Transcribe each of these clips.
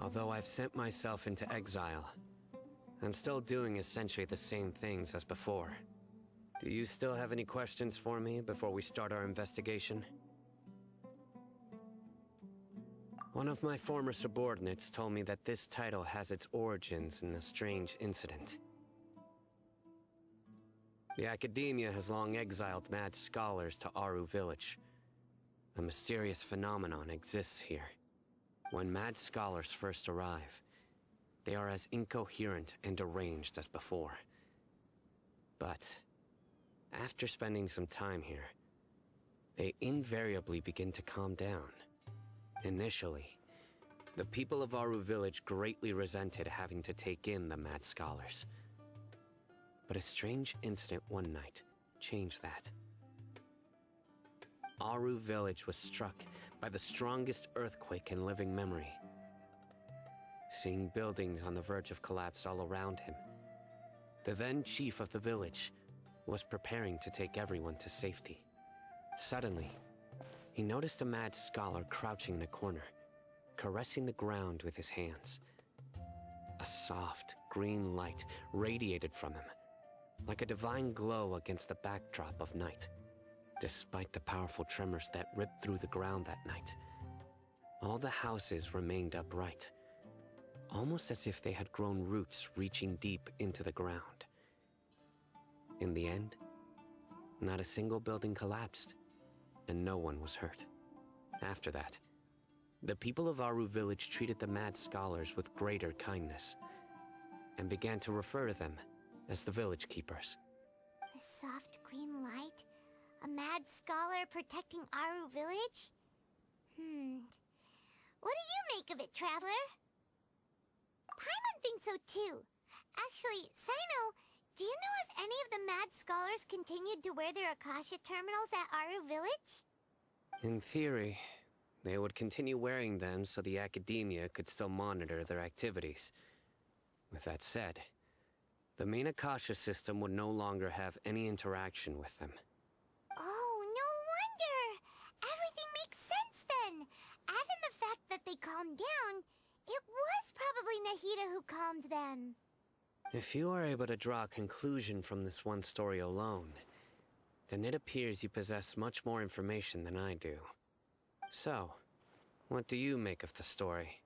Although I've sent myself into exile, I'm still doing essentially the same things as before. Do you still have any questions for me before we start our investigation? One of my former subordinates told me that this title has its origins in a strange incident. The Academia has long exiled mad scholars to Aru Village. A mysterious phenomenon exists here. When mad scholars first arrive, they are as incoherent and deranged as before. But after spending some time here, they invariably begin to calm down. Initially, the people of Aru Village greatly resented having to take in the mad scholars. But a strange incident one night changed that. Aru Village was struck by the strongest earthquake in living memory. Seeing buildings on the verge of collapse all around him, the then chief of the village was preparing to take everyone to safety. Suddenly, he noticed a mad scholar crouching in a corner, caressing the ground with his hands. A soft, green light radiated from him, like a divine glow against the backdrop of night. Despite the powerful tremors that ripped through the ground that night, all the houses remained upright, almost as if they had grown roots reaching deep into the ground. In the end, not a single building collapsed, and no one was hurt. After that, the people of Aru Village treated the mad scholars with greater kindness, and began to refer to them as the village keepers. A soft green light? A mad scholar protecting Aru Village? What do you make of it, Traveler? Paimon thinks so too. Actually, Sino, do you know if any of the mad scholars continued to wear their Akasha terminals at Aru Village? In theory, they would continue wearing them so the Academia could still monitor their activities. With that said, the main Akasha system would no longer have any interaction with them. Oh, no wonder! Everything makes sense then! Add in the fact that they calmed down, it was probably Nahida who calmed them. If you are able to draw a conclusion from this one story alone, then it appears you possess much more information than I do. So, what do you make of the story?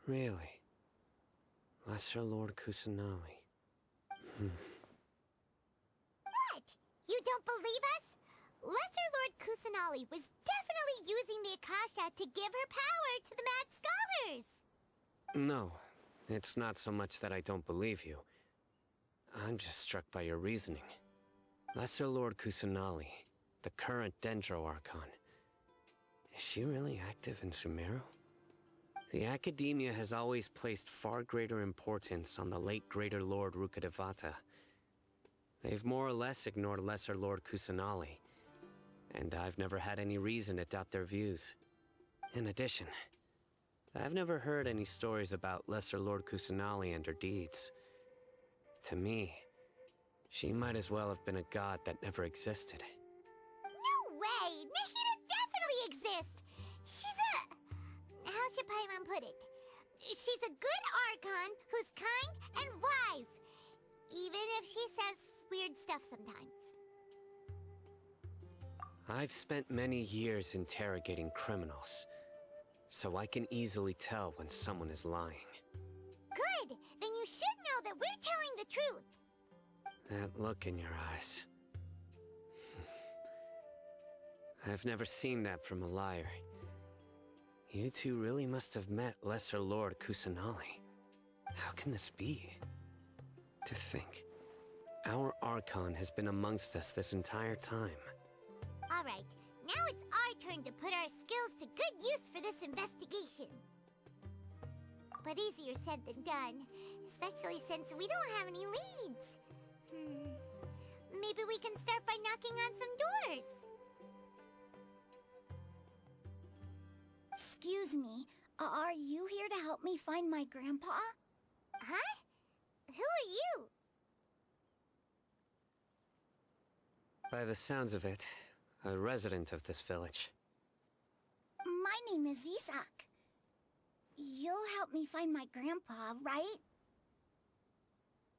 Really? Lesser Lord Kusanali. What? You don't believe us? Lesser Lord Kusanali was definitely using the Akasha to give her power to the mad scholars! No, it's not so much that I don't believe you. I'm just struck by your reasoning. Lesser Lord Kusanali, the current Dendro Archon. Is she really active in Sumeru? The Academia has always placed far greater importance on the late Greater Lord Rukkhadevata. They've more or less ignored Lesser Lord Kusanali, and I've never had any reason to doubt their views. In addition, I've never heard any stories about Lesser Lord Kusanali and her deeds. To me, she might as well have been a god that never existed. No way! Nahida definitely exists! She's a... how should Paimon put it? She's a good Archon who's kind and wise, even if she says weird stuff sometimes. I've spent many years interrogating criminals, so I can easily tell when someone is lying. Good! Then you should know that we're telling the truth! That look in your eyes. I've never seen that from a liar. You two really must have met Lesser Lord Kusanali. How can this be? To think, our Archon has been amongst us this entire time. Alright, now it's our turn to put our skills to good use for this investigation. But easier said than done, especially since we don't have any leads. Maybe we can start by knocking on some doors. Excuse me, are you here to help me find my grandpa? Huh? Who are you? By the sounds of it, a resident of this village. My name is Isak. You'll help me find my grandpa, right?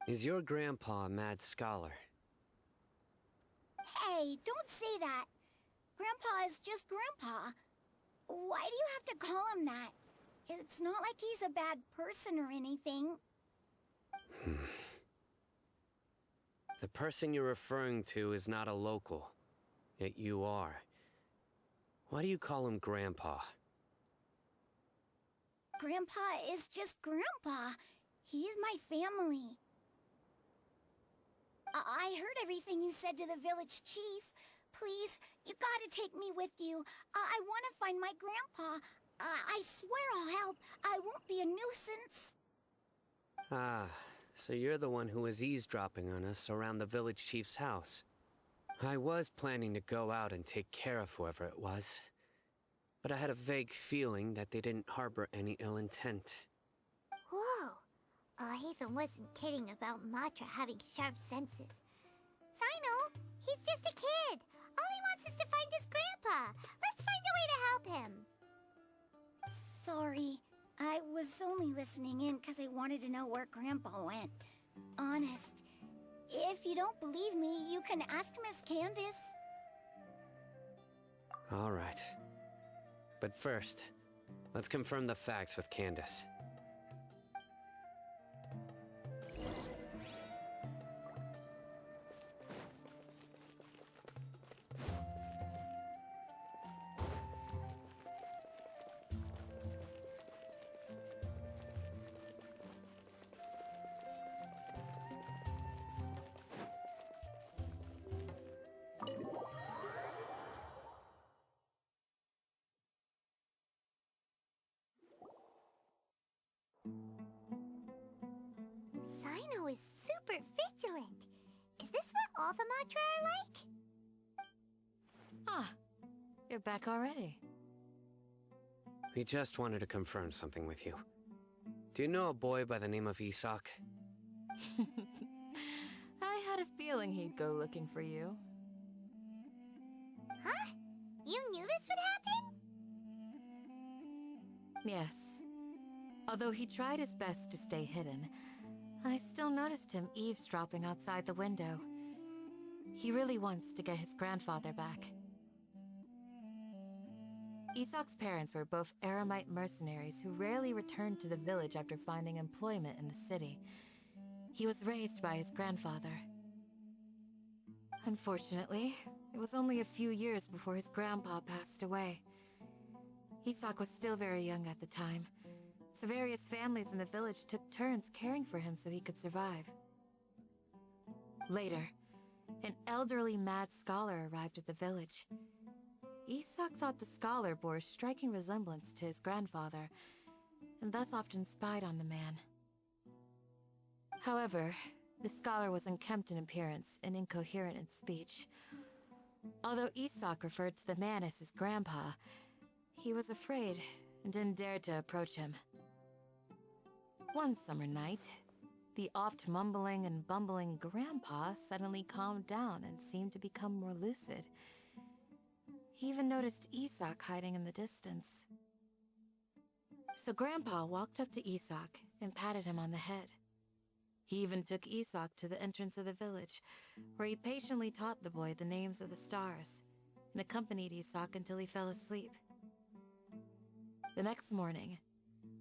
Is your grandpa a mad scholar? Hey, don't say that. Grandpa is just Grandpa. Why do you have to call him that? It's not like he's a bad person or anything. The person you're referring to is not a local, yet you are. Why do you call him Grandpa? Grandpa is just Grandpa. He's my family. I heard everything you said to the village chief. Please, you gotta take me with you. I want to find my grandpa. I swear I'll help. I won't be a nuisance. Ah, so you're the one who was eavesdropping on us around the village chief's house. I was planning to go out and take care of whoever it was, but I had a vague feeling that they didn't harbor any ill intent. Whoa. Hazen wasn't kidding about Matra having sharp senses. Sino, he's just a kid. All he wants is to find his grandpa. Let's find a way to help him. Sorry. I was only listening in because I wanted to know where Grandpa went. Honest. If you don't believe me, you can ask Miss Candace. All right. But first, let's confirm the facts with Candace. Sino is super vigilant. Is this what all the Matra are like? Ah, you're back already. We just wanted to confirm something with you. Do you know a boy by the name of Isak? I had a feeling he'd go looking for you. Huh? You knew this would happen? Yes. Although he tried his best to stay hidden, I still noticed him eavesdropping outside the window. He really wants to get his grandfather back. Isak's parents were both Aramite mercenaries who rarely returned to the village after finding employment in the city. He was raised by his grandfather. Unfortunately, it was only a few years before his grandpa passed away. Isak was still very young at the time, so various families in the village took turns caring for him so he could survive. Later, an elderly mad scholar arrived at the village. Isak thought the scholar bore a striking resemblance to his grandfather, and thus often spied on the man. However, the scholar was unkempt in appearance and incoherent in speech. Although Isak referred to the man as his grandpa, he was afraid and didn't dare to approach him. One summer night, the oft mumbling and bumbling grandpa suddenly calmed down and seemed to become more lucid. He even noticed Isak hiding in the distance. So Grandpa walked up to Isak and patted him on the head. He even took Isak to the entrance of the village, where he patiently taught the boy the names of the stars, and accompanied Isak until he fell asleep. The next morning,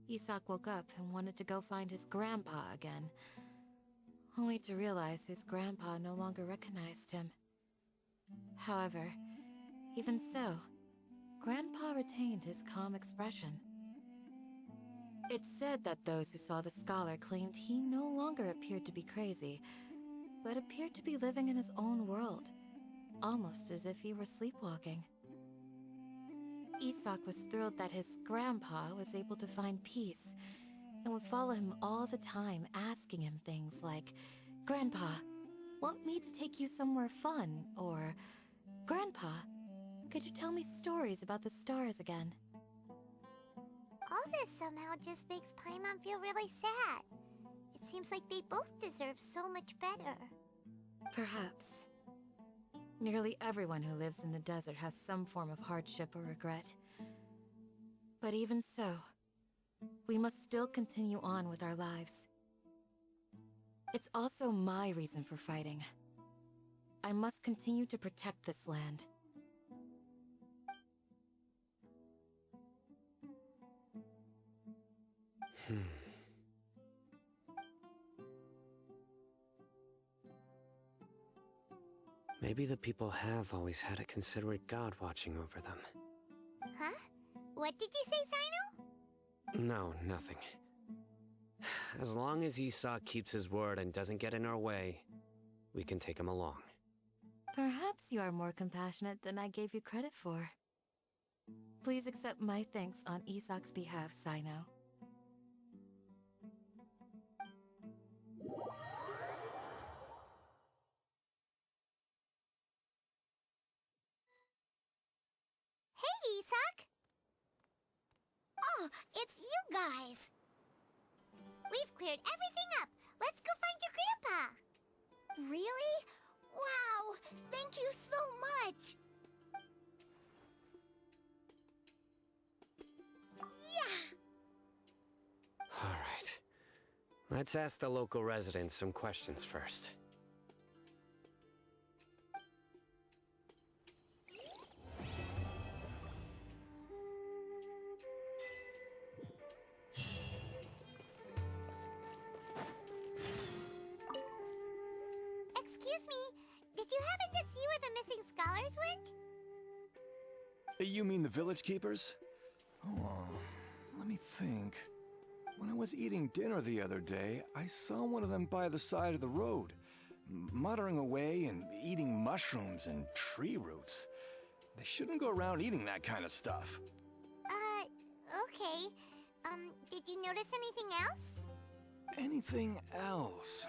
Isak woke up and wanted to go find his grandpa again, only to realize his grandpa no longer recognized him. However, even so, Grandpa retained his calm expression. It's said that those who saw the scholar claimed he no longer appeared to be crazy, but appeared to be living in his own world, almost as if he were sleepwalking. Isak was thrilled that his grandpa was able to find peace, and would follow him all the time, asking him things like, "Grandpa, want me to take you somewhere fun?" Or, "Grandpa, could you tell me stories about the stars again?" All this somehow just makes Paimon feel really sad. It seems like they both deserve so much better. Perhaps. Nearly everyone who lives in the desert has some form of hardship or regret. But even so, we must still continue on with our lives. It's also my reason for fighting. I must continue to protect this land. Maybe the people have always had a considerate god watching over them. Huh? What did you say, Sino? No, nothing. As long as Esau keeps his word and doesn't get in our way, we can take him along. Perhaps you are more compassionate than I gave you credit for. Please accept my thanks on Isak's behalf, Sino. Hey, Isak! Oh, it's you guys! We've cleared everything up. Let's go find your grandpa. Really? Wow! Thank you so much! Yeah! Alright. Let's ask the local residents some questions first. Excuse me, did you happen to see where the missing scholars went? You mean the village keepers? Oh, let me think. When I was eating dinner the other day, I saw one of them by the side of the road, muttering away and eating mushrooms and tree roots. They shouldn't go around eating that kind of stuff. Okay. Did you notice anything else? Anything else?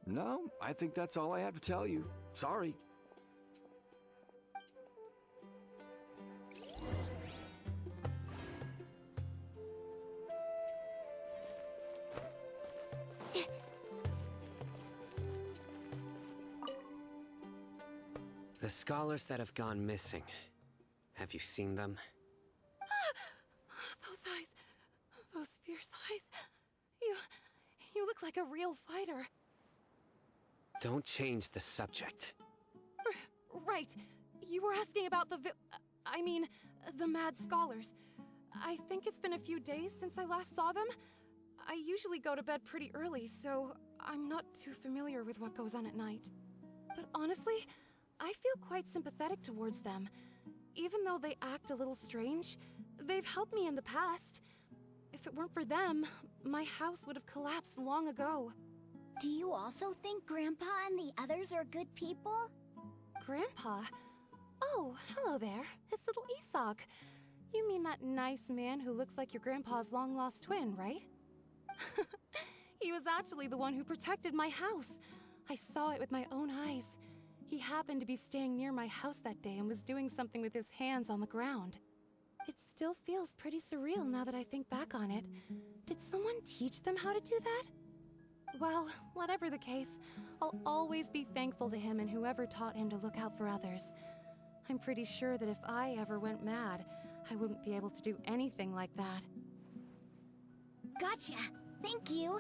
No, I think that's all I have to tell you. Sorry. The scholars that have gone missing. Have you seen them? Those eyes. Those fierce eyes. You look like a real fighter. Don't change the subject. Right. You were asking about the the mad scholars. I think it's been a few days since I last saw them. I usually go to bed pretty early, so I'm not too familiar with what goes on at night. But honestly, I feel quite sympathetic towards them. Even though they act a little strange, they've helped me in the past. If it weren't for them, my house would have collapsed long ago. Do you also think Grandpa and the others are good people? Grandpa? Oh, hello there. It's little Isak. You mean that nice man who looks like your grandpa's long-lost twin, right? He was actually the one who protected my house. I saw it with my own eyes. He happened to be staying near my house that day and was doing something with his hands on the ground. It still feels pretty surreal now that I think back on it. Did someone teach them how to do that? Well, whatever the case, I'll always be thankful to him and whoever taught him to look out for others. I'm pretty sure that if I ever went mad, I wouldn't be able to do anything like that. Gotcha. Thank you.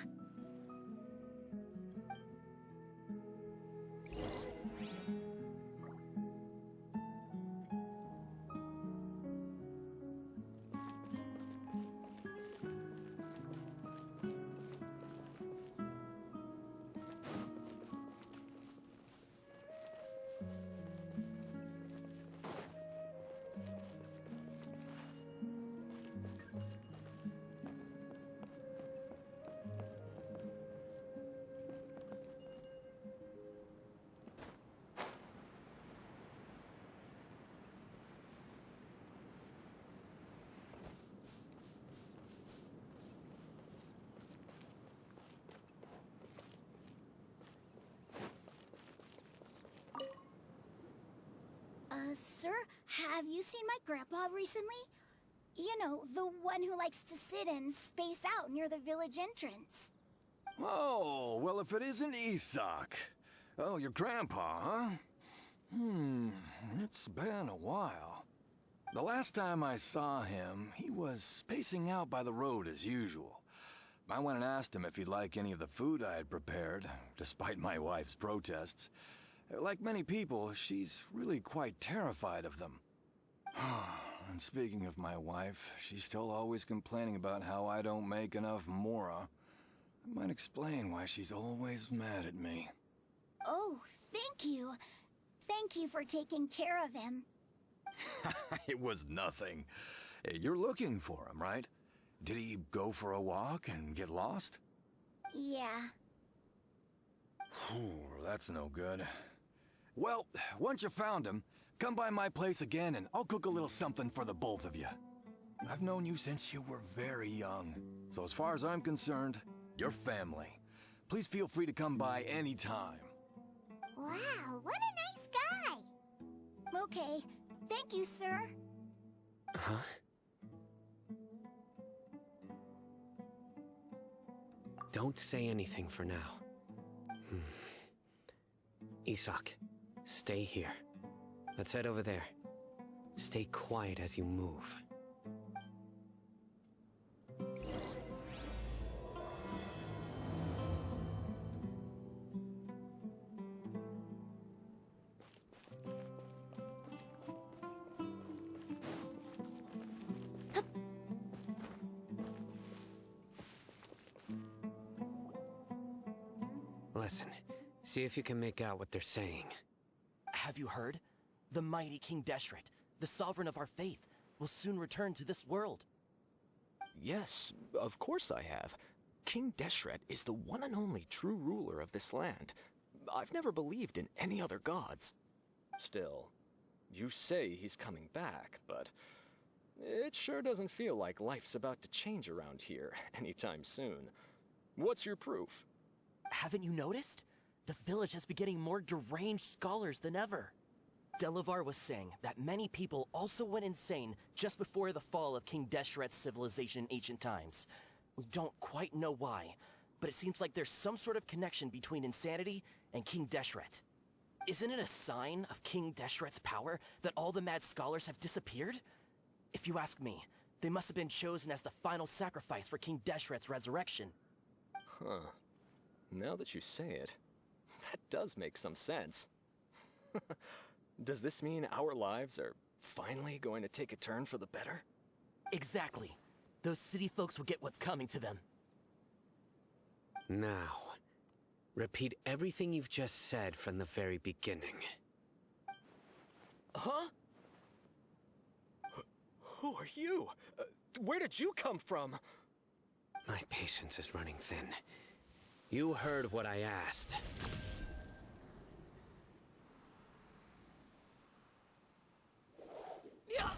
Sir, have you seen my grandpa recently? You know, the one who likes to sit and space out near the village entrance. Oh, well, if it isn't Isak. Oh, your grandpa, huh? It's been a while. The last time I saw him, he was pacing out by the road as usual. I went and asked him if he'd like any of the food I had prepared, despite my wife's protests. Like many people, she's really quite terrified of them. And speaking of my wife, she's still always complaining about how I don't make enough mora. That might explain why she's always mad at me. Oh, thank you. Thank you for taking care of him. It was nothing. You're looking for him, right? Did he go for a walk and get lost? Yeah. That's no good. Well, once you found him, come by my place again and I'll cook a little something for the both of you. I've known you since you were very young, so as far as I'm concerned, you're family. Please feel free to come by anytime. Wow, what a nice guy! Okay. Thank you, sir. Huh? Don't say anything for now. Isak, stay here. Let's head over there. Stay quiet as you move. Listen, see if you can make out what they're saying. Have you heard? The mighty King Deshret, the sovereign of our faith, will soon return to this world. Yes, of course I have. King Deshret is the one and only true ruler of this land. I've never believed in any other gods. Still, you say he's coming back, but it sure doesn't feel like life's about to change around here anytime soon. What's your proof? Haven't you noticed? The village has been getting more deranged scholars than ever. Delavar was saying that many people also went insane just before the fall of King Deshret's civilization in ancient times. We don't quite know why, but it seems like there's some sort of connection between insanity and King Deshret. Isn't it a sign of King Deshret's power that all the mad scholars have disappeared? If you ask me, they must have been chosen as the final sacrifice for King Deshret's resurrection. Huh. Now that you say it, that does make some sense. Does this mean our lives are finally going to take a turn for the better? Exactly. Those city folks will get what's coming to them. Now, repeat everything you've just said from the very beginning. Huh? Who are you? Where did you come from? My patience is running thin. You heard what I asked. Yeah,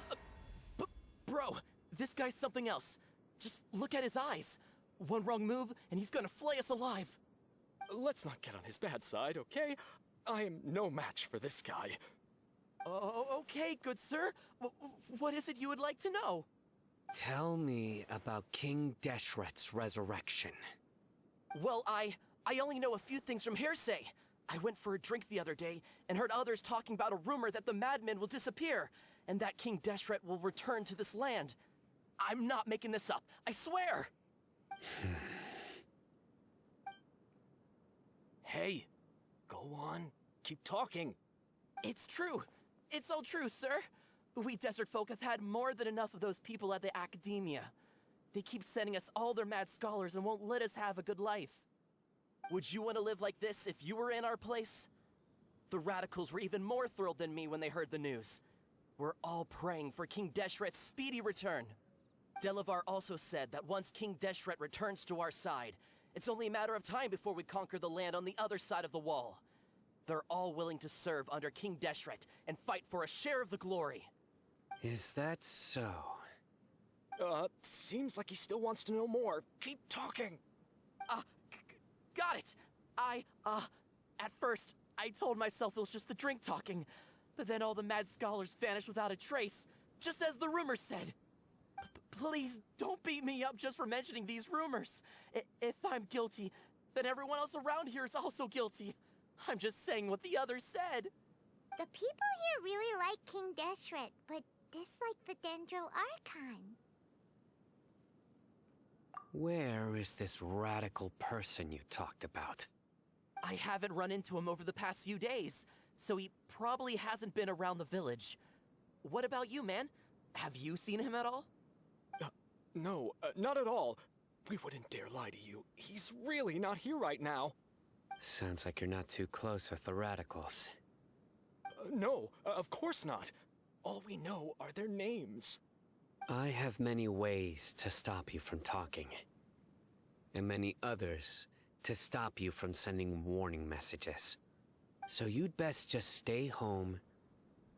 bro, this guy's something else. Just look at his eyes. One wrong move, and he's gonna flay us alive. Let's not get on his bad side, okay? I am no match for this guy. Oh, okay, good sir. What is it you would like to know? Tell me about King Deshret's resurrection. Well, I only know a few things from hearsay. I went for a drink the other day and heard others talking about a rumor that the madmen will disappear and that King Deshret will return to this land. I'm not making this up, I swear! Hey, go on. Keep talking. It's true. It's all true, sir. We desert folk have had more than enough of those people at the academia. They keep sending us all their mad scholars and won't let us have a good life. Would you want to live like this if you were in our place? The radicals were even more thrilled than me when they heard the news. We're all praying for King Deshret's speedy return. Delavar also said that once King Deshret returns to our side, it's only a matter of time before we conquer the land on the other side of the wall. They're all willing to serve under King Deshret and fight for a share of the glory. Is that so? Seems like he still wants to know more. Keep talking. Got it. At first, I told myself it was just the drink talking, but then all the mad scholars vanished without a trace, just as the rumors said. Please don't beat me up just for mentioning these rumors. If I'm guilty, then everyone else around here is also guilty. I'm just saying what the others said. The people here really like King Deshret, but dislike the Dendro Archon. Where is this radical person you talked about? I haven't run into him over the past few days, so he probably hasn't been around the village. What about you, man? Have you seen him at all? No, not at all. We wouldn't dare lie to you. He's really not here right now. Sounds like you're not too close with the radicals. No, of course not. All we know are their names. I have many ways to stop you from talking. And many others to stop you from sending warning messages. So you'd best just stay home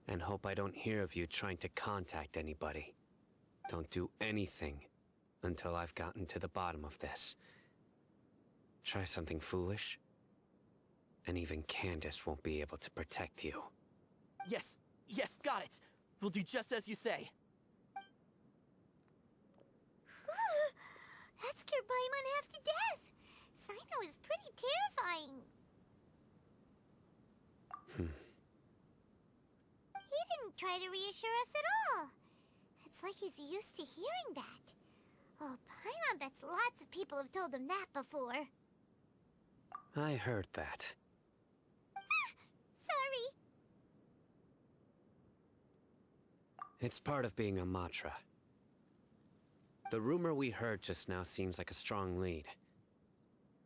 and hope I don't hear of you trying to contact anybody. Don't do anything until I've gotten to the bottom of this. Try something foolish, and even Candace won't be able to protect you. Yes, got it. We'll do just as you say. That scared Paimon half to death. Sino is pretty terrifying. He didn't try to reassure us at all. It's like he's used to hearing that. Oh, Paimon bets lots of people have told him that before. I heard that. Sorry. It's part of being a Matra. The rumor we heard just now seems like a strong lead.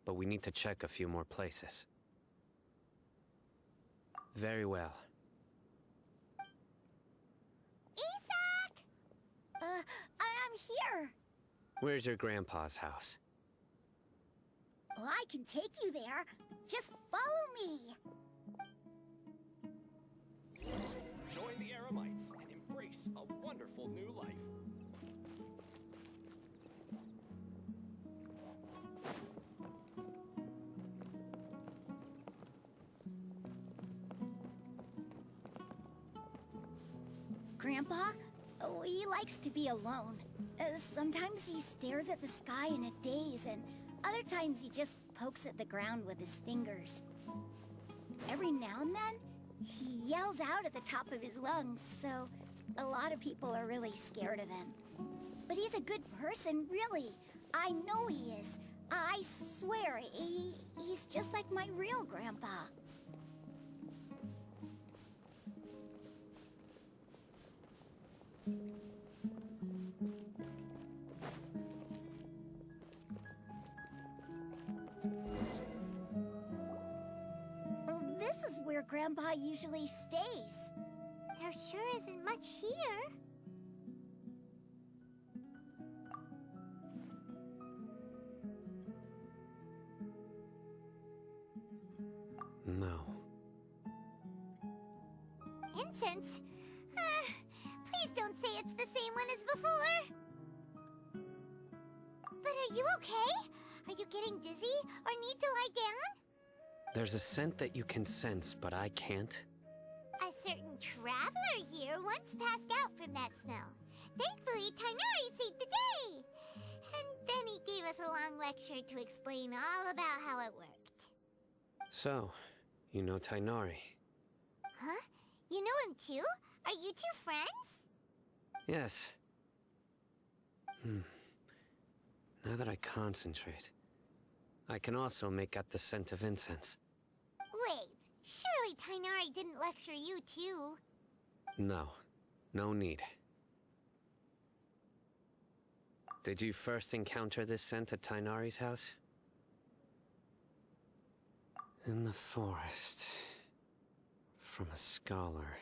But we need to check a few more places. Very well. Isak! I'm here. Where's your grandpa's house? Well, I can take you there. Just follow me. Join the Eremites and embrace a wonderful new life. Grandpa, he likes to be alone. Sometimes he stares at the sky in a daze, and other times he just pokes at the ground with his fingers. Every now and then, he yells out at the top of his lungs, so a lot of people are really scared of him. But he's a good person, really. I know he is. I swear, he's just like my real grandpa. Well, this is where Grandpa usually stays. There sure isn't much here. No. Incense? Please don't say it's the same one as before. But are you okay? Are you getting dizzy or need to lie down? There's a scent that you can sense, but I can't. A certain traveler here once passed out from that smell. Thankfully, Tainari saved the day. And then he gave us a long lecture to explain all about how it worked. So, you know Tainari? Huh? You know him too? Are you two friends? Yes. Now that I concentrate, I can also make out the scent of incense. Wait, surely Tainari didn't lecture you too? No. No need. Did you first encounter this scent at Tainari's house? In the forest. From a scholar.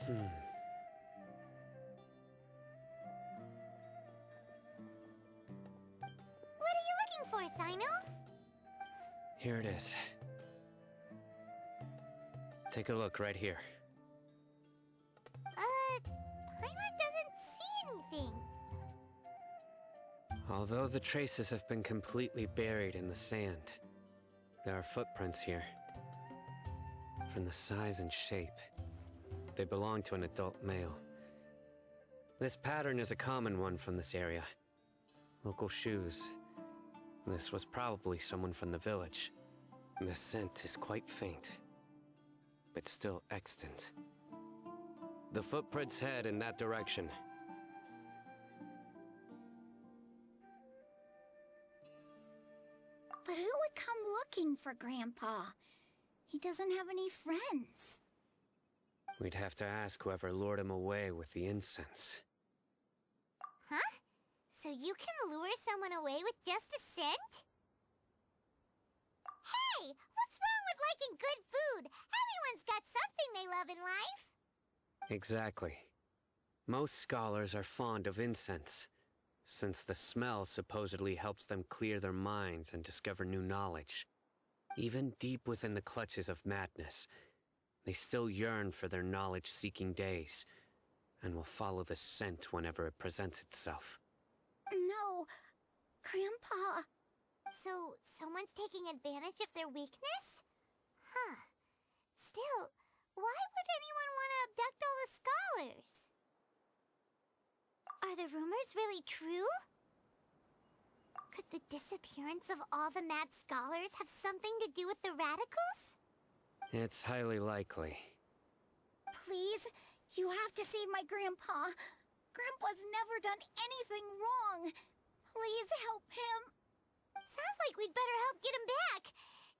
What are you looking for, Sino? Here it is. Take a look right here. Paimon doesn't see anything. Although the traces have been completely buried in the sand, there are footprints here. From the size and shape, they belong to an adult male. This pattern is a common one from this area. Local shoes. This was probably someone from the village. The scent is quite faint, but still extant. The footprints head in that direction. But who would come looking for Grandpa? He doesn't have any friends. We'd have to ask whoever lured him away with the incense. Huh? So you can lure someone away with just a scent? Hey! What's wrong with liking good food? Everyone's got something they love in life. Exactly. Most scholars are fond of incense, since the smell supposedly helps them clear their minds and discover new knowledge. Even deep within the clutches of madness, they still yearn for their knowledge-seeking days, and will follow the scent whenever it presents itself. No, Grandpa. So, someone's taking advantage of their weakness? Huh. Still, why would anyone want to abduct all the scholars? Are the rumors really true? Could the disappearance of all the mad scholars have something to do with the radicals? It's highly likely. Please, you have to save my Grandpa. Grandpa's never done anything wrong. Please help him. Sounds like we'd better help get him back.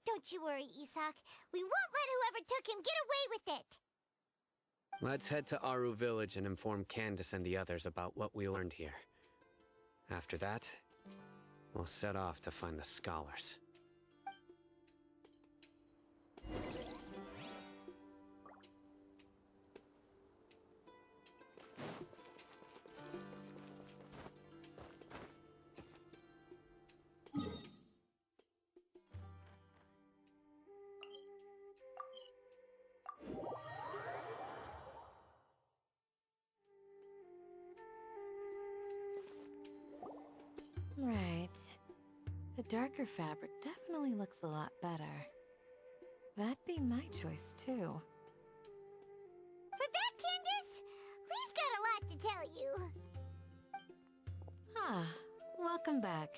Don't you worry, Isak. We won't let whoever took him get away with it. Let's head to Aru Village and inform Candace and the others about what we learned here. After that, we'll set off to find the scholars. Right. The darker fabric definitely looks a lot better. That'd be my choice, too. We're back, Candace! We've got a lot to tell you. Ah, welcome back.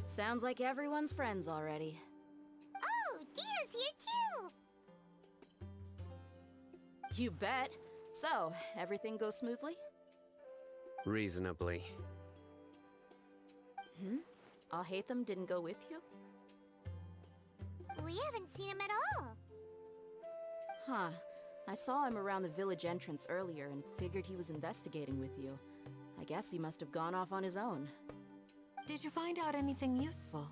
Sounds like everyone's friends already. Oh, Dia's here too! You bet. So, everything goes smoothly? Reasonably. Alhaitham didn't go with you? We haven't seen him at all. Huh. I saw him around the village entrance earlier and figured he was investigating with you. I guess he must have gone off on his own. Did you find out anything useful?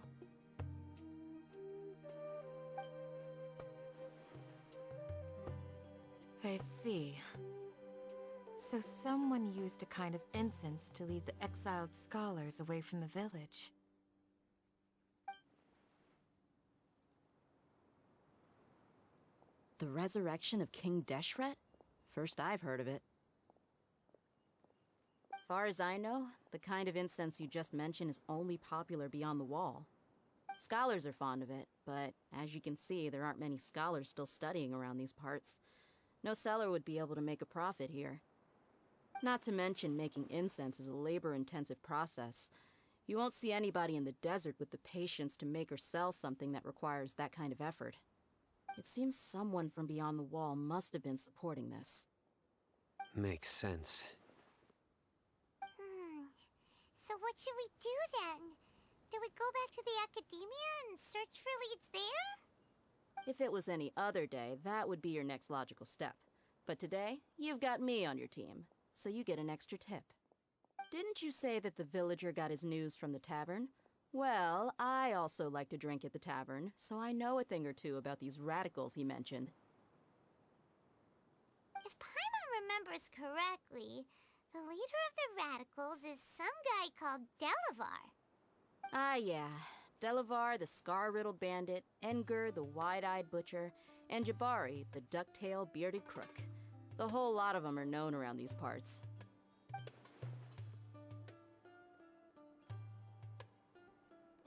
I see. So someone used a kind of incense to lead the exiled scholars away from the village. The resurrection of King Deshret? First I've heard of it. Far as I know, the kind of incense you just mentioned is only popular beyond the wall. Scholars are fond of it, but as you can see, there aren't many scholars still studying around these parts. No seller would be able to make a profit here. Not to mention, making incense is a labor-intensive process. You won't see anybody in the desert with the patience to make or sell something that requires that kind of effort. It seems someone from beyond the wall must have been supporting this. Makes sense. So what should we do then? Do we go back to the academia and search for leads there? If it was any other day, that would be your next logical step. But today, you've got me on your team, so you get an extra tip. Didn't you say that the villager got his news from the tavern? Well, I also like to drink at the tavern, so I know a thing or two about these radicals he mentioned. remembers correctly, the leader of the radicals is some guy called Delavar. Ah, yeah. Delavar, the scar-riddled bandit, Engur, the wide-eyed butcher, and Jabari, the duck-tailed bearded crook. The whole lot of them are known around these parts.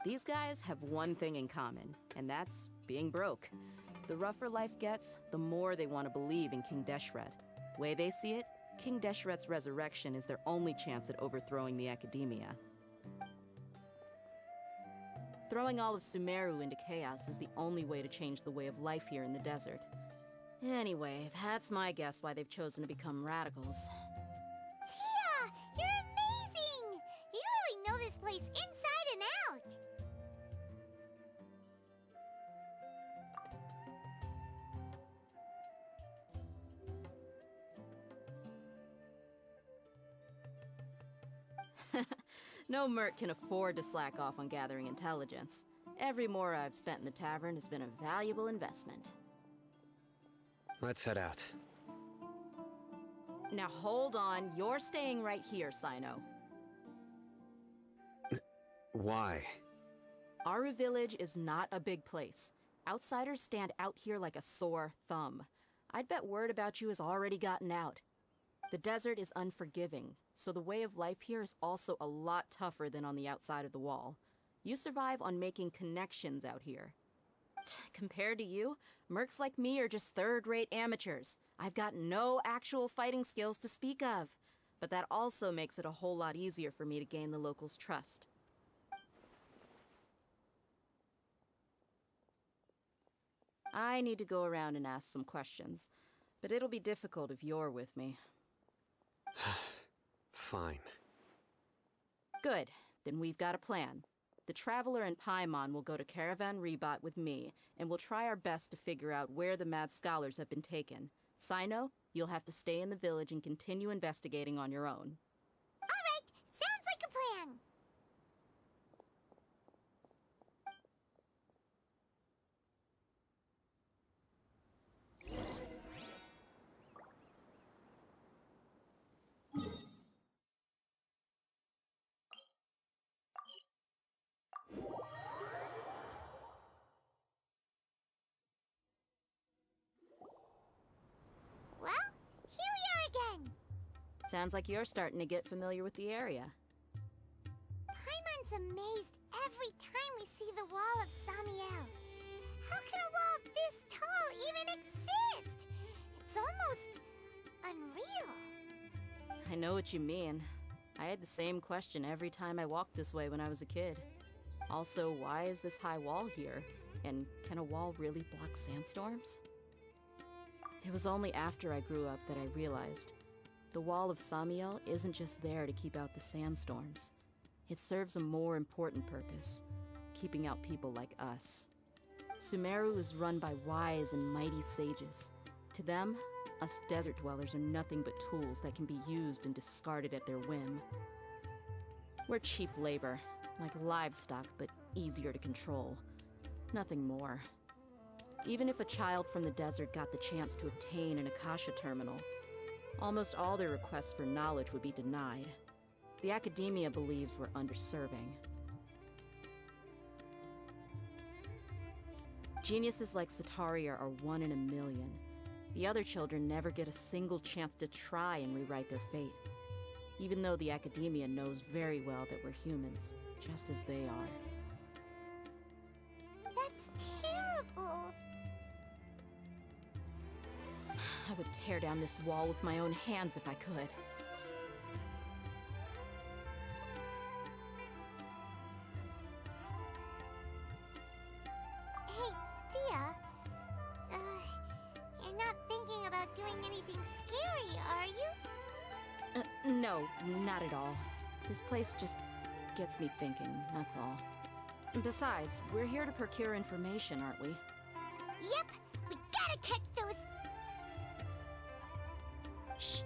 These guys have one thing in common, and that's being broke. The rougher life gets, the more they want to believe in King Deshret. Way they see it, King Deshret's resurrection is their only chance at overthrowing the Academia. Throwing all of Sumeru into chaos is the only way to change the way of life here in the desert. Anyway, that's my guess why they've chosen to become radicals. Tia, you're amazing! You really know this place inside and out. No merc can afford to slack off on gathering intelligence. Every mora I've spent in the tavern has been a valuable investment. Let's head out. Now hold on, you're staying right here, Sino. Why? Aru Village is not a big place. Outsiders stand out here like a sore thumb. I'd bet word about you has already gotten out. The desert is unforgiving, so the way of life here is also a lot tougher than on the outside of the wall. You survive on making connections out here. Compared to you, mercs like me are just third-rate amateurs. I've got no actual fighting skills to speak of. But that also makes it a whole lot easier for me to gain the locals' trust. I need to go around and ask some questions, but it'll be difficult if you're with me. Fine. Good. Then we've got a plan. The Traveler and Paimon will go to Caravan Rebot with me, and we'll try our best to figure out where the Mad Scholars have been taken. Sino, you'll have to stay in the village and continue investigating on your own. All right, sounds like a plan. Well, here we are again. Sounds like you're starting to get familiar with the area. Paimon's amazed every time we see the wall of Samiel. How can a wall this tall even exist? It's almost unreal. I know what you mean. I had the same question every time I walked this way when I was a kid. Also, why is this high wall here? And can a wall really block sandstorms? It was only after I grew up that I realized the wall of Samiel isn't just there to keep out the sandstorms. It serves a more important purpose, keeping out people like us. Sumeru is run by wise and mighty sages. To them, us desert dwellers are nothing but tools that can be used and discarded at their whim. We're cheap labor, like livestock, but easier to control. Nothing more. Even if a child from the desert got the chance to obtain an Akasha terminal, almost all their requests for knowledge would be denied. The Academia believes we're underserving. Geniuses like Sataria are one in a million. The other children never get a single chance to try and rewrite their fate, even though the Academia knows very well that we're humans, just as they are. That's terrible. I would tear down this wall with my own hands if I could. Hey, Thea. You're not thinking about doing anything scary, are you? No, not at all. This place just gets me thinking, that's all. Besides, we're here to procure information, aren't we? Yep, we gotta catch those. Shh.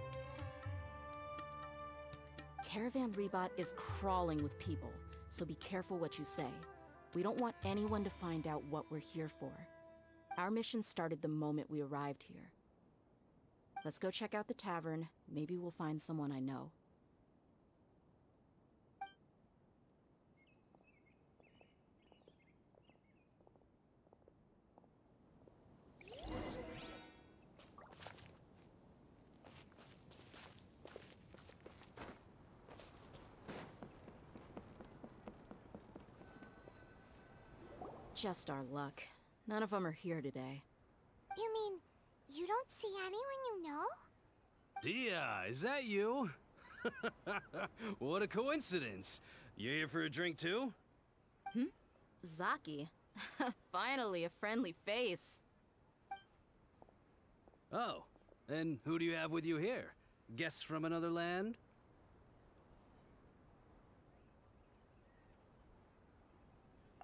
Caravan Rebot is crawling with people, so be careful what you say. We don't want anyone to find out what we're here for. Our mission started the moment we arrived here. Let's go check out the tavern. Maybe we'll find someone I know. Just our luck. None of them are here today. You mean you don't see anyone you know? Dia, is that you? What a coincidence. You here for a drink too? Zaki. Finally, a friendly face. Oh, and who do you have with you here? Guests from another land?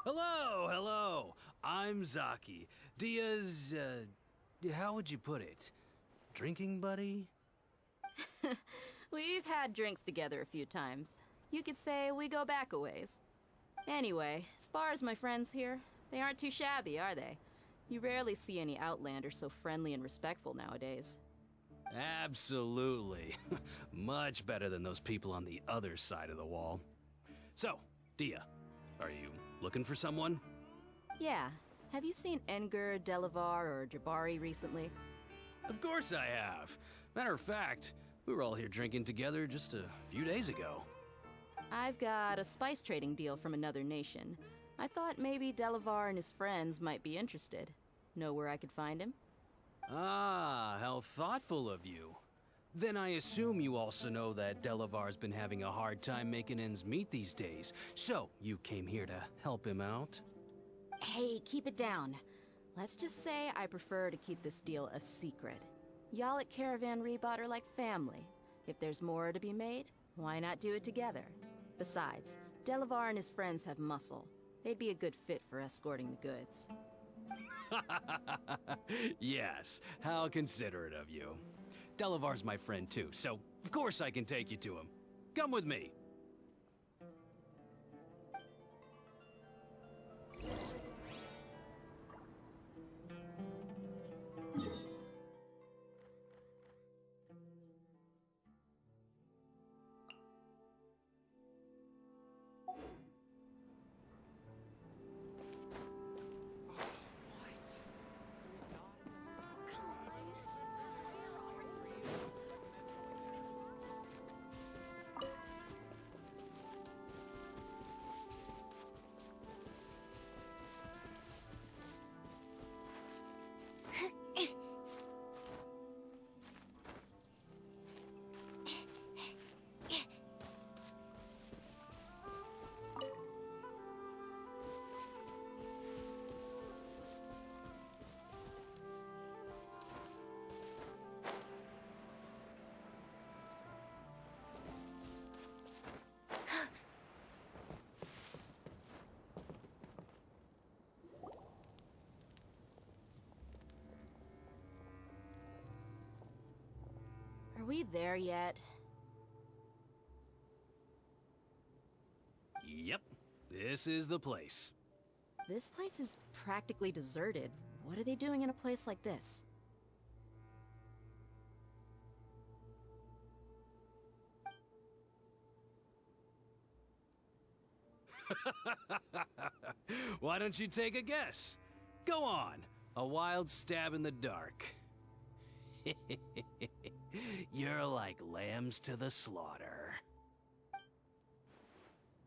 Hello, hello. I'm Zaki. Dia's, how would you put it? Drinking buddy? We've had drinks together a few times. You could say we go back a ways. Anyway, as far as my friends here, they aren't too shabby, are they? You rarely see any Outlanders so friendly and respectful nowadays. Absolutely. Much better than those people on the other side of the wall. So, Dia, are you looking for someone? Yeah. Have you seen Enger, Delavar, or Jabari recently? Of course I have. Matter of fact, we were all here drinking together just a few days ago. I've got a spice trading deal from another nation. I thought maybe Delavar and his friends might be interested. Know where I could find him? Ah, how thoughtful of you. Then I assume you also know that Delavar's been having a hard time making ends meet these days. So, you came here to help him out? Hey, keep it down. Let's just say I prefer to keep this deal a secret. Y'all at Caravan Rebot are like family. If there's more to be made, why not do it together? Besides, Delavar and his friends have muscle. They'd be a good fit for escorting the goods. Yes, how considerate of you. Delavar's my friend too, so of course I can take you to him. Come with me. Are we there yet? Yep, this is the place. This place is practically deserted. What are they doing in a place like this? Why don't you take a guess? Go on, a wild stab in the dark. You're like lambs to the slaughter.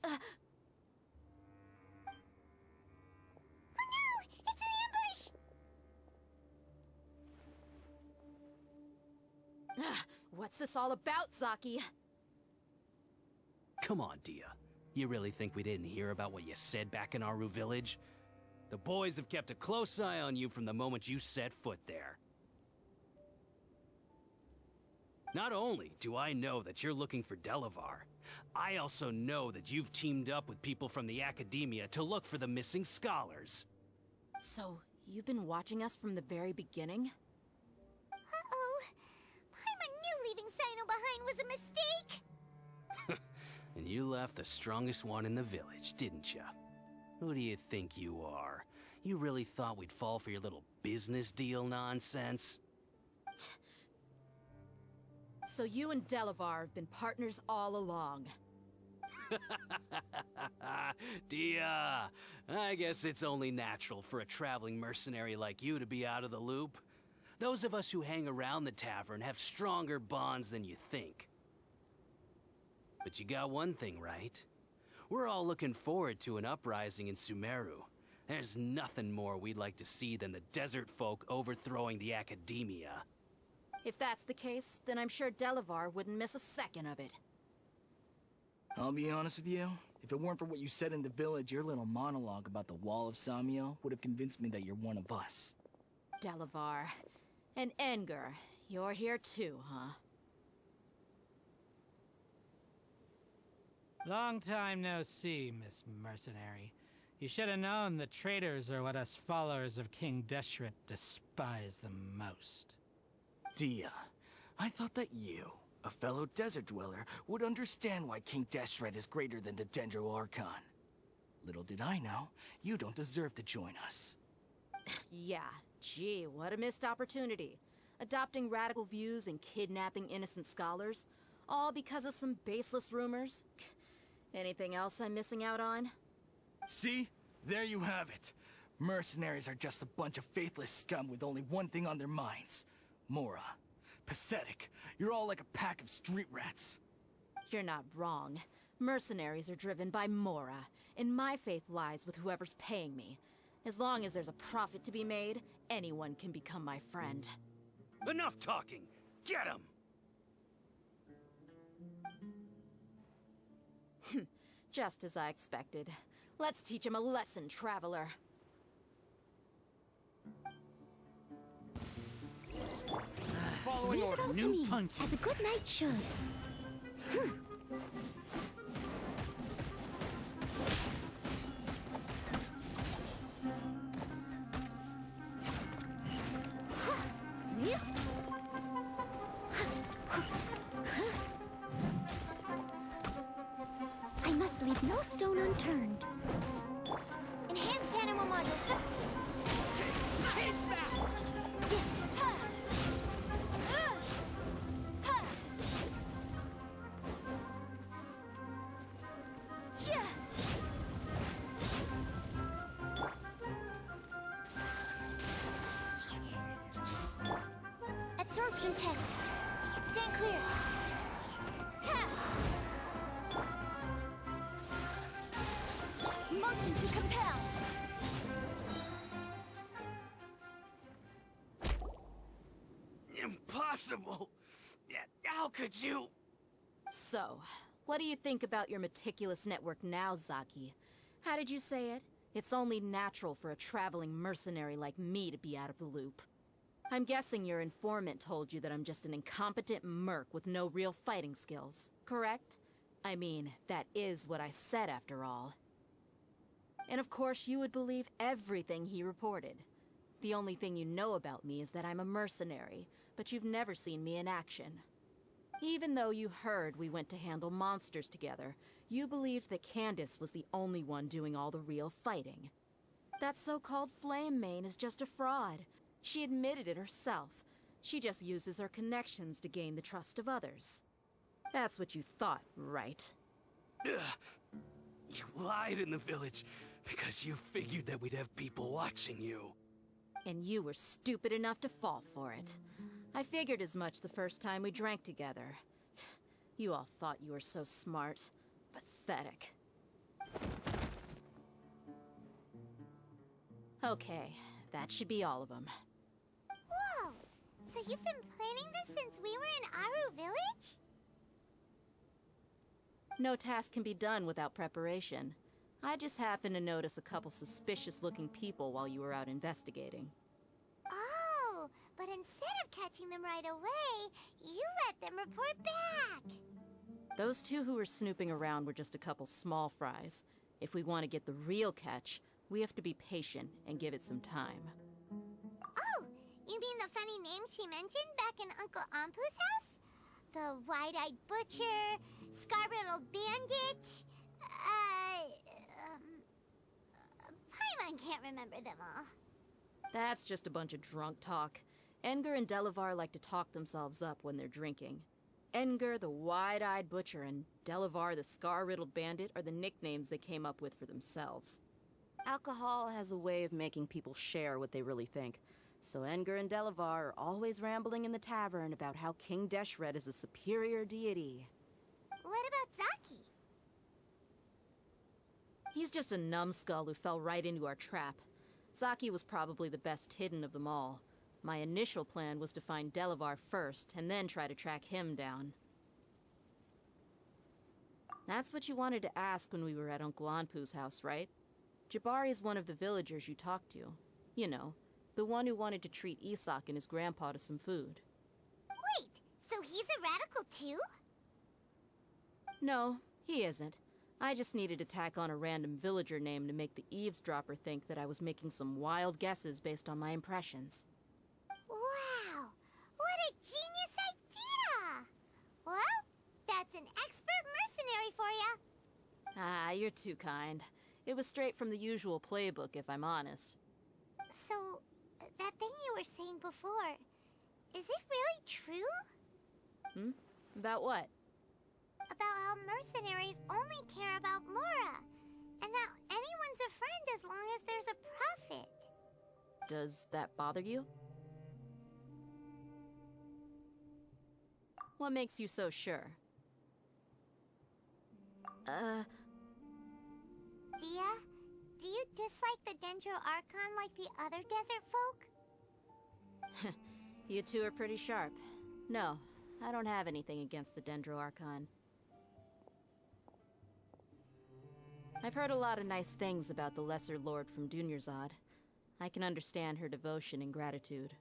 Oh no! It's an ambush! What's this all about, Zaki? Come on, Dia. You really think we didn't hear about what you said back in Aru village? The boys have kept a close eye on you from the moment you set foot there. Not only do I know that you're looking for Delavar, I also know that you've teamed up with people from the Academia to look for the missing scholars. So, you've been watching us from the very beginning? Uh-oh. Paimon knew leaving Sino behind was a mistake! And you left the strongest one in the village, didn't ya? Who do you think you are? You really thought we'd fall for your little business deal nonsense? So you and Delavar have been partners all along. Dia, I guess it's only natural for a traveling mercenary like you to be out of the loop. Those of us who hang around the tavern have stronger bonds than you think. But you got one thing right. We're all looking forward to an uprising in Sumeru. There's nothing more we'd like to see than the desert folk overthrowing the academia. If that's the case, then I'm sure Delavar wouldn't miss a second of it. I'll be honest with you. If it weren't for what you said in the village, your little monologue about the Wall of Samiel would have convinced me that you're one of us. Delavar. And Enger, you're here too, huh? Long time no see, Miss Mercenary. You should have known the traitors are what us followers of King Deshret despise the most. Dia, I thought that you, a fellow desert dweller, would understand why King Deshret is greater than the Dendro Archon. Little did I know, you don't deserve to join us. Yeah, gee, what a missed opportunity. Adopting radical views and kidnapping innocent scholars, all because of some baseless rumors. Anything else I'm missing out on? See? There you have it. Mercenaries are just a bunch of faithless scum with only one thing on their minds. Mora. Pathetic. You're all like a pack of street rats. You're not wrong. Mercenaries are driven by Mora, and my faith lies with whoever's paying me. As long as there's a profit to be made, anyone can become my friend. Enough talking! Get him! Just as I expected. Let's teach him a lesson, traveler. Following order, Leave it new all to me, punches. as a good knight should. I must leave no stone unturned. Enhanced animal module. Absorption test. Stand clear. Motion to compel. Impossible! How could you? So, what do you think about your meticulous network now, Zaki? How did you say it? It's only natural for a traveling mercenary like me to be out of the loop. I'm guessing your informant told you that I'm just an incompetent merc with no real fighting skills, correct? I mean, that is what I said after all. And of course you would believe everything he reported. The only thing you know about me is that I'm a mercenary, but you've never seen me in action. Even though you heard we went to handle monsters together, you believed that Candace was the only one doing all the real fighting. That so-called Flame Mane is just a fraud. She admitted it herself. She just uses her connections to gain the trust of others. That's what you thought, right? Ugh. You lied in the village because you figured that we'd have people watching you. And you were stupid enough to fall for it. I figured as much the first time we drank together. You all thought you were so smart. Pathetic. Okay, that should be all of them. Whoa! So you've been planning this since we were in Aru Village? No task can be done without preparation. I just happened to notice a couple suspicious-looking people while you were out investigating. Oh, but instead of catching them right away, you let them report back. Those two who were snooping around were just a couple small fries. If we want to get the real catch, we have to be patient and give it some time. Oh, you mean the funny name she mentioned back in Uncle Ampu's house? The wide-eyed butcher, scar-riddled bandit, Paimon can't remember them all. That's just a bunch of drunk talk. Enger and Delavar like to talk themselves up when they're drinking. Edgar the Wide-Eyed Butcher and Delavar the Scar-Riddled Bandit are the nicknames they came up with for themselves. Alcohol has a way of making people share what they really think, so Edgar and Delavar are always rambling in the tavern about how King Deshret is a superior deity. What about Zaki? He's just a numbskull who fell right into our trap. Zaki was probably the best hidden of them all. My initial plan was to find Delavar first, and then try to track him down. That's what you wanted to ask when we were at Uncle Anpu's house, right? Jabari is one of the villagers you talked to. You know, the one who wanted to treat Isak and his grandpa to some food. Wait, so he's a radical too? No, he isn't. I just needed to tack on a random villager name to make the eavesdropper think that I was making some wild guesses based on my impressions. Wow, what a genius idea! Well, that's an expert mercenary for ya. Ah, you're too kind. It was straight from the usual playbook, if I'm honest. So, that thing you were saying before, is it really true? About what? About how mercenaries only care about Mora, and that anyone's a friend as long as there's a profit. Does that bother you? What makes you so sure? Dia, do you dislike the Dendro Archon like the other desert folk? You two are pretty sharp. No, I don't have anything against the Dendro Archon. I've heard a lot of nice things about the Lesser Lord from Dunyarzad. I can understand her devotion and gratitude.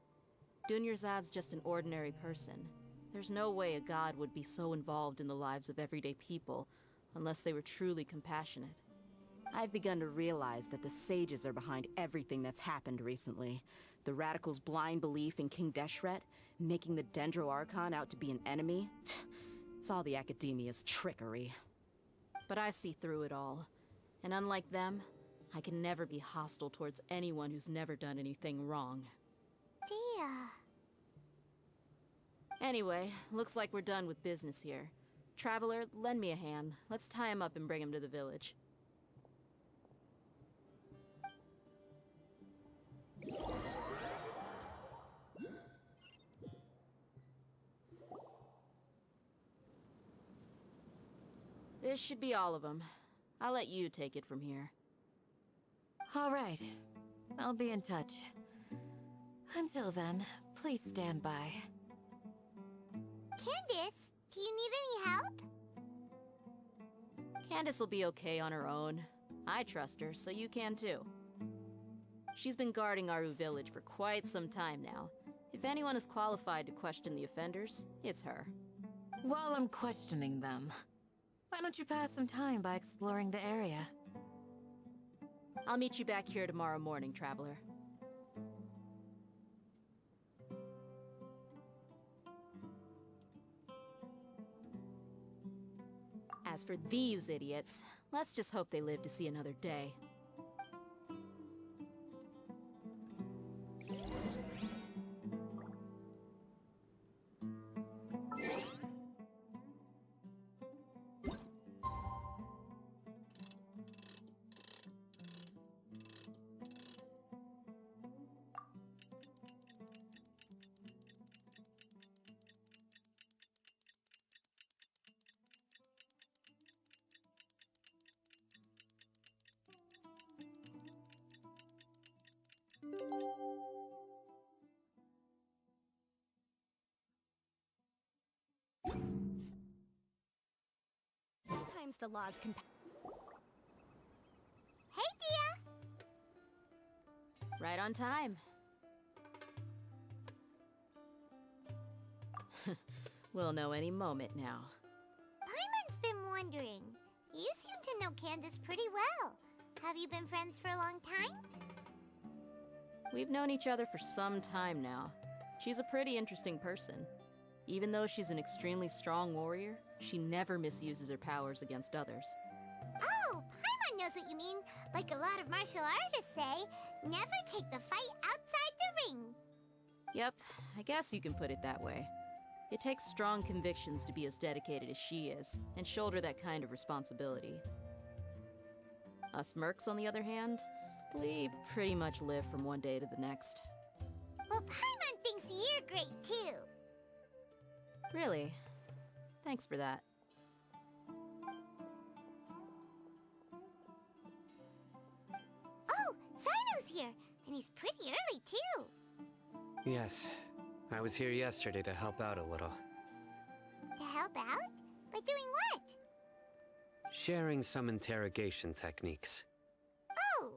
Dunyarzad's just an ordinary person. There's no way a god would be so involved in the lives of everyday people unless they were truly compassionate. I've begun to realize that the sages are behind everything that's happened recently. The radicals' blind belief in King Deshret, making the Dendro Archon out to be an enemy. It's all the academia's trickery. But I see through it all. And unlike them, I can never be hostile towards anyone who's never done anything wrong. Dia. Anyway, looks like we're done with business here. Traveler, lend me a hand. Let's tie him up and bring him to the village. This should be all of them. I'll let you take it from here. All right. I'll be in touch. Until then, please stand by. Candace, do you need any help? Candace will be okay on her own. I trust her, so you can too. She's been guarding Aru village for quite some time now. If anyone is qualified to question the offenders, it's her. While I'm questioning them, why don't you pass some time by exploring the area? I'll meet you back here tomorrow morning, Traveler. As for these idiots, let's just hope they live to see another day. Sometimes the laws can. Hey, Dia! Right on time. We'll know any moment now. Paimon's been wondering. You seem to know Candace pretty well. Have you been friends for a long time? We've known each other for some time now. She's a pretty interesting person. Even though she's an extremely strong warrior, she never misuses her powers against others. Oh, Paimon knows what you mean. Like a lot of martial artists say, never take the fight outside the ring. Yep, I guess you can put it that way. It takes strong convictions to be as dedicated as she is, and shoulder that kind of responsibility. Us mercs, on the other hand, we pretty much live from one day to the next. Well, Paimon thinks you're great, too. Really? Thanks for that. Oh, Sino's here, and he's pretty early, too. Yes, I was here yesterday to help out a little. To help out? By doing what? Sharing some interrogation techniques. Oh,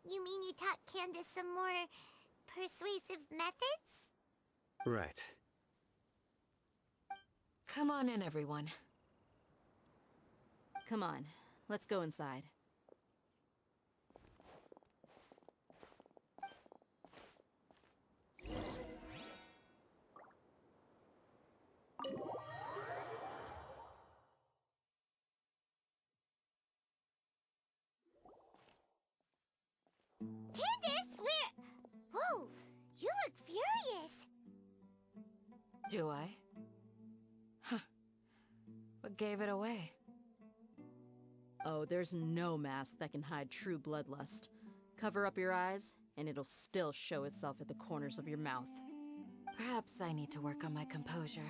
you mean you taught Candace some more persuasive methods? Right. Come on in, everyone. Come on, let's go inside. Candace, where... Whoa, you look furious. Do I? Huh. What gave it away? Oh, there's no mask that can hide true bloodlust. Cover up your eyes, and it'll still show itself at the corners of your mouth. Perhaps I need to work on my composure.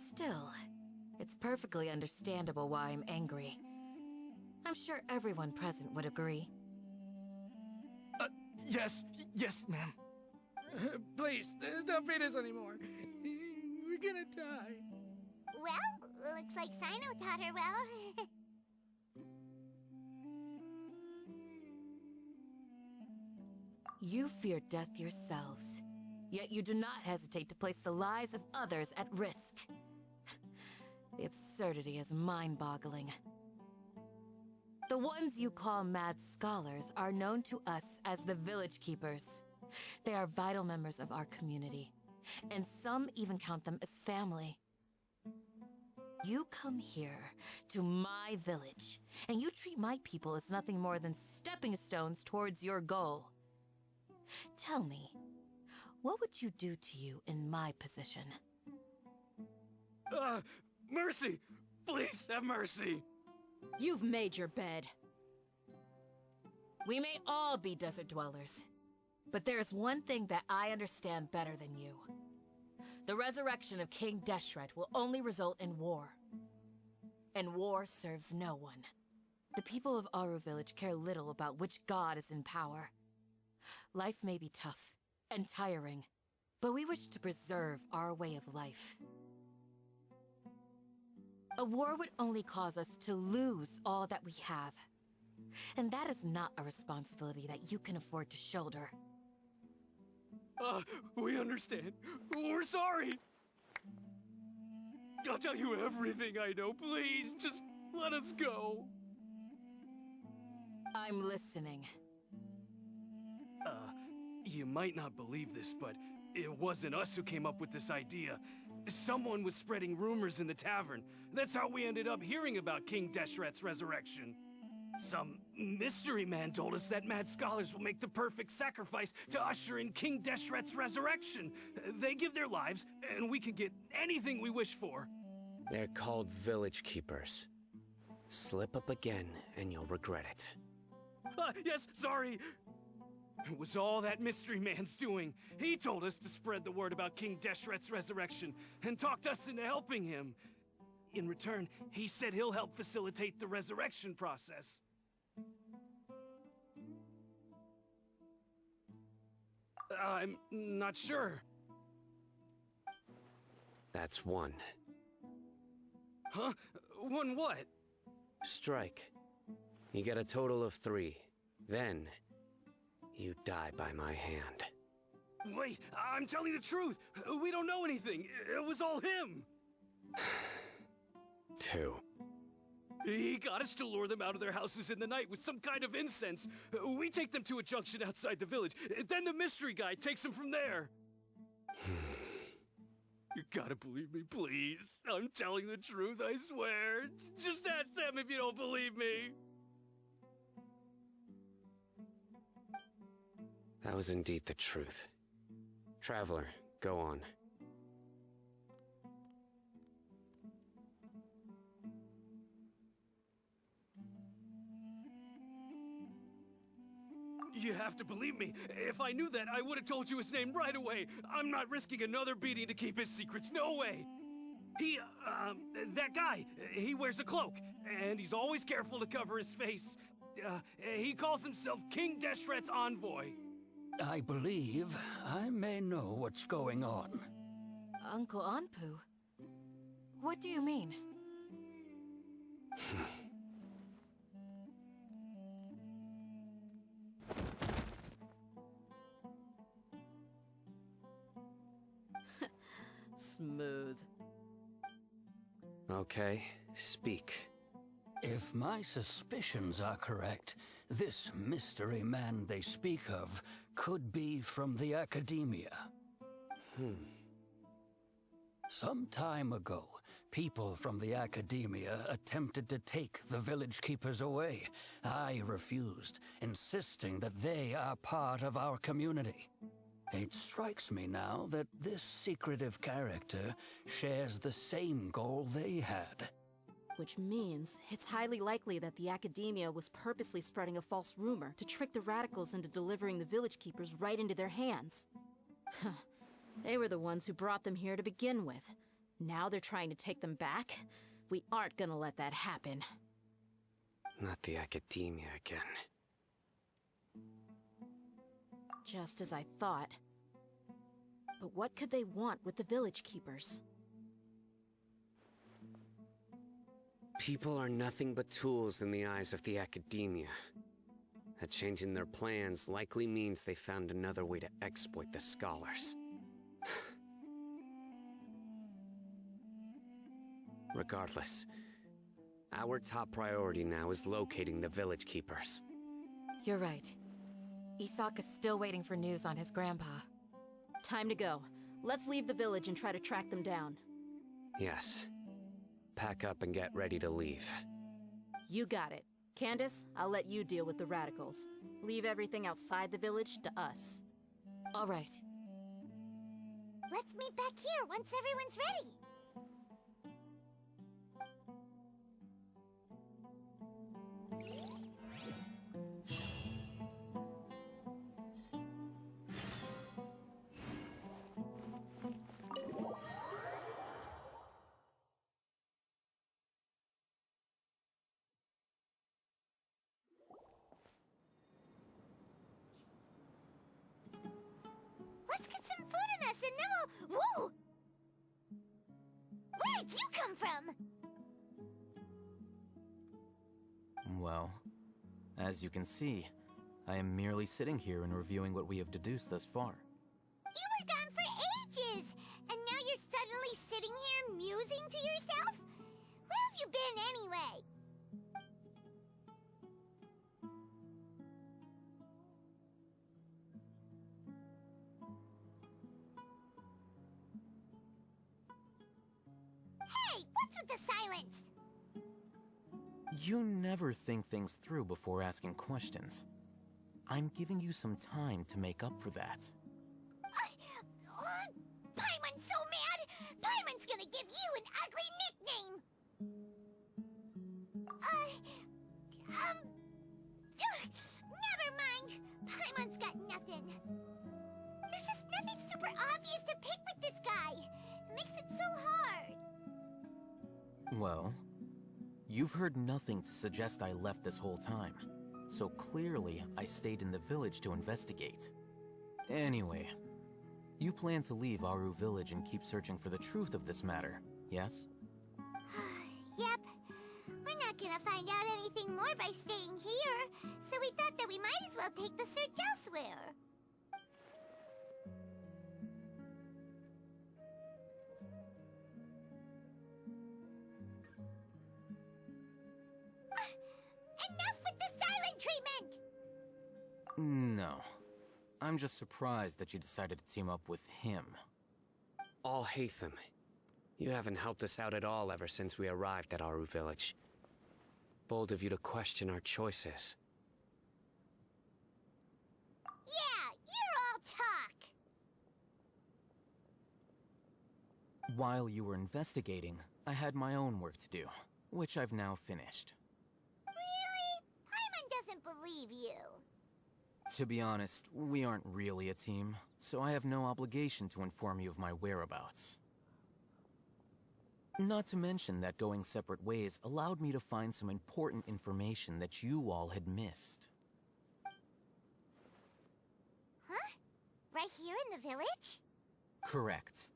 Still, it's perfectly understandable why I'm angry. I'm sure everyone present would agree. Yes, ma'am. Please, don't beat us anymore. We're gonna die. Well, looks like Sino taught her well. You fear death yourselves, yet you do not hesitate to place the lives of others at risk. The absurdity is mind-boggling. The ones you call mad scholars are known to us as the Village Keepers. They are vital members of our community, and some even count them as family. You come here, to my village, and you treat my people as nothing more than stepping stones towards your goal. Tell me, what would you do to you in my position? Mercy! Please, have mercy! You've made your bed. We may all be desert dwellers, but there's one thing that I understand better than you. The resurrection of King Deshret will only result in war. And war serves no one. The people of Aru Village care little about which god is in power. Life may be tough and tiring, but we wish to preserve our way of life. A war would only cause us to lose all that we have. And that is not a responsibility that you can afford to shoulder. We understand. We're sorry! I'll tell you everything I know, please. Just let us go. I'm listening. You might not believe this, but it wasn't us who came up with this idea. Someone was spreading rumors in the tavern. That's how we ended up hearing about King Deshret's resurrection. Some mystery man told us that mad scholars will make the perfect sacrifice to usher in King Deshret's resurrection. They give their lives, and we can get anything we wish for. They're called Village Keepers. Slip up again, and you'll regret it. Yes, sorry. It was all that mystery man's doing. He told us to spread the word about King Deshret's resurrection, and talked us into helping him. In return, he said he'll help facilitate the resurrection process. I'm not sure. That's one. Huh? One what? Strike. You get a total of 3. Then, you die by my hand. Wait, I'm telling the truth. We don't know anything. It was all him. 2. He got us to lure them out of their houses in the night with some kind of incense. We take them to a junction outside the village. Then the mystery guy takes them from there. You gotta believe me, please. I'm telling the truth, I swear. Just ask them if you don't believe me. That was indeed the truth. Traveler, Go on. You have to believe me. If I knew that, I would have told you his name right away. I'm not risking another beating to keep his secrets. No way. That guy, he wears a cloak, and he's always careful to cover his face. He calls himself King Deshret's envoy. I believe I may know what's going on. Uncle Anpu? What do you mean? Smooth. Okay, speak. If my suspicions are correct, this mystery man they speak of could be from the Academia. Some time ago, people from the Academia attempted to take the village keepers away. I refused, insisting that they are part of our community. It strikes me now that this secretive character shares the same goal they had. Which means it's highly likely that the Academia was purposely spreading a false rumor to trick the radicals into delivering the village keepers right into their hands. They were the ones who brought them here to begin with. Now they're trying to take them back? We aren't gonna let that happen. Not the Academia again. Just as I thought. But what could they want with the village keepers? People are nothing but tools in the eyes of the Academia. A change in their plans likely means they found another way to exploit the scholars. Regardless, our top priority now is locating the village keepers. You're right. Isak is still waiting for news on his grandpa. Time to go. Let's leave the village and try to track them down. Yes. Pack up and get ready to leave. You got it. Candace, I'll let you deal with the radicals. Leave everything outside the village to us. All right. Let's meet back here once everyone's ready. Let's get some food in us and then we'll... Whoa! Where did you come from? Well, as you can see, I am merely sitting here and reviewing what we have deduced thus far. You were gone for ages, and now you're suddenly sitting here musing to yourself? Where have you been anyway? Hey, what's with the silence? You never think things through before asking questions. I'm giving you some time to make up for that. Paimon's so mad! Paimon's gonna give you an ugly nickname! Never mind. Paimon's got nothing. There's just nothing super obvious to pick with this guy. It makes it so hard. Well, you've heard nothing to suggest I left this whole time. So clearly, I stayed in the village to investigate. Anyway, you plan to leave Aru village and keep searching for the truth of this matter, yes? Yep. We're not gonna find out anything more by staying here, so we thought that we might as well take the search elsewhere. Enough with the silent treatment! No. I'm just surprised that you decided to team up with him. Alhaitham, you haven't helped us out at all ever since we arrived at Aru village. Bold of you to question our choices. Yeah, you're all talk. While you were investigating, I had my own work to do, which I've now finished. Really? Paimon doesn't believe you. To be honest, we aren't really a team, so I have no obligation to inform you of my whereabouts. Not to mention that going separate ways allowed me to find some important information that you all had missed. Huh? Right here in the village? Correct.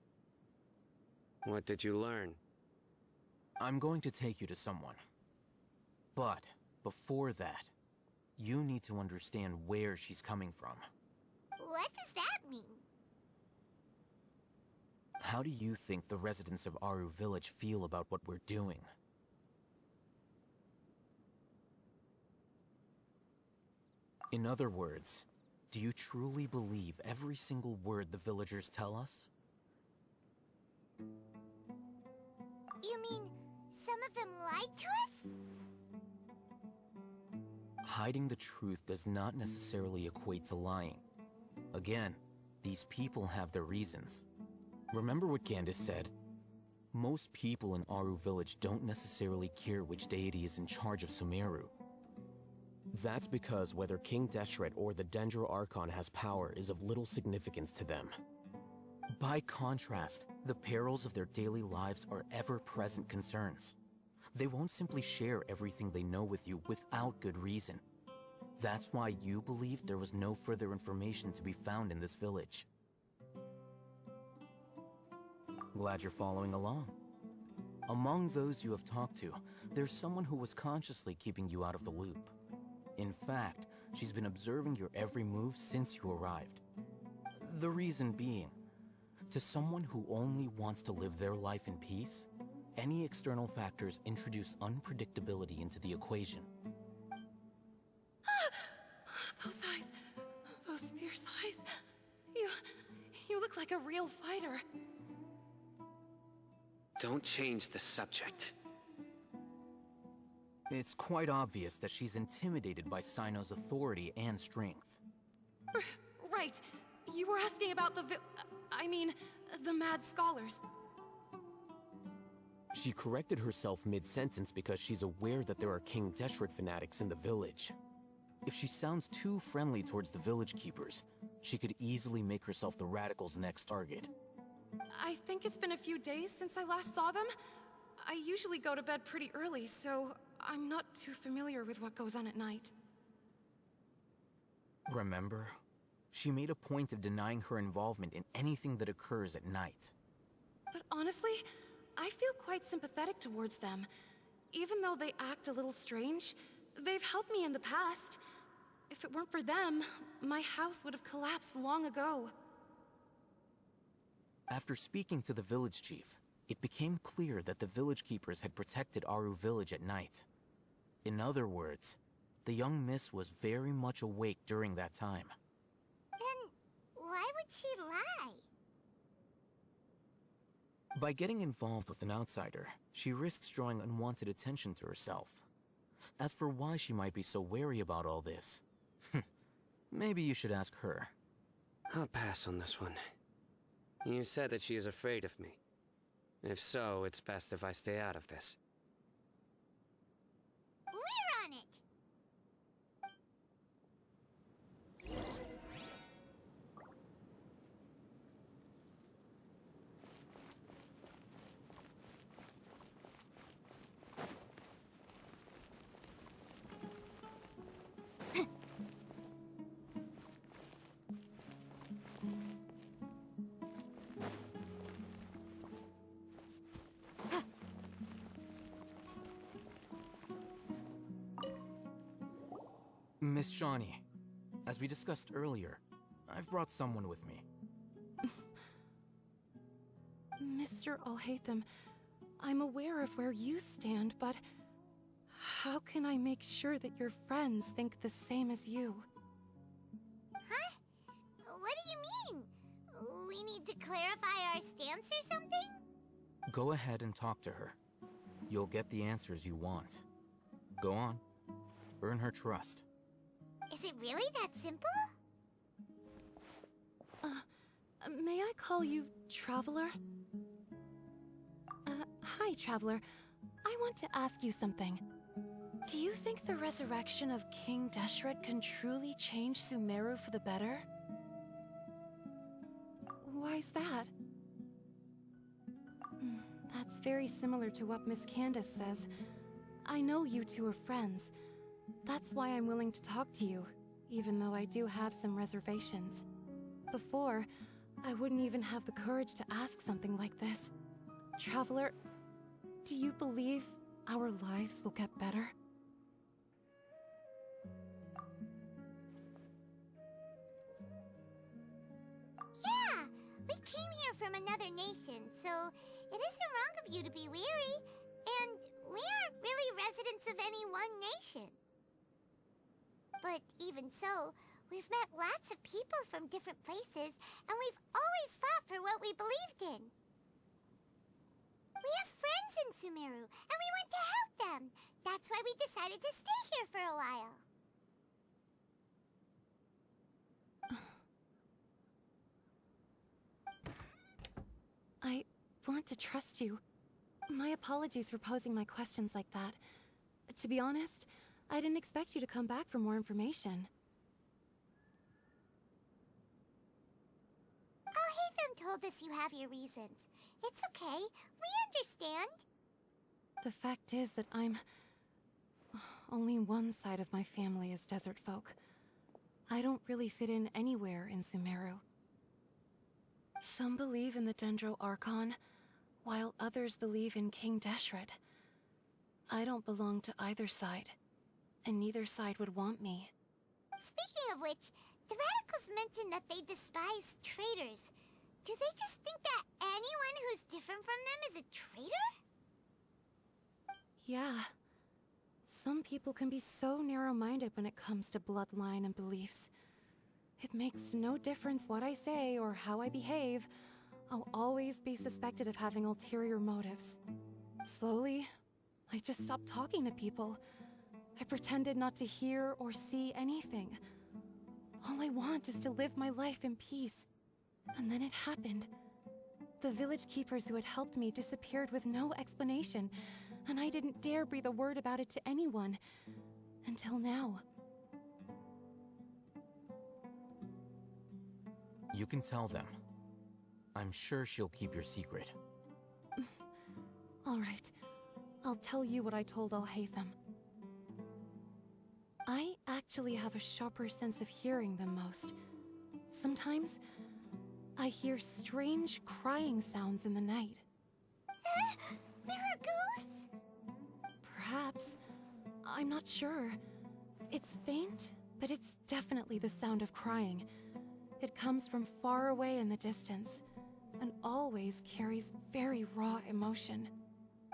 What did you learn? I'm going to take you to someone. But before that, you need to understand where she's coming from. What does that mean? How do you think the residents of Aru Village feel about what we're doing? In other words, do you truly believe every single word the villagers tell us? You mean some of them lied to us? Hiding the truth does not necessarily equate to lying. Again, these people have their reasons. Remember what Gandis said? Most people in Aru Village don't necessarily care which deity is in charge of Sumeru. That's because whether King Deshret or the Dendro Archon has power is of little significance to them. By contrast, the perils of their daily lives are ever-present concerns. They won't simply share everything they know with you without good reason. That's why you believed there was no further information to be found in this village. Glad you're following along. Among those you have talked to, there's someone who was consciously keeping you out of the loop. In fact, she's been observing your every move since you arrived. The reason being, to someone who only wants to live their life in peace, any external factors introduce unpredictability into the equation. Those eyes, those fierce eyes. You look like a real fighter. Don't change the subject. It's quite obvious that she's intimidated by Sino's authority and strength. Right. You were asking about the Mad Scholars. She corrected herself mid-sentence because she's aware that there are King Deshret fanatics in the village. If she sounds too friendly towards the village keepers, she could easily make herself the Radicals' next target. I think it's been a few days since I last saw them. I usually go to bed pretty early, so I'm not too familiar with what goes on at night. Remember? She made a point of denying her involvement in anything that occurs at night. But honestly, I feel quite sympathetic towards them. Even though they act a little strange, they've helped me in the past. If it weren't for them, my house would have collapsed long ago. After speaking to the village chief, it became clear that the village keepers had protected Aru Village at night. In other words, the young miss was very much awake during that time. Then why would she lie? By getting involved with an outsider, she risks drawing unwanted attention to herself. As for why she might be so wary about all this, maybe you should ask her. I'll pass on this one. You said that she is afraid of me. If so, it's best if I stay out of this. We're on it! Miss Shawnee, as we discussed earlier, I've brought someone with me. Mr. Alhaitham, I'm aware of where you stand, but how can I make sure that your friends think the same as you? Huh? What do you mean? We need to clarify our stance or something? Go ahead and talk to her. You'll get the answers you want. Go on. Earn her trust. Is it really that simple? May I call you Traveler? Hi, Traveler. I want to ask you something. Do you think the resurrection of King Deshret can truly change Sumeru for the better? Why's that? That's very similar to what Miss Candace says. I know you two are friends. That's why I'm willing to talk to you, even though I do have some reservations. Before, I wouldn't even have the courage to ask something like this. Traveler, do you believe our lives will get better? Yeah! We came here from another nation, so it isn't wrong of you to be weary. And we aren't really residents of any one nation. But even so, we've met lots of people from different places, and we've always fought for what we believed in. We have friends in Sumeru, and we want to help them. That's why we decided to stay here for a while. I want to trust you. My apologies for posing my questions like that. To be honest, I didn't expect you to come back for more information. Alhaitham told us you have your reasons. It's okay. We understand. The fact is that only one side of my family is desert folk. I don't really fit in anywhere in Sumeru. Some believe in the Dendro Archon, while others believe in King Deshret. I don't belong to either side, and neither side would want me. Speaking of which, the Radicals mentioned that they despise traitors. Do they just think that anyone who's different from them is a traitor? Yeah. Some people can be so narrow-minded when it comes to bloodline and beliefs. It makes no difference what I say or how I behave. I'll always be suspected of having ulterior motives. Slowly, I just stopped talking to people. I pretended not to hear or see anything. All I want is to live my life in peace. And then it happened. The village keepers who had helped me disappeared with no explanation, and I didn't dare breathe a word about it to anyone. Until now. You can tell them. I'm sure she'll keep your secret. All right. I'll tell you what I told Alhaitham. I actually have a sharper sense of hearing than most. Sometimes, I hear strange crying sounds in the night. There are ghosts? Perhaps. I'm not sure. It's faint, but it's definitely the sound of crying. It comes from far away in the distance, and always carries very raw emotion.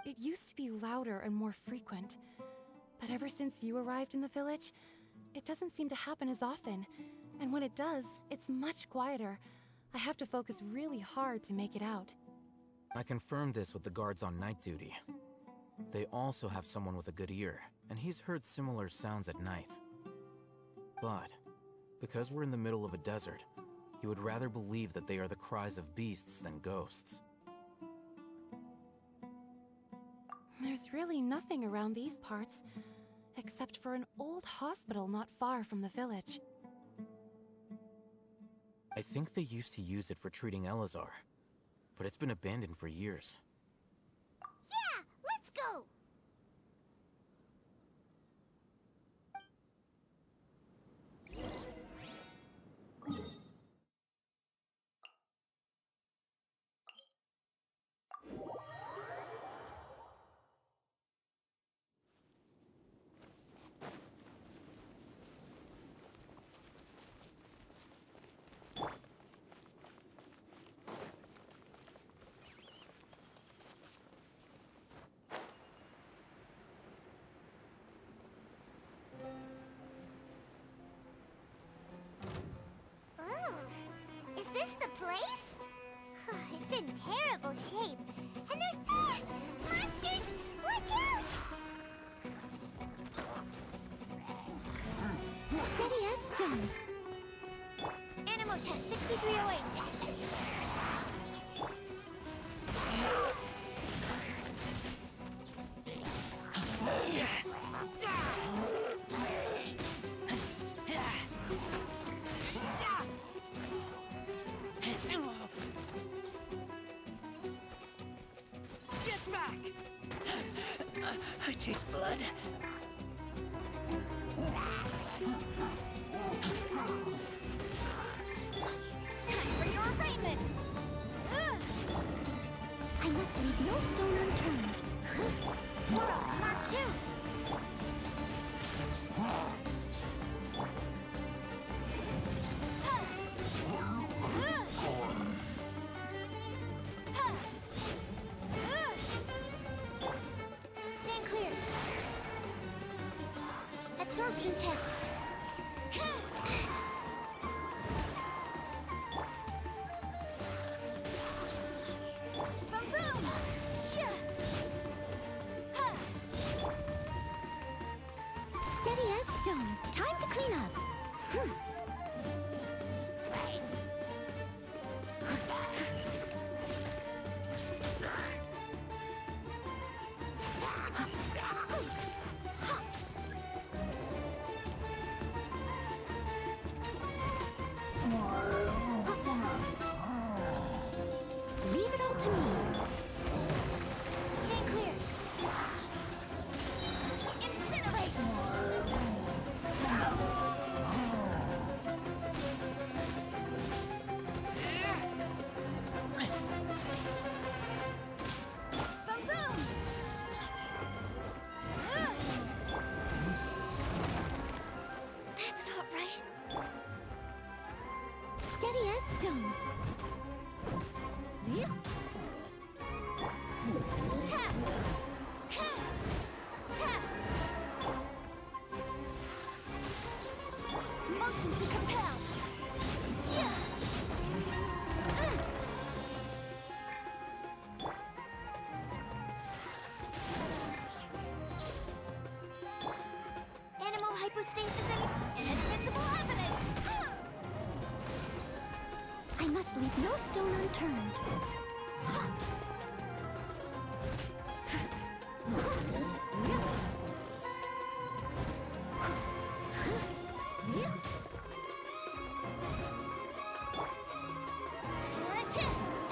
It used to be louder and more frequent, but ever since you arrived in the village, it doesn't seem to happen as often, and when it does, it's much quieter. I have to focus really hard to make it out. I confirmed this with the guards on night duty. They also have someone with a good ear, and he's heard similar sounds at night. But, because we're in the middle of a desert, he would rather believe that they are the cries of beasts than ghosts. There's really nothing around these parts, except for an old hospital not far from the village. I think they used to use it for treating Elazar, but it's been abandoned for years. Yeah, let's go! Is this the place? It's in terrible shape. And there's... monsters! Watch out! Steady as stone. Animal test 6308. Get back! I taste blood. Time for your arraignment! I must leave no stone unturned. Swirl, Mark 2! Stand clear. Absorption test. Boom boom! Chia! Ha! Steady as stone. Time to clean up. Leave it all to me. Stand clear. Incinerate! Boom boom! That's not right. Steady as stone. Tap! Tap! Motion to compel. Chia! Animal hypostasis and inadmissible evidence! I must leave no stone unturned.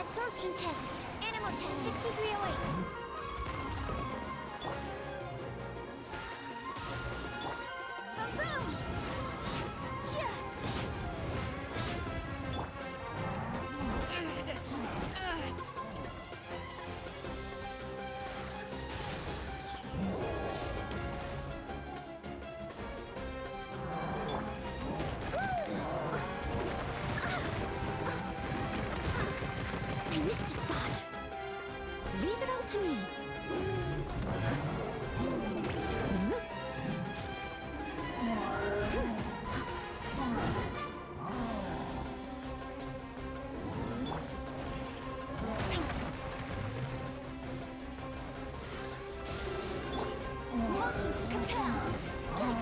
Absorption test. Animal test 6308. Boom boom! Chia! I missed a spot. Leave it all to me. Motion to compel. Flex.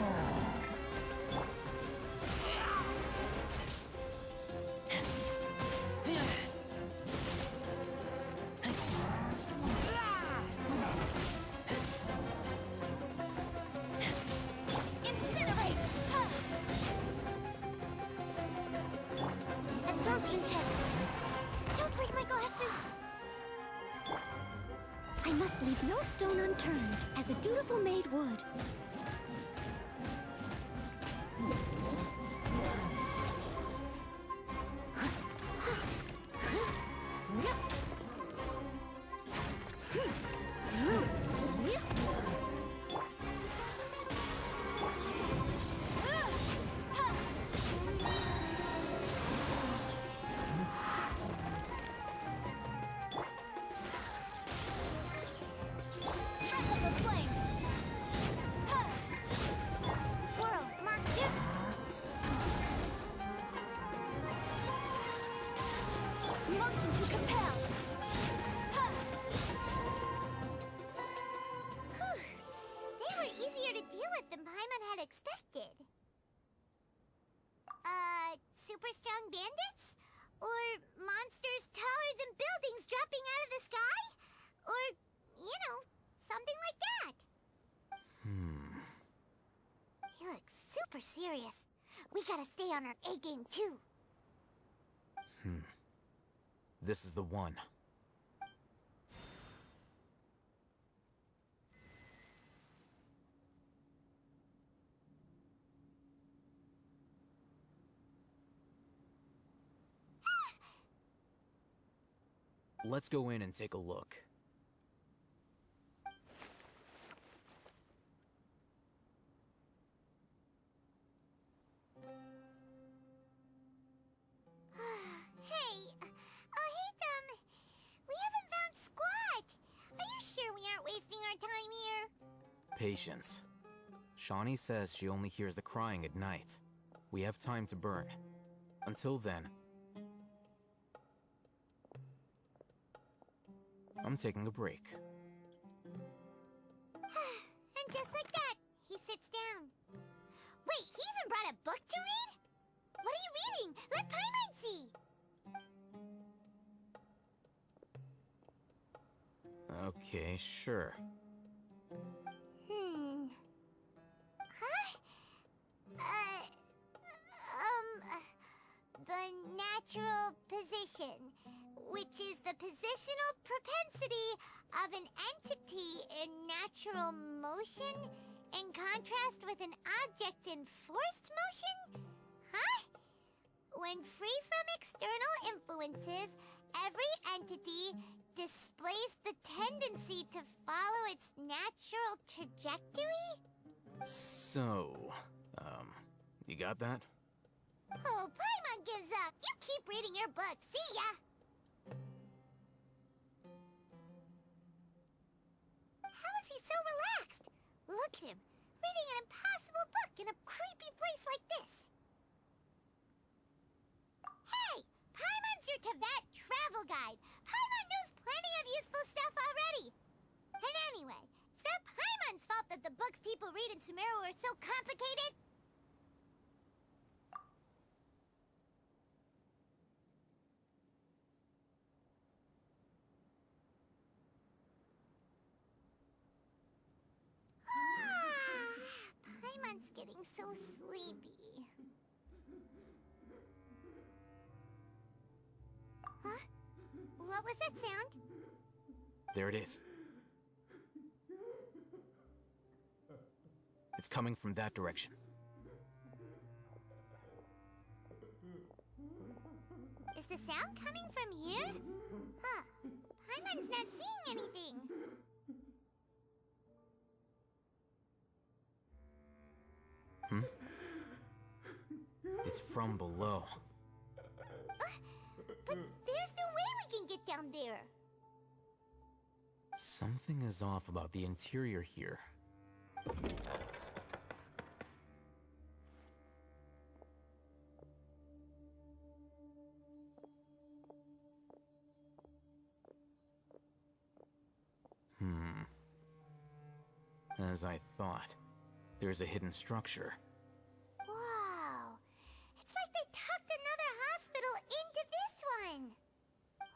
Incinerate! Absorption test. Don't break my glasses. I must leave no stone unturned, as a dutiful maid would. Motion to compel. They were easier to deal with than Paimon had expected. Super strong bandits? Or monsters taller than buildings dropping out of the sky? Or, something like that. He looks super serious. We gotta stay on our A game too. This is the one. Let's go in and take a look. Hey, Hatham, we haven't found squat. Are you sure we aren't wasting our time here? Patience. Shawnee says she only hears the crying at night. We have time to burn. Until then, I'm taking a break. And just like that, he sits down. Wait, he even brought a book to read? What are you reading? Let Paimon see! Okay, sure. Huh? The natural position, which is the positional propensity of an entity in natural motion in contrast with an object in forced motion? Huh? When free from external influences, every entity displays the tendency to follow its natural trajectory? So, you got that? Oh, Paimon gives up. You keep reading your book. See ya! How is he so relaxed? Look at him, reading an impossible book in a creepy place like this. Hey! Paimon's your Tibet travel guide. Paimon knows plenty of useful stuff already. And anyway, it's not Paimon's fault that the books people read in Sumeru are so complicated. Paimon's getting so sleepy. Huh? What was that sound? There it is. It's coming from that direction. Is the sound coming from here? Huh. Paimon's not seeing anything. It's from below. But there's no way we can get down there. Something is off about the interior here. As I thought, there's a hidden structure. Wow. It's like they tucked another hospital into this one.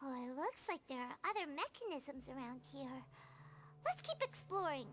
Oh, it looks like there are other mechanisms around here. Let's keep exploring.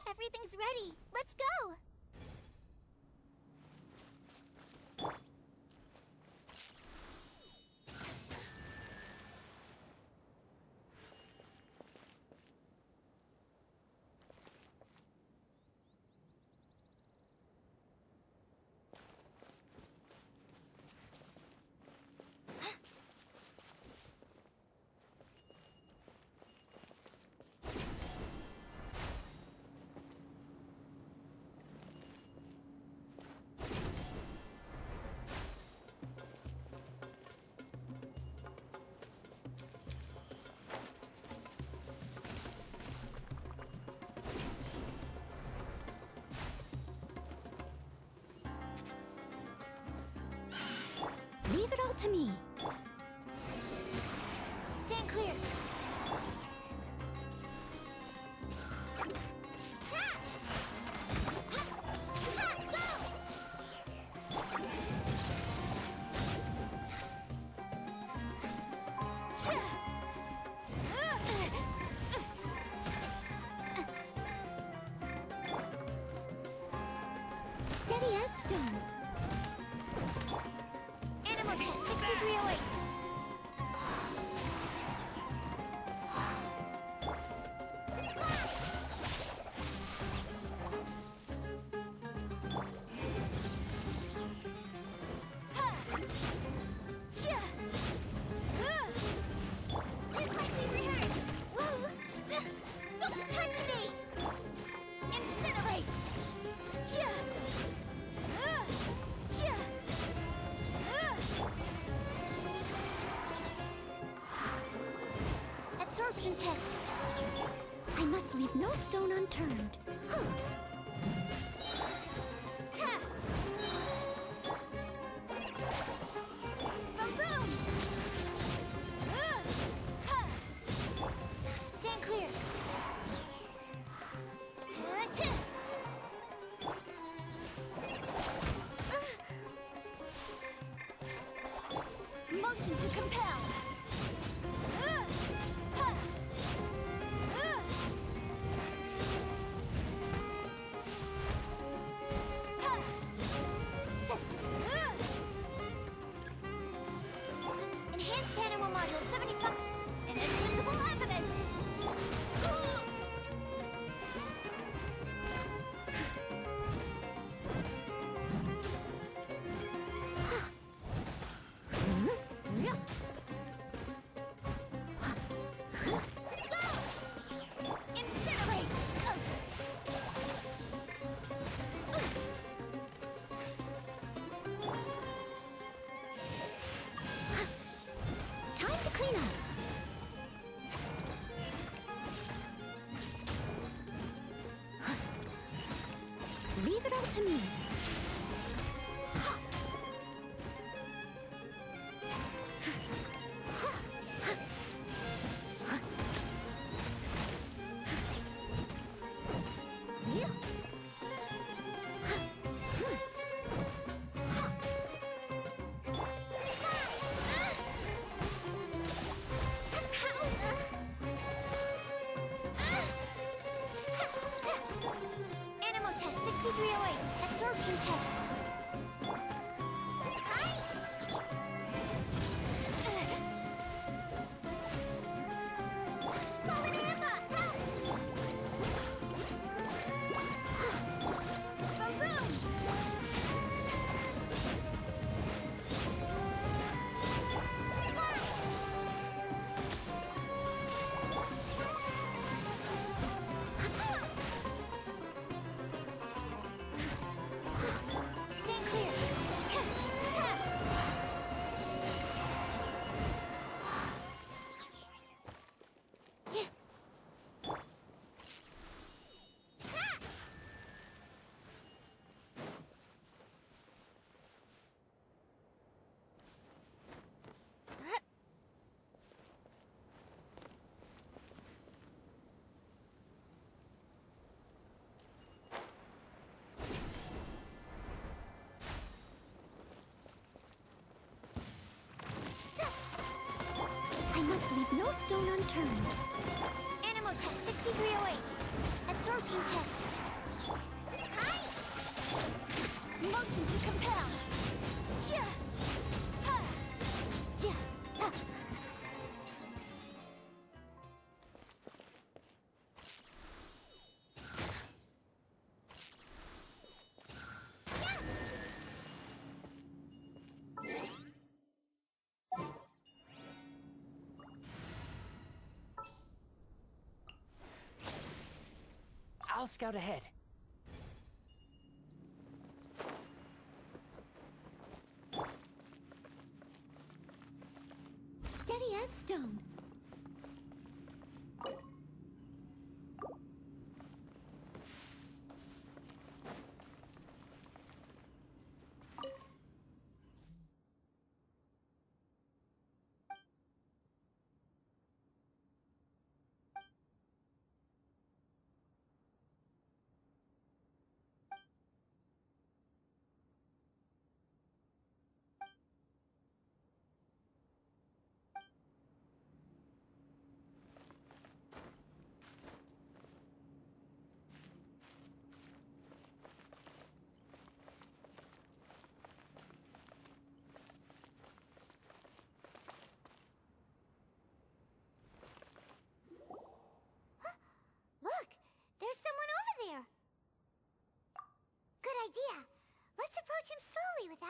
Everything's ready. Let's go. to me. Stand clear. Steady as stone. Animal test 6308. Just like we rehearsed. Whoa! Don't touch me! Incinerate! Absorption test. I must leave no stone unturned. Vroom! Stand clear. Motion to compel. Enhanced animal module 75. Inadmissible evidence. Incinerate! Time to clean up. Leave it all to me. Animal test 6308. Absorption test. Stand clear. I must leave no stone unturned. Animal test 6308. Absorption test. Motion to compel. I'll scout ahead. Steady as stone.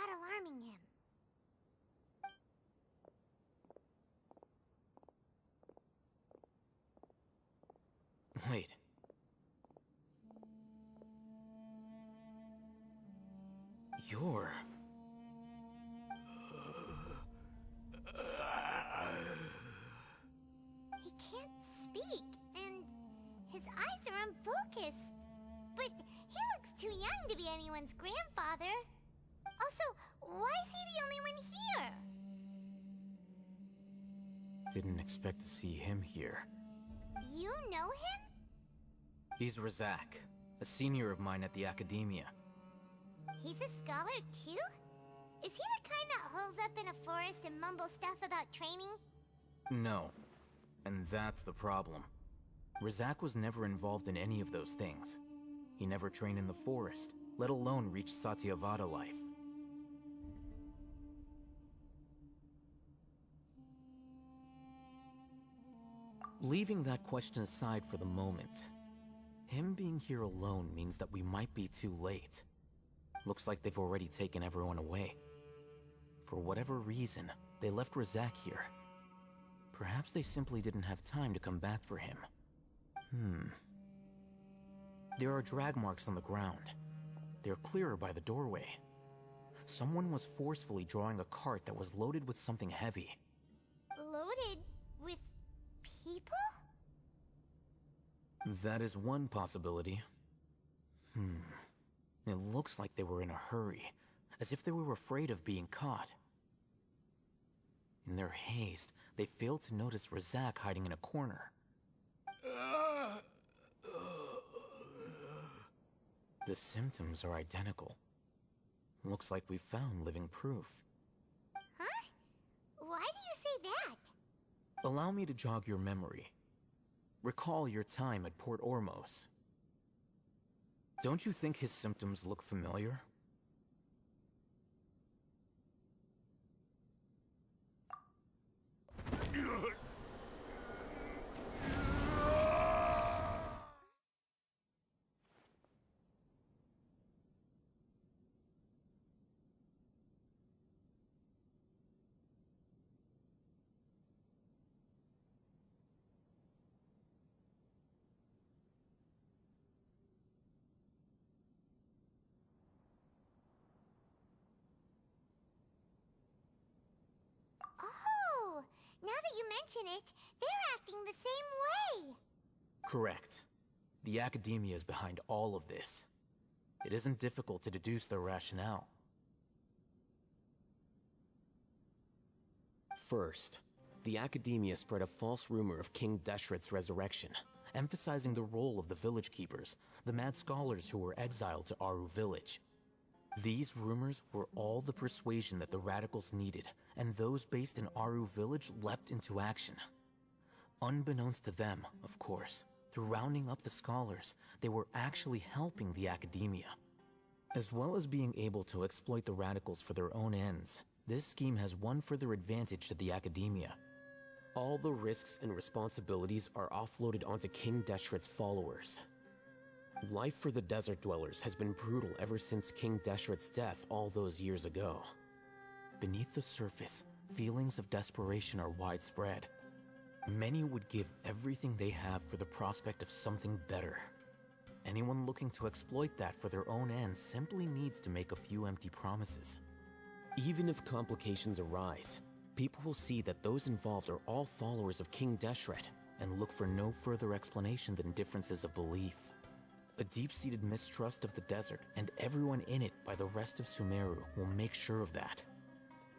without alarming him. Wait. You're... He can't speak, and his eyes are unfocused. But he looks too young to be anyone's grandfather. Also, why is he the only one here? Didn't expect to see him here. You know him? He's Razak, a senior of mine at the Academia. He's a scholar too? Is he the kind that holes up in a forest and mumbles stuff about training? No. And that's the problem. Razak was never involved in any of those things. He never trained in the forest, let alone reach Satyavada life. Leaving that question aside for the moment, him being here alone means that we might be too late. Looks like they've already taken everyone away. For whatever reason, they left Razak here. Perhaps they simply didn't have time to come back for him. There are drag marks on the ground. They're clearer by the doorway. Someone was forcefully drawing a cart that was loaded with something heavy. Loaded with people? That is one possibility. It looks like they were in a hurry, as if they were afraid of being caught. In their haste, they failed to notice Razak hiding in a corner. The symptoms are identical. Looks like we found living proof. Huh? Why do you say that? Allow me to jog your memory. Recall your time at Port Ormos. Don't you think his symptoms look familiar? Oh, now that you mention it, they're acting the same way. Correct. The Academia is behind all of this. It isn't difficult to deduce their rationale. First, the Academia spread a false rumor of King Deshret's resurrection, emphasizing the role of the village keepers, the mad scholars who were exiled to Aru village. These rumors were all the persuasion that the radicals needed, and those based in Aru village leapt into action. Unbeknownst to them, of course, through rounding up the scholars, they were actually helping the Academia. As well as being able to exploit the radicals for their own ends, this scheme has one further advantage to the Academia. All the risks and responsibilities are offloaded onto King Deshret's followers. Life for the desert dwellers has been brutal ever since King Deshret's death all those years ago. Beneath the surface, feelings of desperation are widespread. Many would give everything they have for the prospect of something better. Anyone looking to exploit that for their own ends simply needs to make a few empty promises. Even if complications arise, people will see that those involved are all followers of King Deshret and look for no further explanation than differences of belief. A deep-seated mistrust of the desert and everyone in it by the rest of Sumeru will make sure of that.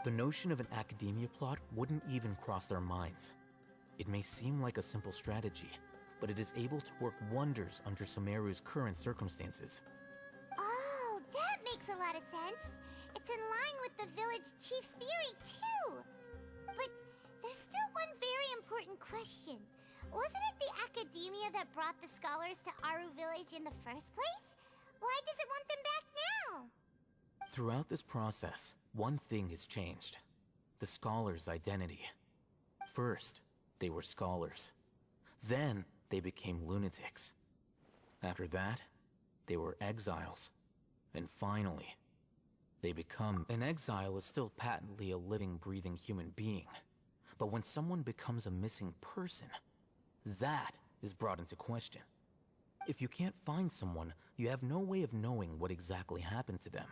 The notion of an Academia plot wouldn't even cross their minds. It may seem like a simple strategy, but it is able to work wonders under Sumeru's current circumstances. Oh, that makes a lot of sense. It's in line with the village chief's theory, too. But there's still one very important question. Wasn't it the Academia that brought the scholars to Aru village in the first place? Why does it want them back now? Throughout this process, one thing has changed. The scholars' identity. First, they were scholars. Then, they became lunatics. After that, they were exiles. And finally, They become... An exile is still patently a living, breathing human being. But when someone becomes a missing person, that is brought into question. If you can't find someone, you have no way of knowing what exactly happened to them.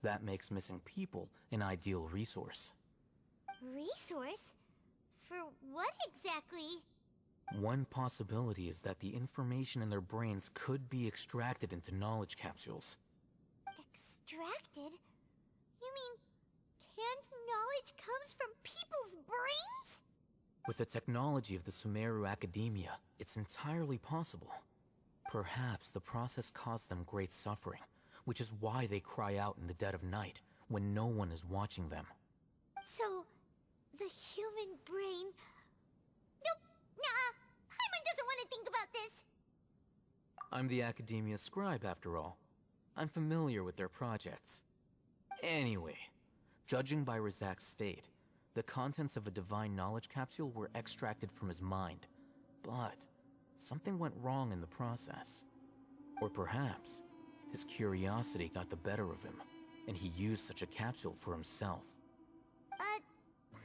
That makes missing people an ideal resource. Resource? For what exactly? One possibility is that the information in their brains could be extracted into knowledge capsules. Extracted? You mean canned knowledge comes from people's brains? With the technology of the Sumeru Academia, it's entirely possible. Perhaps the process caused them great suffering, which is why they cry out in the dead of night, when no one is watching them. So, the human brain... Nope, nah, Paimon doesn't want to think about this. I'm the Academia scribe, after all. I'm familiar with their projects. Anyway, judging by Razak's state, the contents of a divine knowledge capsule were extracted from his mind. But something went wrong in the process. Or perhaps his curiosity got the better of him, and he used such a capsule for himself.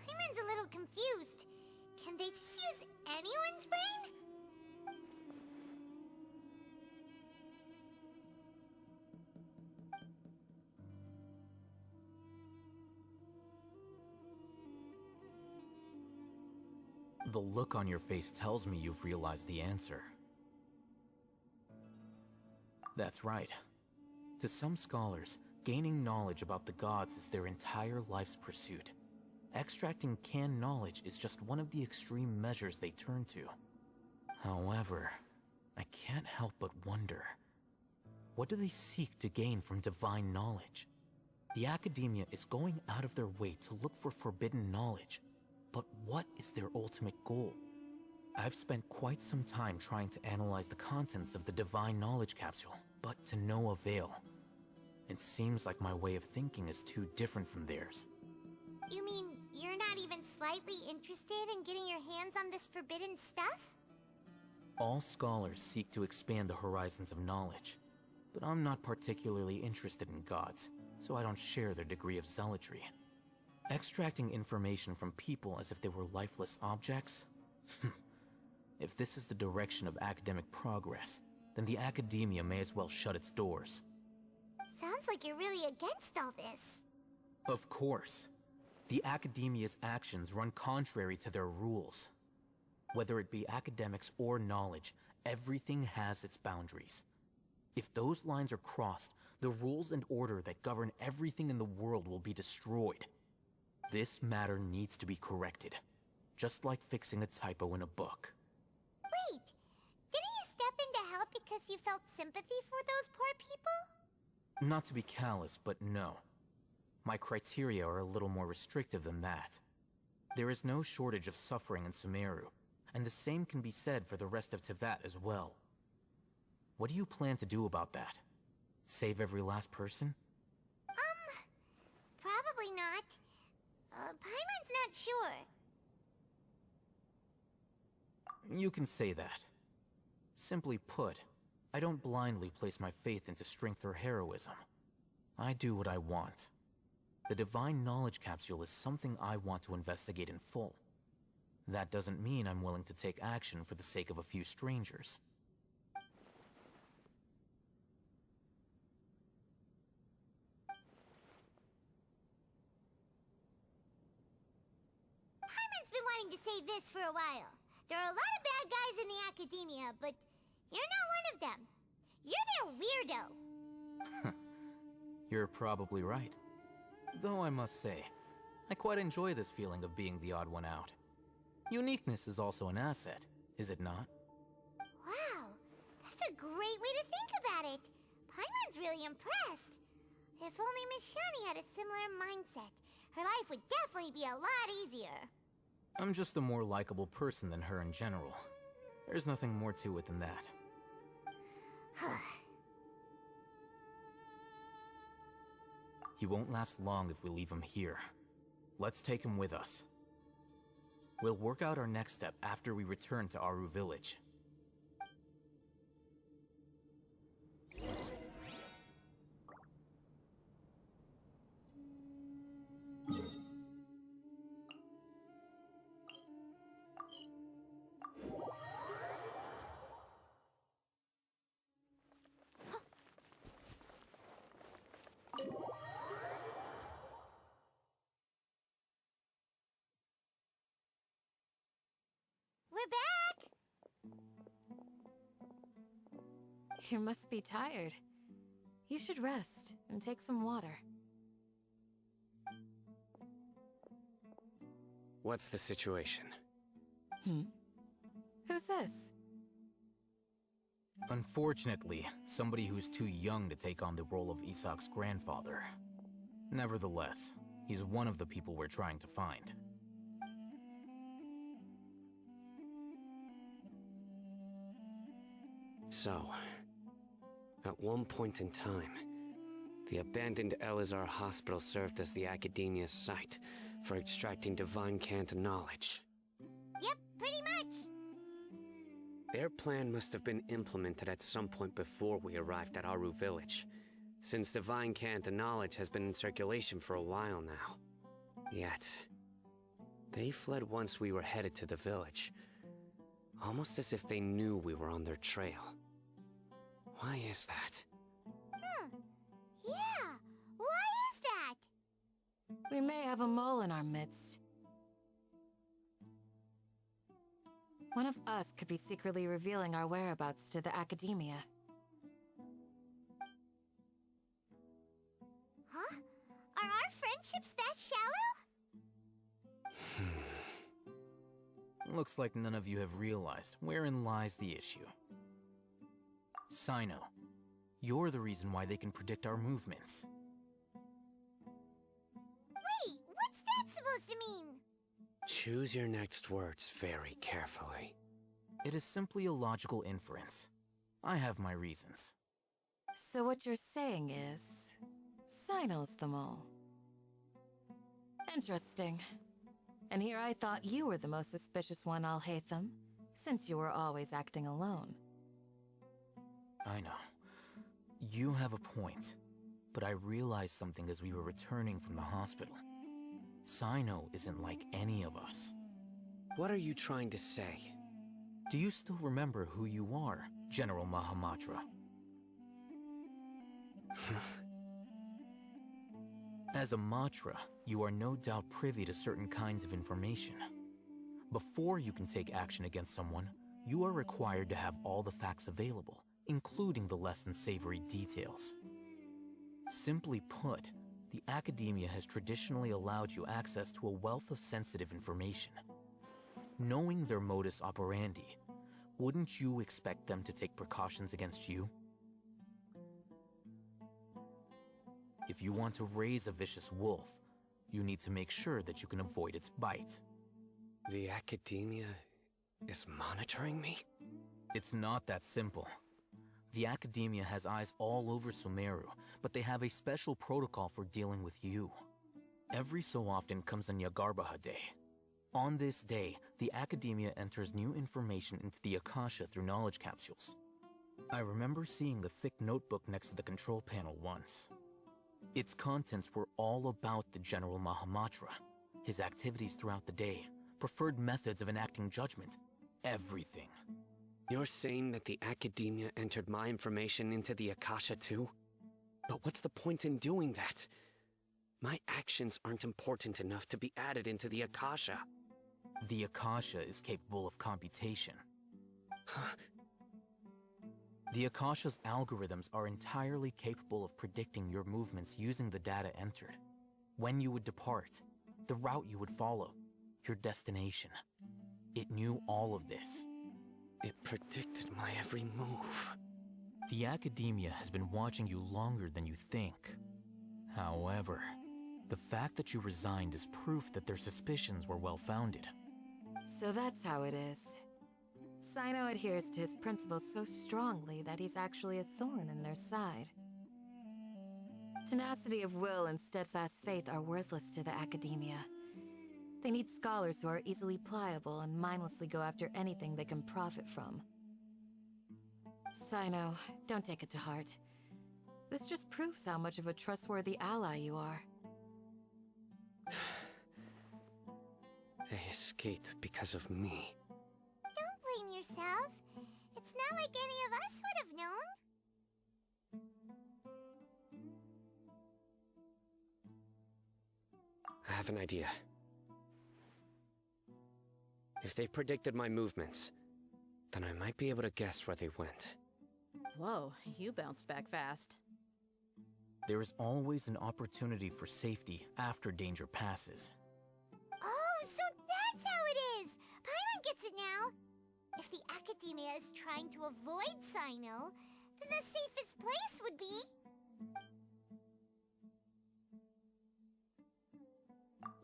Paimon's a little confused. Can they just use anyone's brain? The look on your face tells me you've realized the answer. That's right. To some scholars, gaining knowledge about the gods is their entire life's pursuit. Extracting canned knowledge is just one of the extreme measures they turn to. However, I can't help but wonder, what do they seek to gain from divine knowledge? The Academia is going out of their way to look for forbidden knowledge, but what is their ultimate goal? I've spent quite some time trying to analyze the contents of the divine knowledge capsule, but to no avail. It seems like my way of thinking is too different from theirs. You mean you're not even slightly interested in getting your hands on this forbidden stuff? All scholars seek to expand the horizons of knowledge, but I'm not particularly interested in gods, so I don't share their degree of zealotry. Extracting information from people as if they were lifeless objects? If this is the direction of academic progress, then the Academia may as well shut its doors. Sounds like you're really against all this. Of course. The Academia's actions run contrary to their rules. Whether it be academics or knowledge, everything has its boundaries. If those lines are crossed, the rules and order that govern everything in the world will be destroyed. This matter needs to be corrected, just like fixing a typo in a book. Wait, didn't you step in to help because you felt sympathy for those poor people? Not to be callous, but no. My criteria are a little more restrictive than that. There is no shortage of suffering in Sumeru, and the same can be said for the rest of Teyvat as well. What do you plan to do about that? Save every last person? Probably not. Paimon's not sure. You can say that. Simply put, I don't blindly place my faith into strength or heroism. I do what I want. The divine knowledge capsule is something I want to investigate in full. That doesn't mean I'm willing to take action for the sake of a few strangers. Paimon's been wanting to say this for a while. There are a lot of bad guys in the Academia, but you're not one of them. You're their weirdo. You're probably right. Though I must say, I quite enjoy this feeling of being the odd one out. Uniqueness is also an asset, is it not? Wow, that's a great way to think about it. Paimon's really impressed. If only Miss Shani had a similar mindset, her life would definitely be a lot easier. I'm just a more likable person than her in general. There's nothing more to it than that. He won't last long if we leave him here. Let's take him with us. We'll work out our next step after we return to Aru Village. we're back! You must be tired. You should rest and take some water. What's the situation? Who's this? Unfortunately, somebody who's too young to take on the role of Isak's grandfather. Nevertheless, he's one of the people we're trying to find. So, at one point in time, the abandoned Elazar Hospital served as the Academia's site for extracting divine cant knowledge. Yep, pretty much. Their plan must have been implemented at some point before we arrived at Aru Village, since divine cant knowledge has been in circulation for a while now. Yet, they fled once we were headed to the village, almost as if they knew we were on their trail. Why is that? Yeah, why is that? We may have a mole in our midst. One of us could be secretly revealing our whereabouts to the Academia. Huh? Are our friendships that shallow? Looks like none of you have realized wherein lies the issue. Sino, you're the reason why they can predict our movements. Wait, what's that supposed to mean? Choose your next words very carefully. It is simply a logical inference. I have my reasons. So what you're saying is... Sino's the mole. Interesting. And here I thought you were the most suspicious one, Alhaitham, since you were always acting alone. I know. You have a point, but I realized something as we were returning from the hospital. Sino isn't like any of us. What are you trying to say? Do you still remember who you are, General Mahamatra? As a Matra, you are no doubt privy to certain kinds of information. Before you can take action against someone, you are required to have all the facts available, including the less than savory details. Simply put, the Academia has traditionally allowed you access to a wealth of sensitive information. Knowing their modus operandi, wouldn't you expect them to take precautions against you? If you want to raise a vicious wolf, you need to make sure that you can avoid its bite. The Academia is monitoring me? It's not that simple. The Academia has eyes all over Sumeru, but they have a special protocol for dealing with you. Every so often comes a Nyagarbaha Day. On this day, the Academia enters new information into the Akasha through knowledge capsules. I remember seeing a thick notebook next to the control panel once. Its contents were all about the General Mahamatra, his activities throughout the day, preferred methods of enacting judgment, everything. You're saying that the Academia entered my information into the Akasha too? But what's the point in doing that? My actions aren't important enough to be added into the Akasha. The Akasha is capable of computation. The Akasha's algorithms are entirely capable of predicting your movements using the data entered. When you would depart, the route you would follow, your destination. It knew all of this. It predicted my every move. The Academia has been watching you longer than you think. However, the fact that you resigned is proof that their suspicions were well-founded. So that's how it is. Sino adheres to his principles so strongly that he's actually a thorn in their side. Tenacity of will and steadfast faith are worthless to the Academia. They need scholars who are easily pliable and mindlessly go after anything they can profit from. Sino, don't take it to heart. This just proves how much of a trustworthy ally you are. They escaped because of me. Don't blame yourself. It's not like any of us would have known. I have an idea. If they predicted my movements, then I might be able to guess where they went. Whoa, you bounced back fast. There is always an opportunity for safety after danger passes. Oh, so that's how it is! Paimon gets it now! If the Academia is trying to avoid Sino, then the safest place would be...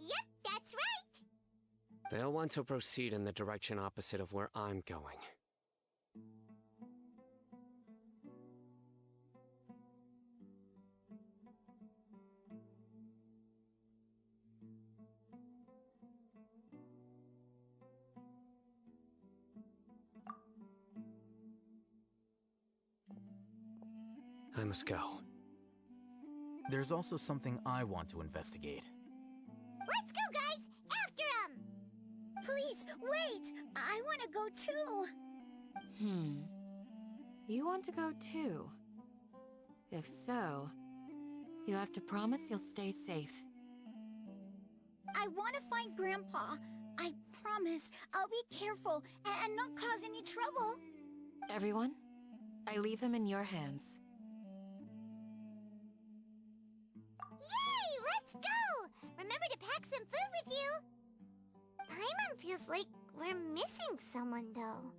Yep, that's right! They'll want to proceed in the direction opposite of where I'm going. I must go. There's also something I want to investigate. Let's go, guys! After him! Please, wait! I want to go too! You want to go too? If so, you have to promise you'll stay safe. I want to find Grandpa. I promise I'll be careful and not cause any trouble. Everyone, I leave him in your hands. Yay! Let's go! Remember to pack some food with you! Paimon feels like we're missing someone, though.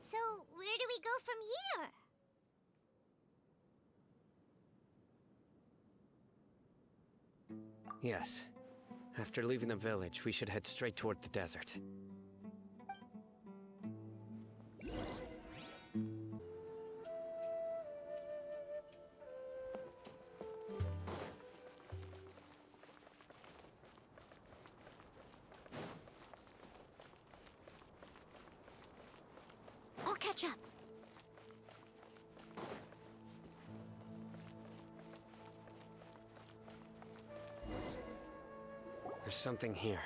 So, where do we go from here? Yes. After leaving the village, we should head straight toward the desert. I'll catch up. There's something here.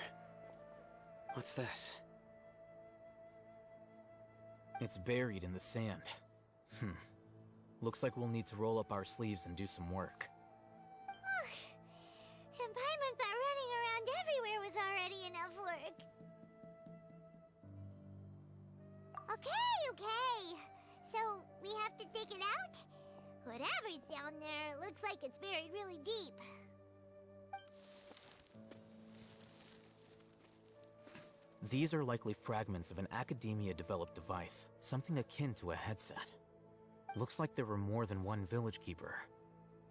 What's this? It's buried in the sand. Looks like we'll need to roll up our sleeves and do some work. And Paimon thought running around everywhere was already enough work. Okay. So, we have to dig it out? Whatever's down there looks like it's buried really deep. These are likely fragments of an Academia-developed device, something akin to a headset. Looks like there were more than one village keeper.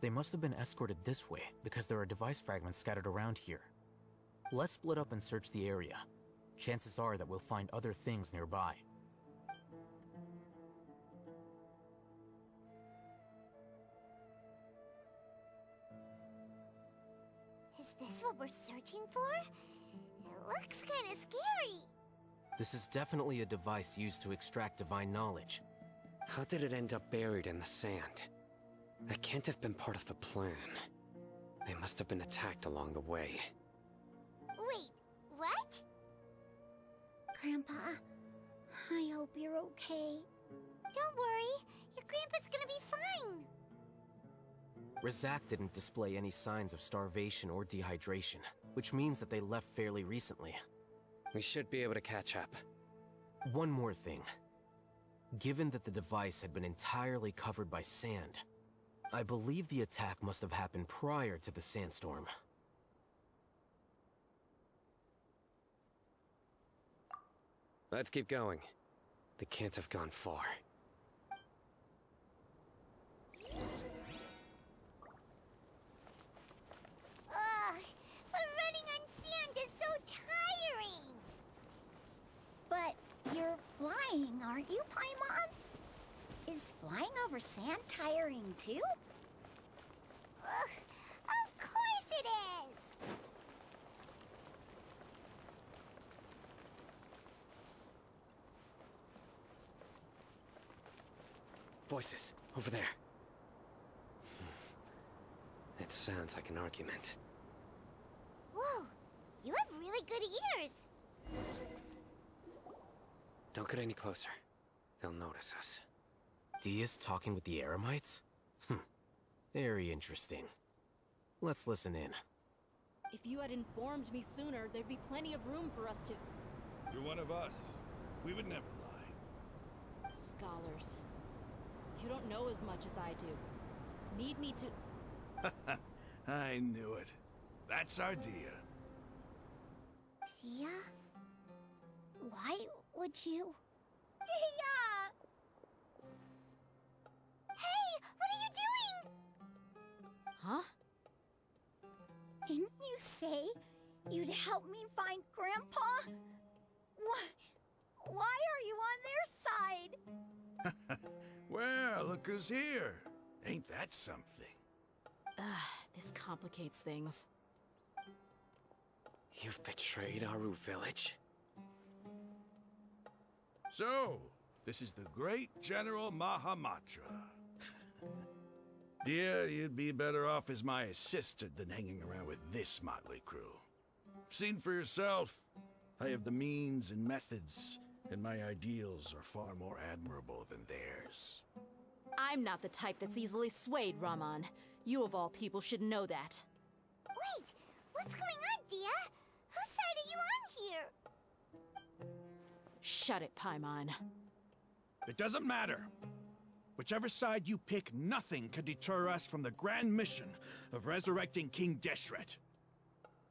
They must have been escorted this way because there are device fragments scattered around here. Let's split up and search the area. Chances are that we'll find other things nearby. Is this what we're searching for? It looks kind of scary. This is definitely a device used to extract divine knowledge. How did it end up buried in the sand? That can't have been part of the plan. They must have been attacked along the way. Wait, what? Grandpa, I hope you're okay. Don't worry, your grandpa's gonna be fine. Razak didn't display any signs of starvation or dehydration, which means that they left fairly recently. We should be able to catch up. One more thing. Given that the device had been entirely covered by sand, I believe the attack must have happened prior to the sandstorm. Let's keep going. They can't have gone far. Ugh, but running on sand is so tiring. But you're flying, aren't you, Paimon? Is flying over sand tiring too? Ugh, of course it is. Voices, over there. It sounds like an argument. Whoa, you have really good ears. Don't get any closer. They'll notice us. Dia's talking with the Eremites? Very interesting. Let's listen in. If you had informed me sooner, there'd be plenty of room for us to... You're one of us. We would never lie. Scholars. You don't know as much as I do. Need me to... I knew it. That's our Dia. Dia? Why would you... Dia! Hey, what are you doing? Huh? Didn't you say you'd help me find Grandpa? Why are you on their side? Well, look who's here. Ain't that something? This complicates things. You've betrayed Aru village? So, this is the great General Mahamatra. Dear, you'd be better off as my assistant than hanging around with this motley crew. Seen for yourself, I have the means and methods, and my ideals are far more admirable than theirs. I'm not the type that's easily swayed, Raman. You of all people should know that. Wait, what's going on, Dia? Whose side are you on here? Shut it, Paimon. It doesn't matter. Whichever side you pick, nothing can deter us from the grand mission of resurrecting King Deshret.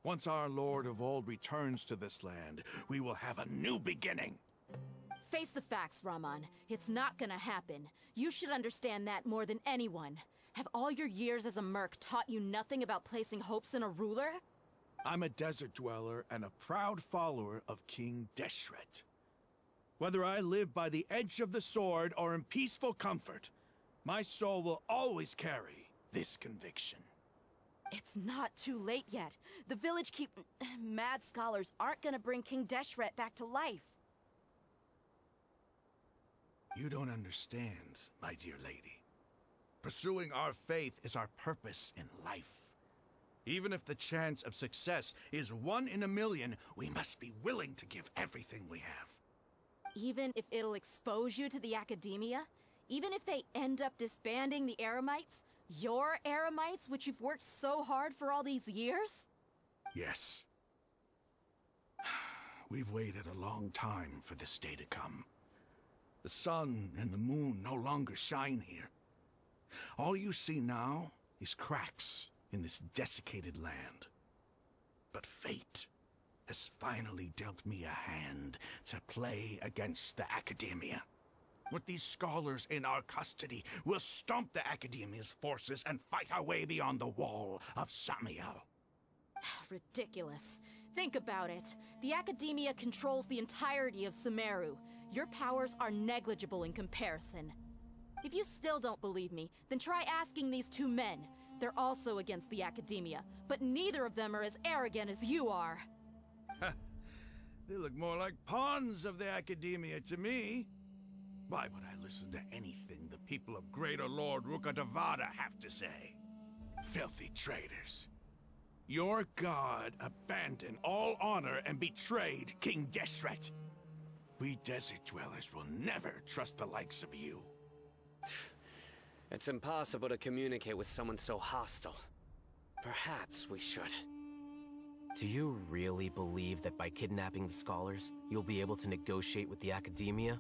Once our Lord of Old returns to this land, we will have a new beginning. Face the facts, Raman. It's not gonna happen. You should understand that more than anyone. Have all your years as a merc taught you nothing about placing hopes in a ruler? I'm a desert dweller and a proud follower of King Deshret. Whether I live by the edge of the sword or in peaceful comfort, my soul will always carry this conviction. It's not too late yet. The village mad scholars aren't gonna bring King Deshret back to life. You don't understand, my dear lady. Pursuing our faith is our purpose in life. Even if the chance of success is 1 in a million, we must be willing to give everything we have. Even if it'll expose you to the academia? Even if they end up disbanding the Eremites? Your Eremites, which you've worked so hard for all these years? Yes. We've waited a long time for this day to come. The sun and the moon no longer shine here. All you see now is cracks in this desiccated land. But fate has finally dealt me a hand to play against the Academia. With these scholars in our custody, we'll stomp the Academia's forces and fight our way beyond the wall of Samiel. Ridiculous. Think about it. The Academia controls the entirety of Sumeru. Your powers are negligible in comparison. If you still don't believe me, then try asking these 2 men. They're also against the Academia, but neither of them are as arrogant as you are. They look more like pawns of the Academia to me. Why would I listen to anything the people of Greater Lord Rukkhadevata have to say? Filthy traitors. Your god abandoned all honor and betrayed King Deshret. We desert dwellers will never trust the likes of you. It's impossible to communicate with someone so hostile. Perhaps we should. Do you really believe that by kidnapping the scholars, you'll be able to negotiate with the academia?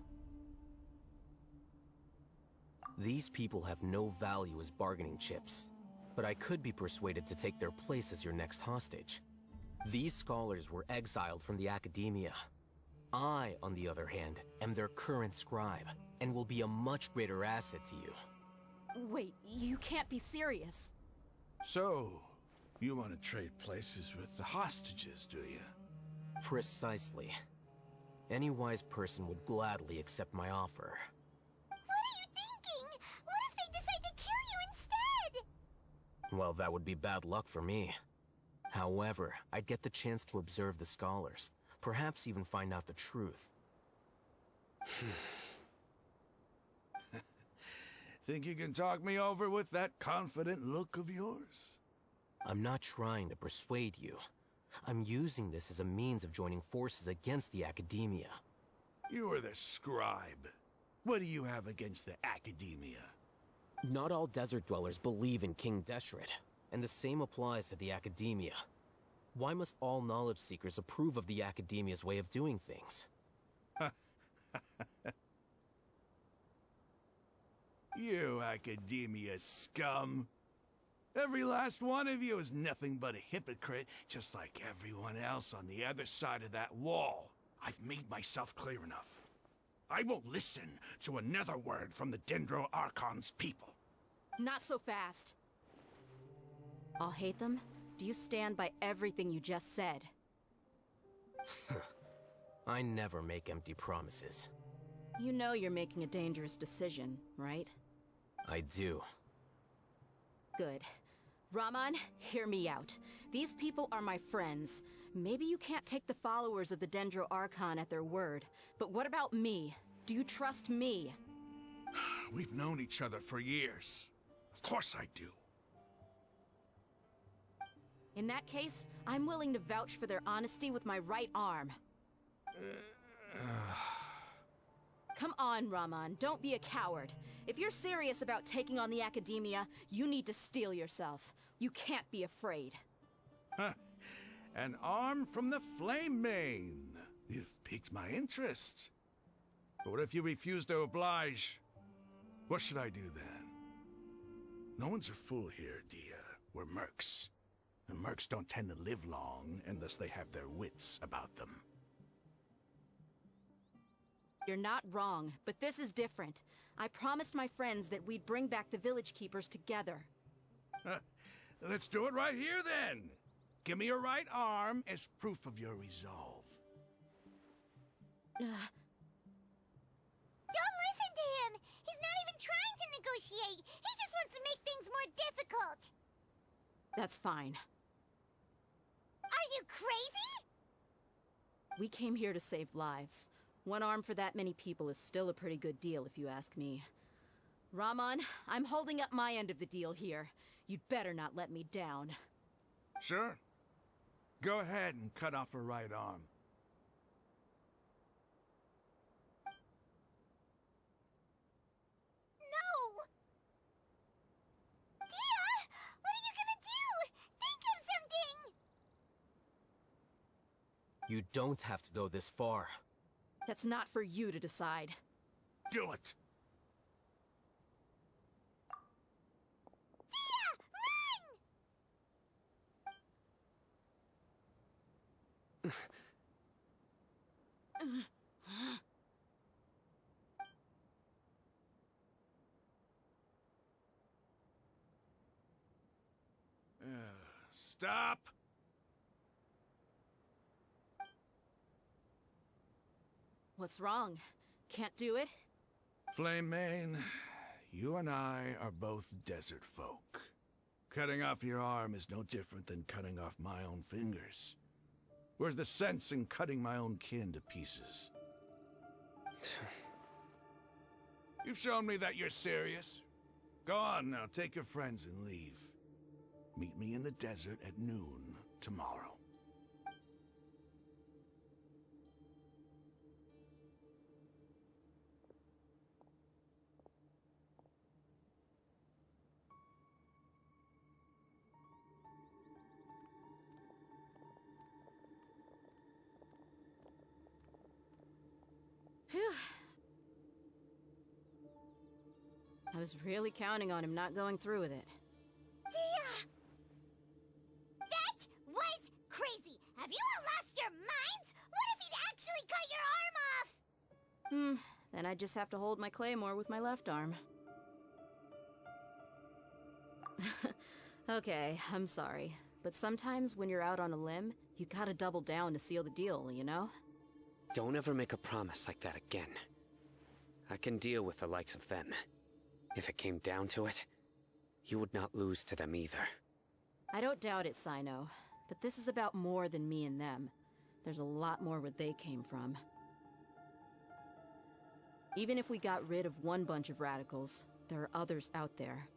These people have no value as bargaining chips, but I could be persuaded to take their place as your next hostage. These scholars were exiled from the academia. I, on the other hand, am their current scribe, and will be a much greater asset to you. Wait, you can't be serious. So, you want to trade places with the hostages, do you? Precisely. Any wise person would gladly accept my offer. What are you thinking? What if they decide to kill you instead? Well, that would be bad luck for me. However, I'd get the chance to observe the scholars, perhaps even find out the truth. Think you can talk me over with that confident look of yours? I'm not trying to persuade you. I'm using this as a means of joining forces against the academia. You are the scribe. What do you have against the academia? Not all desert dwellers believe in King Deshret, and the same applies to the academia. Why must all knowledge seekers approve of the academia's way of doing things? You academia scum. Every last one of you is nothing but a hypocrite, just like everyone else on the other side of that wall. I've made myself clear enough. I won't listen to another word from the Dendro Archon's people. Not so fast. I'll hate them. Do you stand by everything you just said? I never make empty promises. You know you're making a dangerous decision, right? I do. Good. Raman, hear me out. These people are my friends. Maybe you can't take the followers of the Dendro Archon at their word, but what about me? Do you trust me? We've known each other for years. Of course I do. In that case, I'm willing to vouch for their honesty with my right arm. Come on, Raman, don't be a coward. If you're serious about taking on the academia, you need to steel yourself. You can't be afraid. An arm from the Flame Mane. You've piqued my interest. But what if you refuse to oblige? What should I do then? No one's a fool here, Dia. We're mercs. And mercs don't tend to live long unless they have their wits about them. You're not wrong, but this is different. I promised my friends that we'd bring back the village keepers together. Let's do it right here then. Give me your right arm as proof of your resolve. Don't listen to him! He's not even trying to negotiate! He just wants to make things more difficult! That's fine. Are you crazy? We came here to save lives. One arm for that many people is still a pretty good deal, if you ask me. Raman, I'm holding up my end of the deal here. You'd better not let me down. Sure. Go ahead and cut off her right arm. No! Dia! What are you gonna do? Think of something! You don't have to go this far. That's not for you to decide. Do it! Stop! What's wrong? Can't do it? Flame Mane, you and I are both desert folk. Cutting off your arm is no different than cutting off my own fingers. Where's the sense in cutting my own kin to pieces? You've shown me that you're serious. Go on now, take your friends and leave. Meet me in the desert at noon tomorrow. Phew. I was really counting on him not going through with it. Dia! That was crazy! Have you all lost your minds? What if he'd actually cut your arm off? Then I just have to hold my claymore with my left arm. Okay, I'm sorry. But sometimes when you're out on a limb, you gotta double down to seal the deal, you know? Don't ever make a promise like that again. I can deal with the likes of them. If it came down to it, you would not lose to them either. I don't doubt it, Sino. But this is about more than me and them. There's a lot more where they came from. Even if we got rid of one bunch of radicals, there are others out there.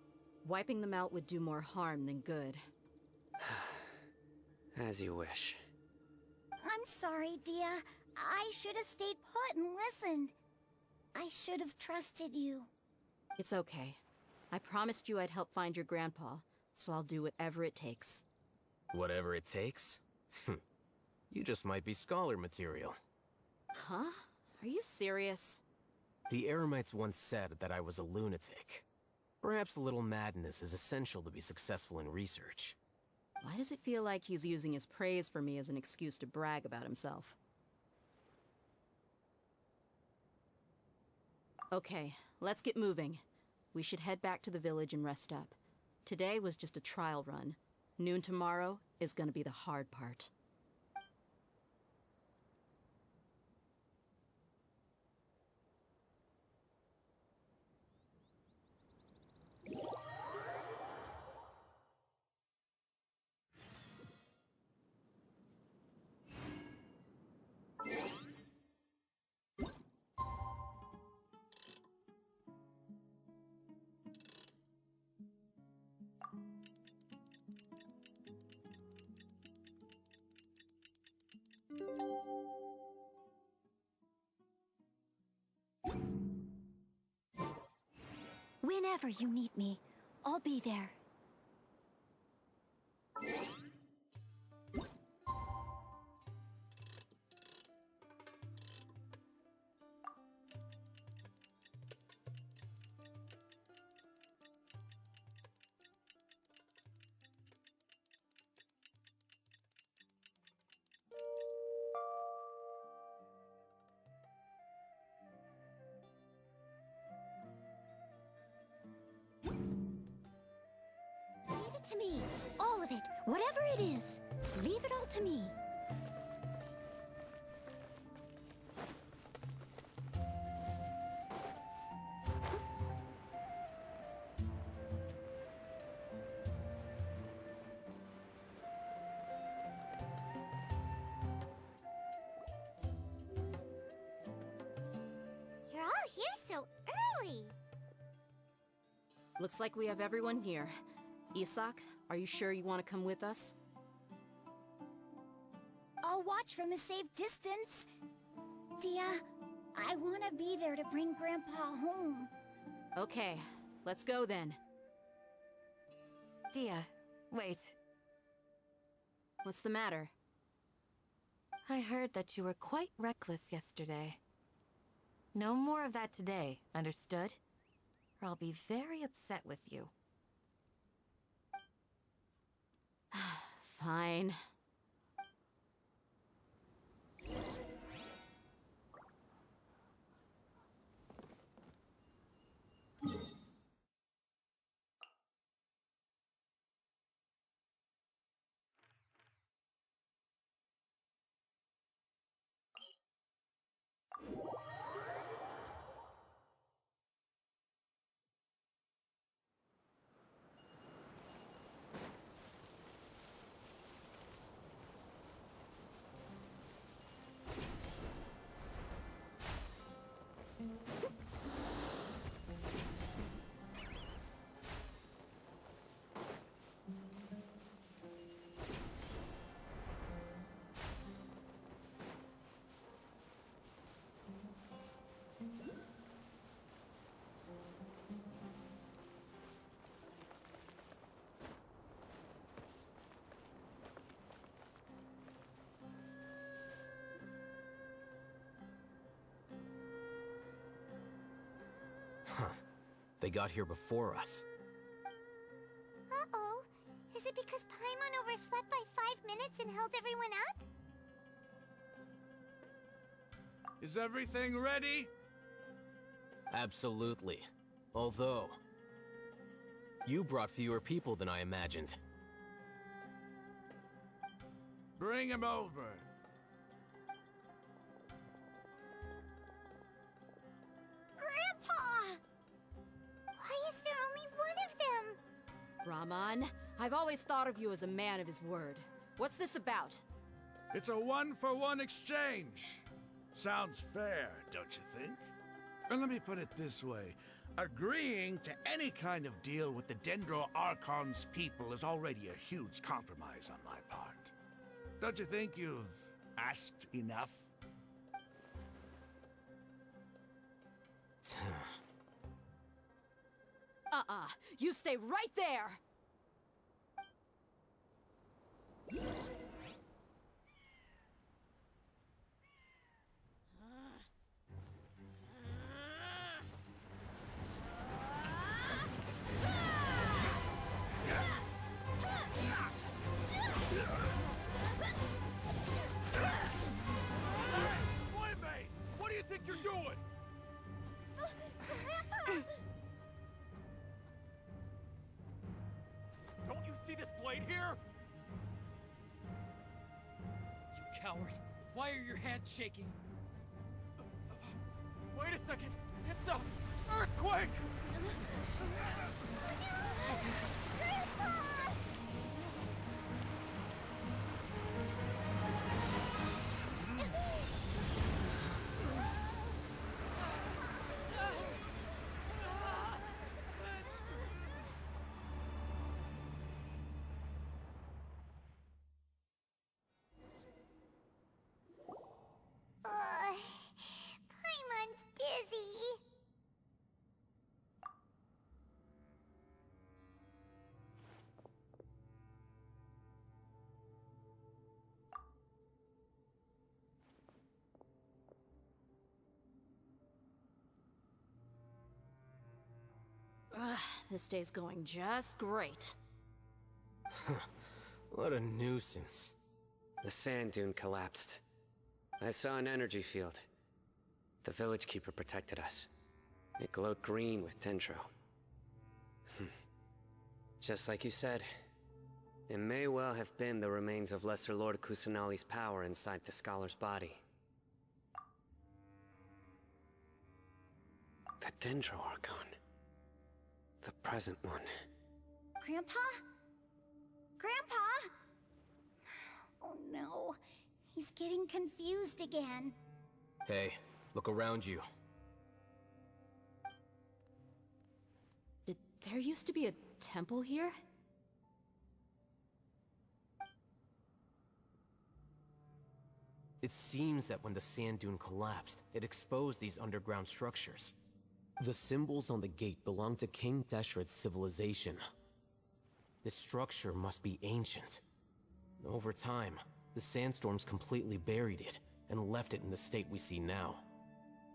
Wiping them out would do more harm than good. As you wish. I'm sorry, Dia. I should have stayed put and listened. I should have trusted you. It's okay. I promised you I'd help find your grandpa, so I'll do whatever it takes. Whatever it takes? You just might be scholar material. Huh? Are you serious? The Eremites once said that I was a lunatic. Perhaps a little madness is essential to be successful in research. Why does it feel like he's using his praise for me as an excuse to brag about himself? Okay, let's get moving. We should head back to the village and rest up. Today was just a trial run. Noon tomorrow is gonna be the hard part. Whenever you need me, I'll be there. Leave it to me. All of it. Whatever it is. Leave it all to me. You're all here so early. Looks like we have everyone here. Isak, are you sure you want to come with us? I'll watch from a safe distance. Dia, I want to be there to bring Grandpa home. Okay, let's go then. Dia, wait. What's the matter? I heard that you were quite reckless yesterday. No more of that today, understood? Or I'll be very upset with you. Fine. They got here before us. Uh-oh. Is it because Paimon overslept by 5 minutes and held everyone up? Is everything ready? Absolutely. Although, you brought fewer people than I imagined. Bring him over. Grandpa! Why is there only one of them? Raman, I've always thought of you as a man of his word. What's this about? It's a one-for-one exchange. Sounds fair, don't you think? And let me put it this way. Agreeing to any kind of deal with the Dendro Archon's people is already a huge compromise on my part. Don't you think you've asked enough? You stay right there! Boy-mate, what do you think you're doing? Grandpa! Don't you see this blade here? You coward! Why are your hands shaking? Wait a second! It's a earthquake! Grandpa! Paimon's dizzy. This day's going just great. What a nuisance. The sand dune collapsed. I saw an energy field. The village keeper protected us. It glowed green with dendro. Just like you said, it may well have been the remains of Lesser Lord Kusanali's power inside the scholar's body. The Dendro Archon. The present one. Grandpa? Grandpa? Oh no, he's getting confused again. Hey, look around you. Did there used to be a temple here? It seems that when the sand dune collapsed, it exposed these underground structures. The symbols on the gate belong to King Deshret's civilization. This structure must be ancient. Over time, the sandstorms completely buried it and left it in the state we see now.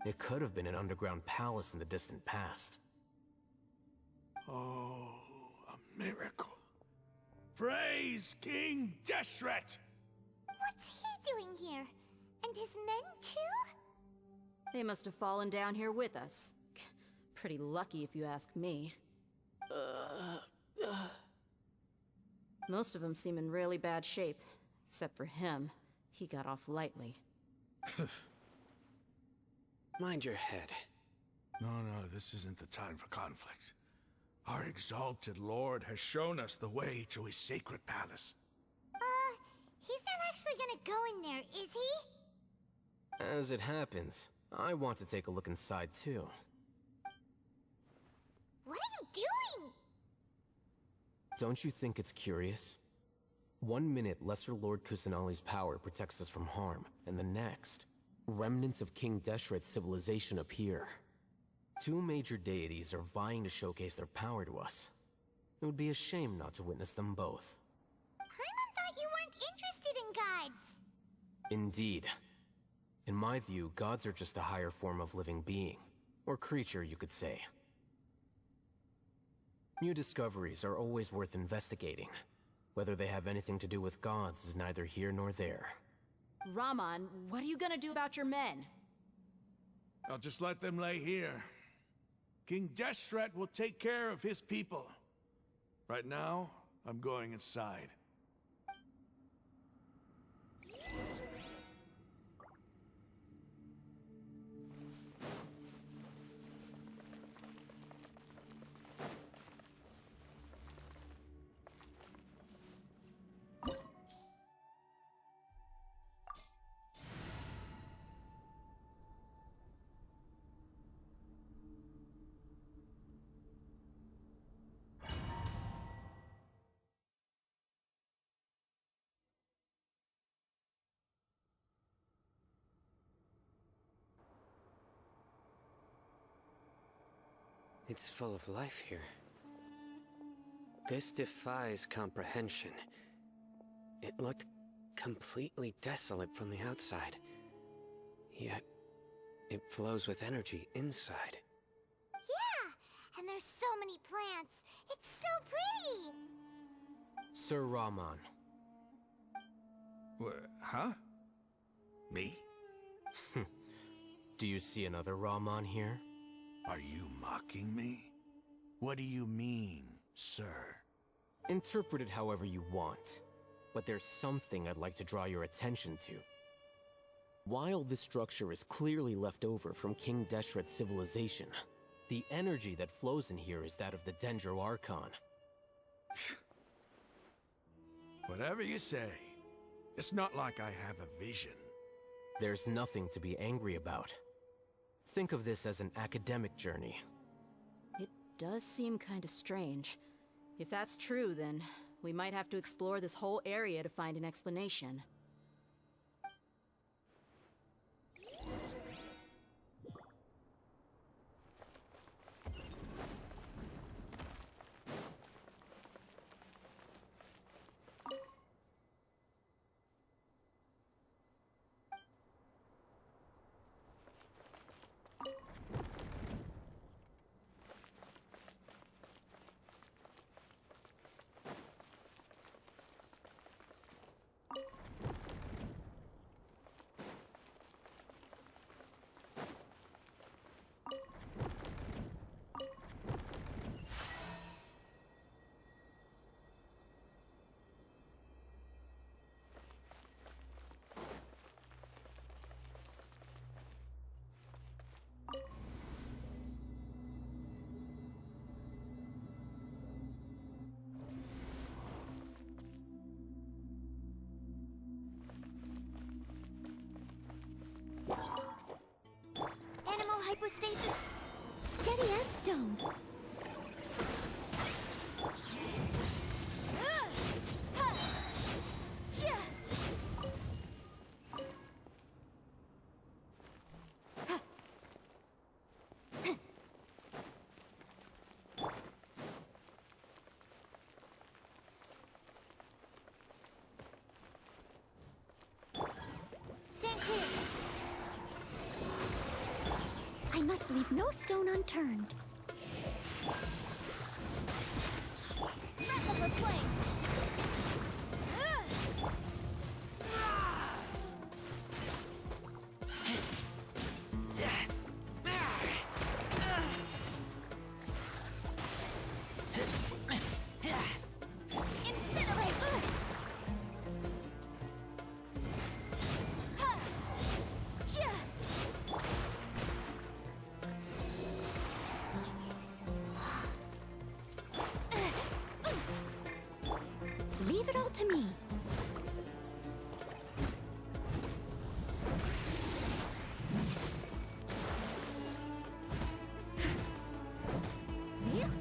It could have been an underground palace in the distant past. Oh, a miracle. Praise King Deshret! What's he doing here? And his men too? They must have fallen down here with us. Pretty lucky if you ask me. Most of them seem in really bad shape. Except for him. He got off lightly. Mind your head. No, this isn't the time for conflict. Our exalted lord has shown us the way to his sacred palace. He's not actually gonna go in there, is he? As it happens, I want to take a look inside too. What are you doing? Don't you think it's curious? 1 minute, Lesser Lord Kusanali's power protects us from harm, and the next, remnants of King Deshret's civilization appear. Two major deities are vying to showcase their power to us. It would be a shame not to witness them both. Paimon thought you weren't interested in gods. Indeed. In my view, gods are just a higher form of living being. Or creature, you could say. New discoveries are always worth investigating. Whether they have anything to do with gods is neither here nor there. Raman, what are you gonna do about your men? I'll just let them lay here. King Deshret will take care of his people. Right now, I'm going inside. It's full of life here. This defies comprehension. It looked completely desolate from the outside. Yet, it flows with energy inside. Yeah, and there's so many plants. It's so pretty. Sir Raman. Huh? Me? Do you see another Raman here? Are you mocking me? What do you mean, sir? Interpret it however you want, but there's something I'd like to draw your attention to. While this structure is clearly left over from King Deshret's civilization, the energy that flows in here is that of the Dendro Archon. Whatever you say. It's not like I have a vision. There's nothing to be angry about. Think of this as an academic journey. It does seem kinda strange. If that's true, then we might have to explore this whole area to find an explanation. Animal hypostasis. Steady as stone. Stand clear. I must leave no stone unturned. Breath of the flame! Incinerate! Leave it all to me. Boom!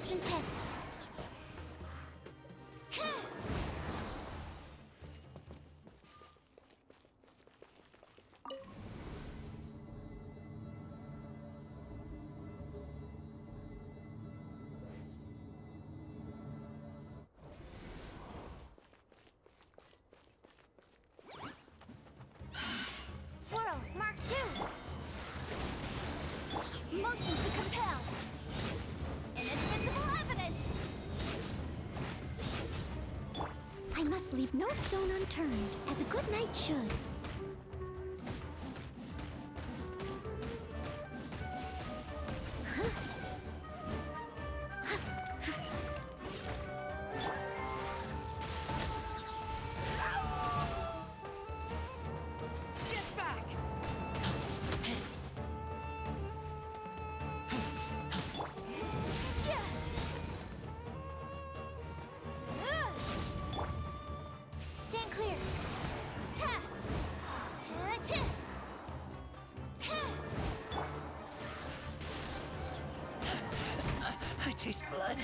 option test. Swirl, Mark 2. Motion to compel. Inadmissible evidence. I must leave no stone unturned, as a good knight should. Get back! Stand clear. I taste blood.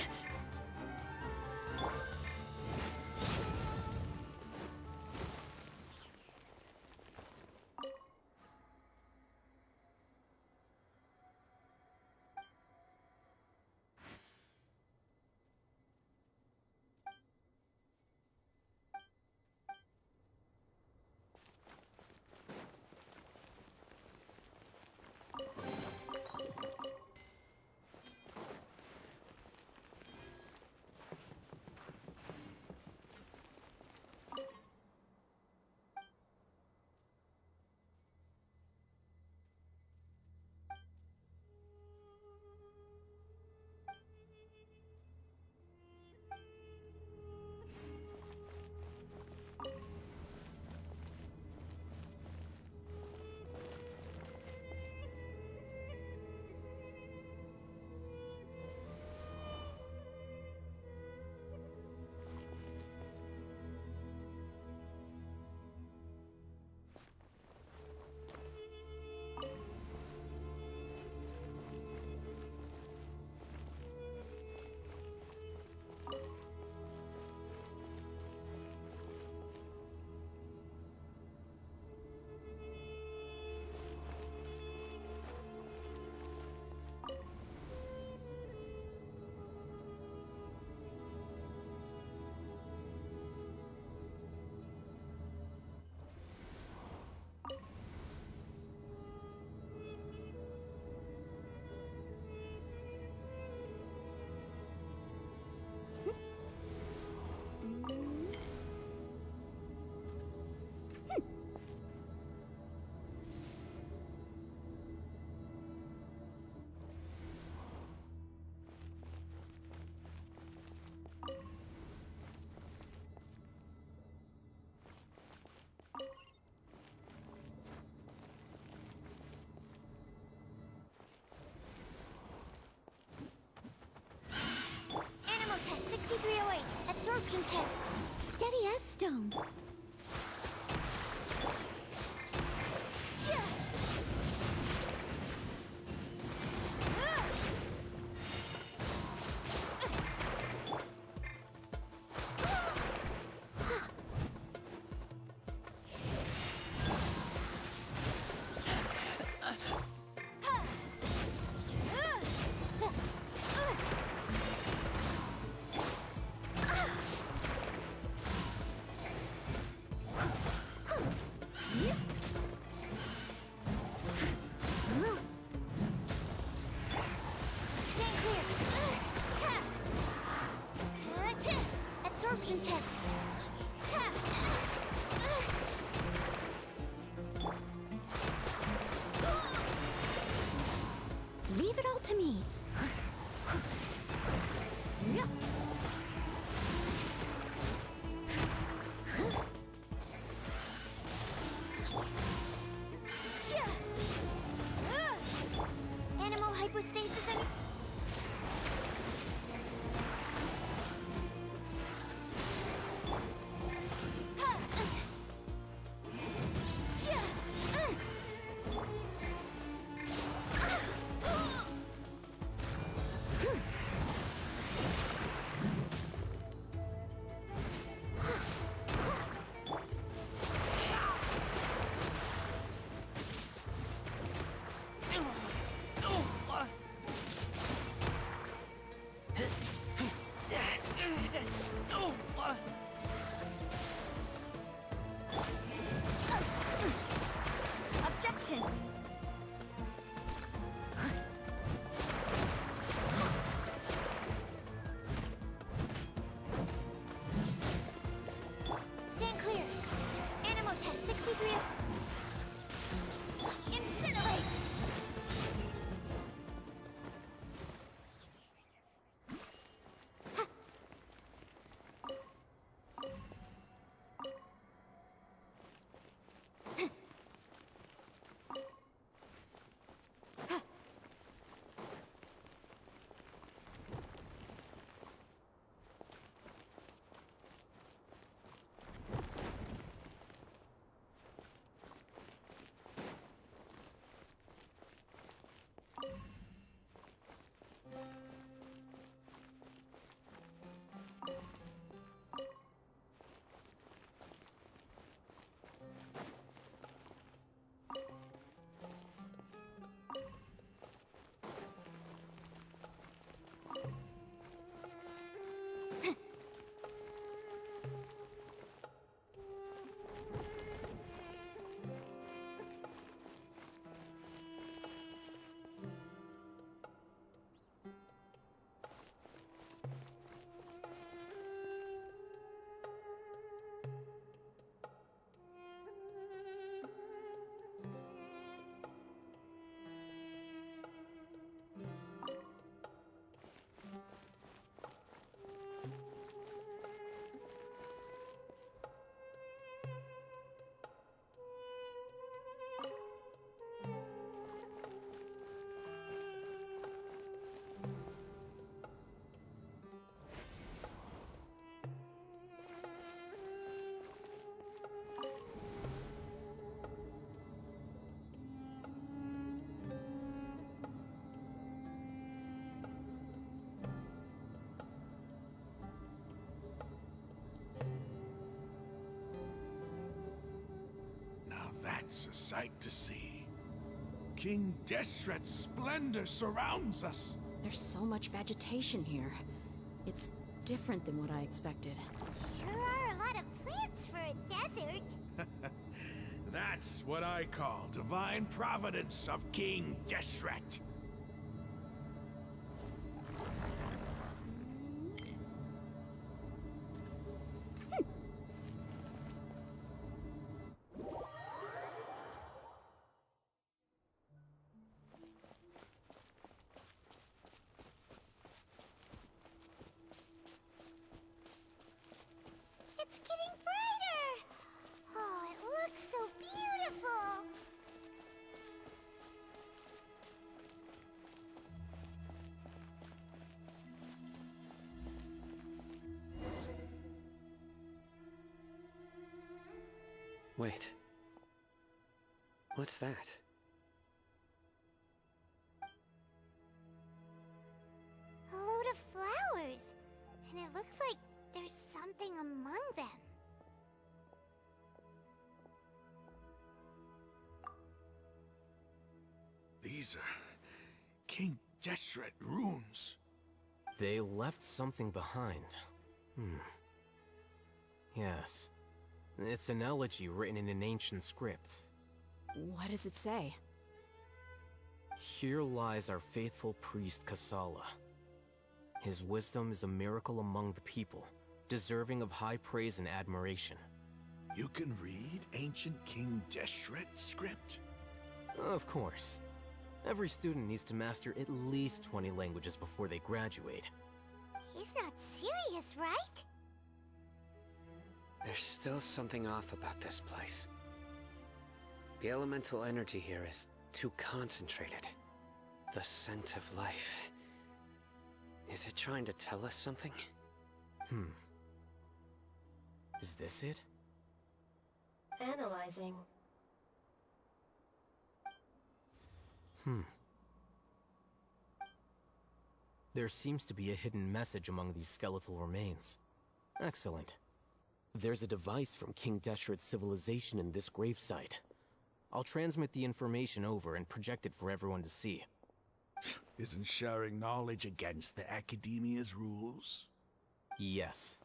Genshin! Stand clear! Animo test 63... Incinerate! That's a sight to see. King Deshret's splendor surrounds us. There's so much vegetation here. It's different than what I expected. Sure are a lot of plants for a desert. That's what I call divine providence of King Deshret. It's getting brighter! Oh, it looks so beautiful! Wait. What's that? A load of flowers. And it looks like there's something among them. These are King Deshret runes. They left something behind. Yes. It's an elegy written in an ancient script. What does it say? Here lies our faithful priest Kasala. His wisdom is a miracle among the people, deserving of high praise and admiration. You can read ancient King Deshret script? Of course. Every student needs to master at least 20 languages before they graduate. He's not serious, right? There's still something off about this place. The elemental energy here is too concentrated. The scent of life. Is it trying to tell us something? Is this it? Analyzing. There seems to be a hidden message among these skeletal remains. Excellent. There's a device from King Deshret's civilization in this gravesite. I'll transmit the information over and project it for everyone to see. Isn't sharing knowledge against the Academia's rules? Yes.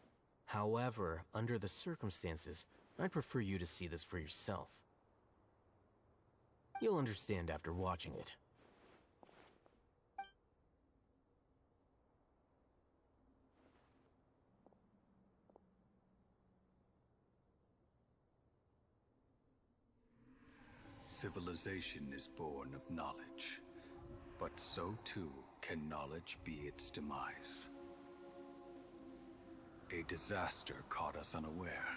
However, under the circumstances, I'd prefer you to see this for yourself. You'll understand after watching it. Civilization is born of knowledge, but so too can knowledge be its demise. A disaster caught us unaware.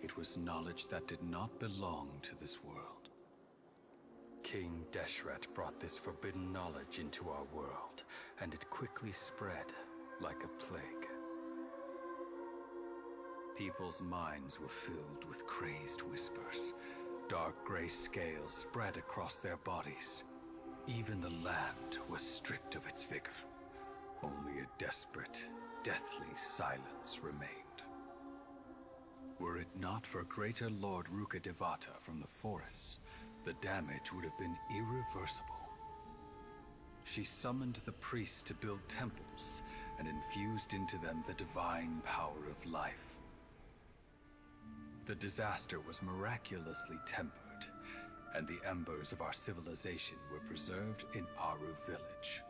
It was knowledge that did not belong to this world. King Deshret brought this forbidden knowledge into our world, and it quickly spread like a plague. People's minds were filled with crazed whispers. Dark gray scales spread across their bodies. Even the land was stripped of its vigor. Only a desperate, deathly silence remained. Were it not for Greater Lord Rukkhadevata from the forests, the damage would have been irreversible. She summoned the priests to build temples and infused into them the divine power of life. The disaster was miraculously tempered, and the embers of our civilization were preserved in Aru village.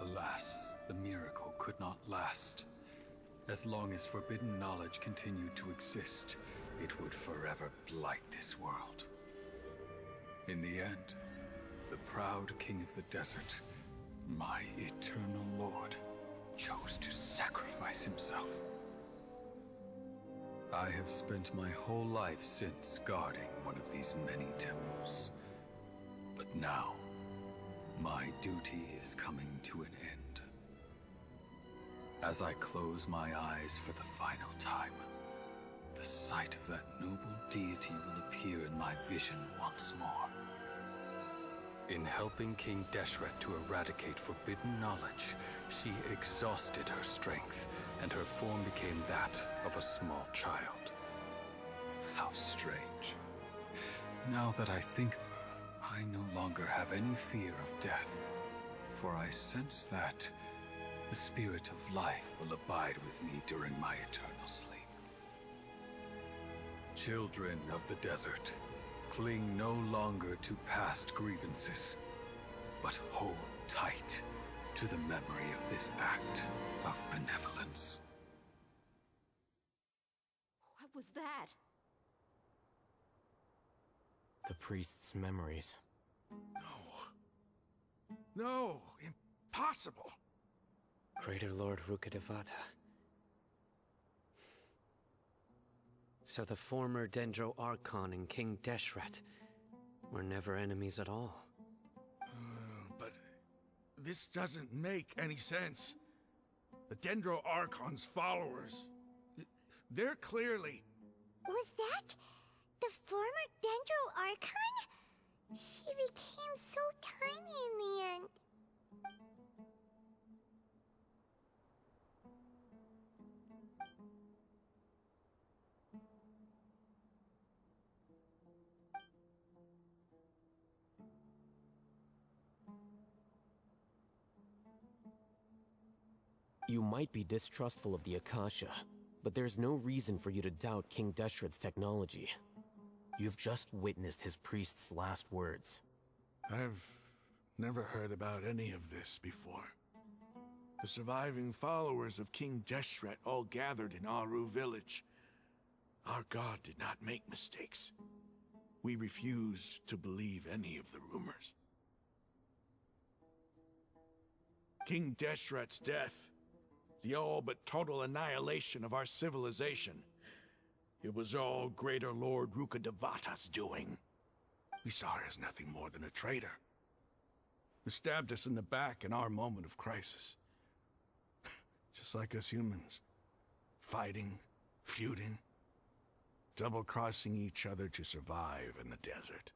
Alas, the miracle could not last. As long as forbidden knowledge continued to exist, it would forever blight this world. In the end, the proud king of the desert, my eternal lord, chose to sacrifice himself. I have spent my whole life since guarding one of these many temples. But now, my duty is coming to an end. As I close my eyes for the final time, the sight of that noble deity will appear in my vision once more. In helping King Deshret to eradicate forbidden knowledge, she exhausted her strength, and her form became that of a small child. How strange. Now that I think of her, I no longer have any fear of death, for I sense that the spirit of life will abide with me during my eternal sleep. Children of the desert, cling no longer to past grievances, but hold tight to the memory of this act of benevolence. What was that? The priest's memories. No, impossible. Greater Lord Rukkhadevata. So the former Dendro Archon and King Deshret were never enemies at all. But this doesn't make any sense. The Dendro Archon's followers, they're clearly... Was that the former Dendro Archon? She became so tiny in the end. You might be distrustful of the Akasha, but there's no reason for you to doubt King Deshret's technology. You've just witnessed his priest's last words. I've never heard about any of this before. The surviving followers of King Deshret all gathered in Aru village. Our god did not make mistakes. We refused to believe any of the rumors. King Deshret's death, the all but total annihilation of our civilization, it was all Greater Lord Rukkhadevata's doing. We saw her as nothing more than a traitor, who stabbed us in the back in our moment of crisis. Just like us humans. Fighting, feuding, double-crossing each other to survive in the desert.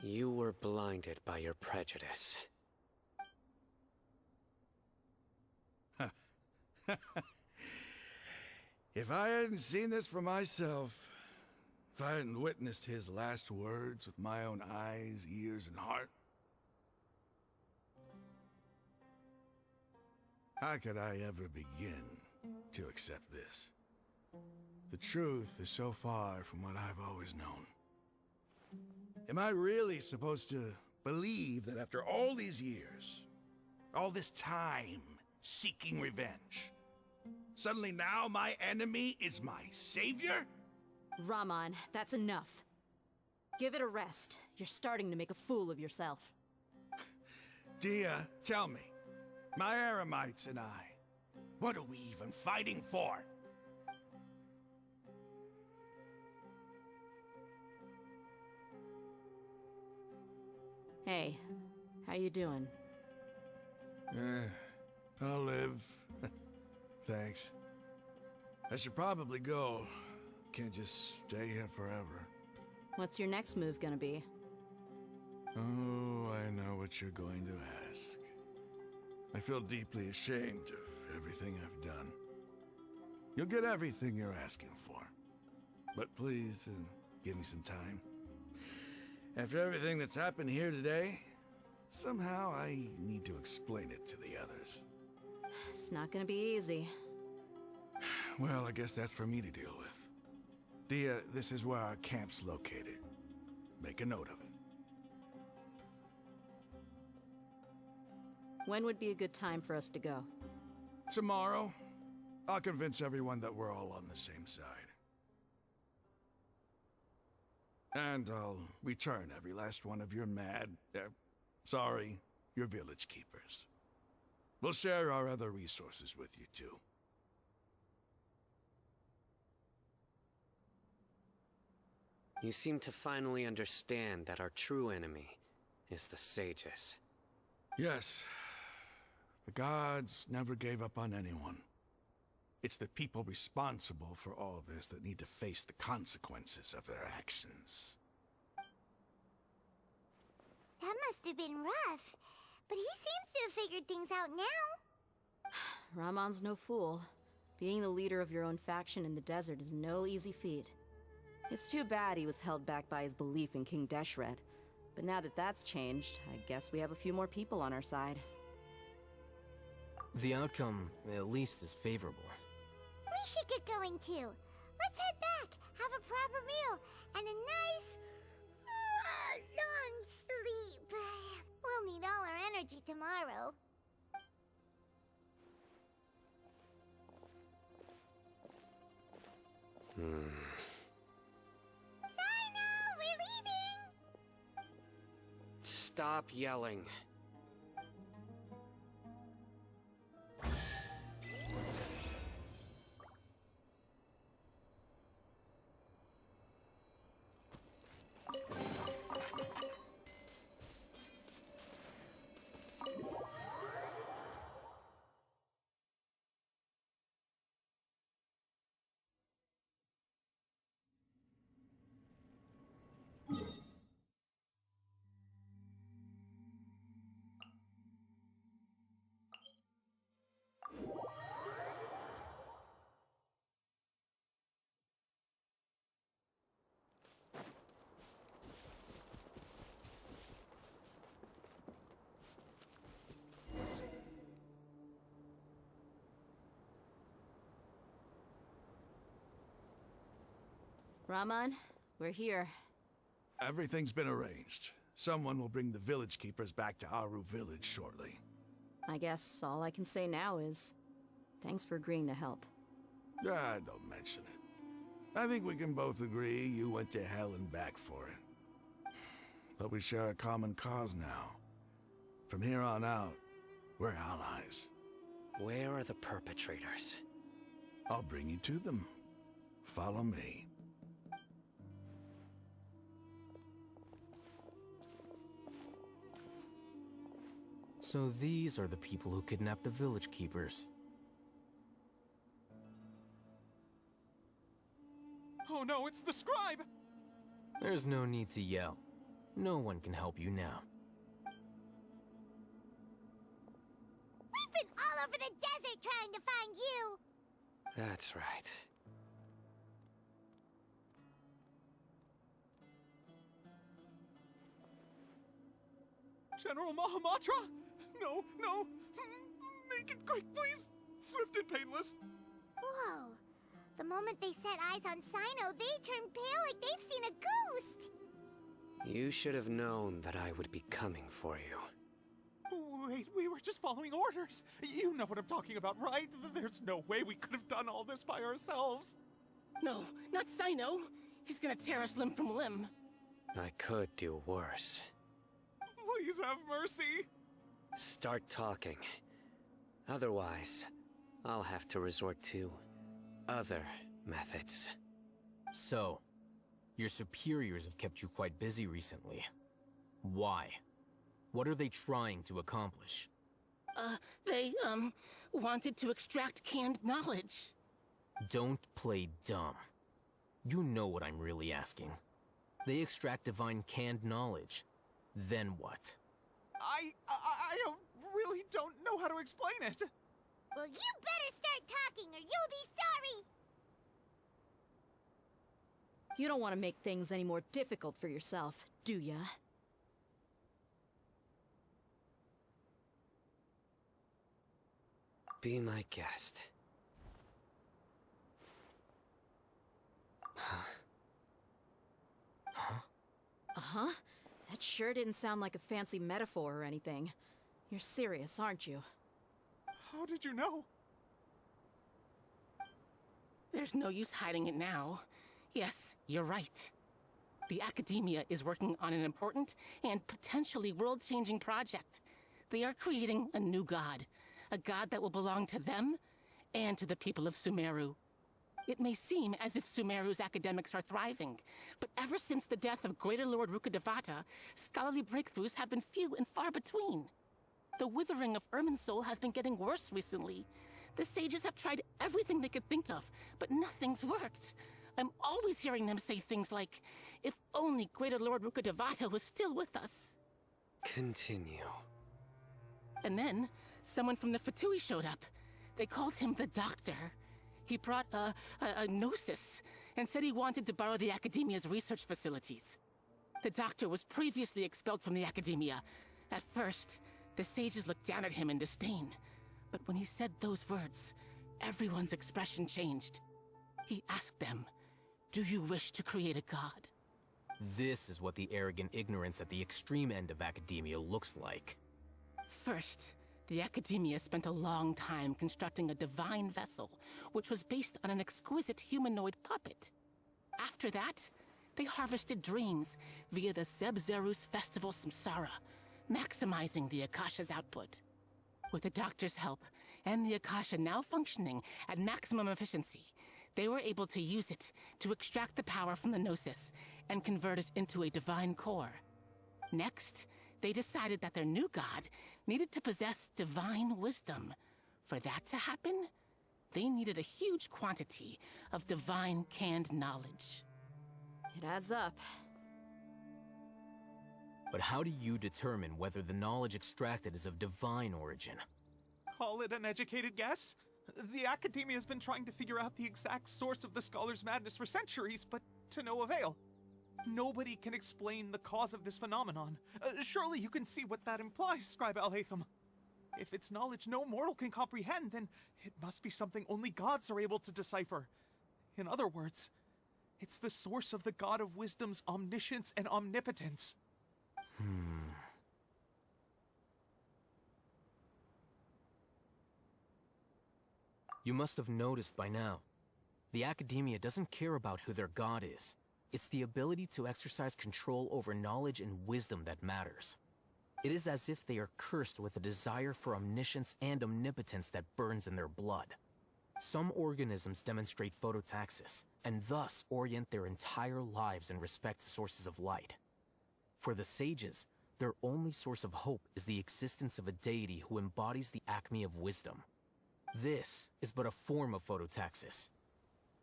You were blinded by your prejudice. If I hadn't seen this for myself, if I hadn't witnessed his last words with my own eyes, ears, and heart, how could I ever begin to accept this? The truth is so far from what I've always known. Am I really supposed to believe that after all these years, all this time seeking revenge, suddenly now my enemy is my savior? Raman, that's enough. Give it a rest. You're starting to make a fool of yourself. Dia, tell me, my Eremites and I, what are we even fighting for? Hey, how you doing? I'll live. Thanks. I should probably go. Can't just stay here forever. What's your next move gonna be? Oh, I know what you're going to ask. I feel deeply ashamed of everything I've done. You'll get everything you're asking for. But please, give me some time. After everything that's happened here today, somehow I need to explain it to the others. It's not gonna be easy. Well, I guess that's for me to deal with. Dia, this is where our camp's located. Make a note of it. When would be a good time for us to go? Tomorrow, I'll convince everyone that we're all on the same side. And I'll return every last one of your your village keepers. We'll share our other resources with you too. You seem to finally understand that our true enemy is the sages. Yes. The gods never gave up on anyone. It's the people responsible for all this that need to face the consequences of their actions. That must have been rough, but he seems to have figured things out now. Ramon's no fool. Being the leader of your own faction in the desert is no easy feat. It's too bad he was held back by his belief in King Deshret. But now that that's changed, I guess we have a few more people on our side. The outcome, at least, is favorable. We should get going too. Let's head back, have a proper meal, and a nice, long sleep. We'll need all our energy tomorrow. Sino, we're leaving! Stop yelling. Raman, we're here. Everything's been arranged. Someone will bring the village keepers back to Aru village shortly. I guess all I can say now is, thanks for agreeing to help. Don't mention it. I think we can both agree you went to hell and back for it. But we share a common cause now. From here on out, we're allies. Where are the perpetrators? I'll bring you to them. Follow me. So these are the people who kidnapped the village keepers. Oh no, it's the scribe! There's no need to yell. No one can help you now. We've been all over the desert trying to find you! That's right. General Mahamatra? No, no! Make it quick, please! Swift and painless! Whoa! The moment they set eyes on Sino, they turn pale like they've seen a ghost. You should have known that I would be coming for you. Wait, we were just following orders. You know what I'm talking about, right? There's no way we could have done all this by ourselves. No, not Sino. He's gonna tear us limb from limb. I could do worse. Please have mercy. Start talking. Otherwise, I'll have to resort to other methods. So, your superiors have kept you quite busy recently. Why? What are they trying to accomplish? They wanted to extract canned knowledge. Don't play dumb. You know what I'm really asking. They extract divine canned knowledge. Then what? I really don't know how to explain it. Well, you better start talking or you'll be sorry. You don't want to make things any more difficult for yourself, do ya? Be my guest. Uh-huh. That sure didn't sound like a fancy metaphor or anything. You're serious, aren't you? How did you know? There's no use hiding it now. Yes, you're right. The Academia is working on an important and potentially world-changing project. They are creating a new god. A god that will belong to them and to the people of Sumeru. It may seem as if Sumeru's academics are thriving, but ever since the death of Greater Lord Rukkhadevata, scholarly breakthroughs have been few and far between. The withering of Irminsul has been getting worse recently. The sages have tried everything they could think of, but nothing's worked. I'm always hearing them say things like, if only Greater Lord Rukkhadevata was still with us. Continue. And then, someone from the Fatui showed up. They called him the Doctor. He brought a gnosis and said he wanted to borrow the Academia's research facilities. The Doctor was previously expelled from the Academia. At first, the sages looked down at him in disdain. But when he said those words, everyone's expression changed. He asked them, "Do you wish to create a god?" This is what the arrogant ignorance at the extreme end of academia looks like. First, the Academia spent a long time constructing a divine vessel, which was based on an exquisite humanoid puppet. After that, they harvested dreams via the Zeb-Zerus Festival Samsara, maximizing the Akasha's output. With the Doctor's help, and the Akasha now functioning at maximum efficiency, they were able to use it to extract the power from the Gnosis and convert it into a divine core. Next, they decided that their new god needed to possess divine wisdom. For that to happen, they needed a huge quantity of divine canned knowledge. It adds up. But how do you determine whether the knowledge extracted is of divine origin? Call it an educated guess? The Academia has been trying to figure out the exact source of the Scholar's madness for centuries, but to no avail. Nobody can explain the cause of this phenomenon. Surely you can see what that implies, Scribe Alhaitham. If it's knowledge no mortal can comprehend, then it must be something only gods are able to decipher. In other words, it's the source of the God of Wisdom's omniscience and omnipotence. You must have noticed by now. The Academia doesn't care about who their god is. It's the ability to exercise control over knowledge and wisdom that matters. It is as if they are cursed with a desire for omniscience and omnipotence that burns in their blood. Some organisms demonstrate phototaxis, and thus orient their entire lives in respect to sources of light. For the sages, their only source of hope is the existence of a deity who embodies the acme of wisdom. This is but a form of phototaxis.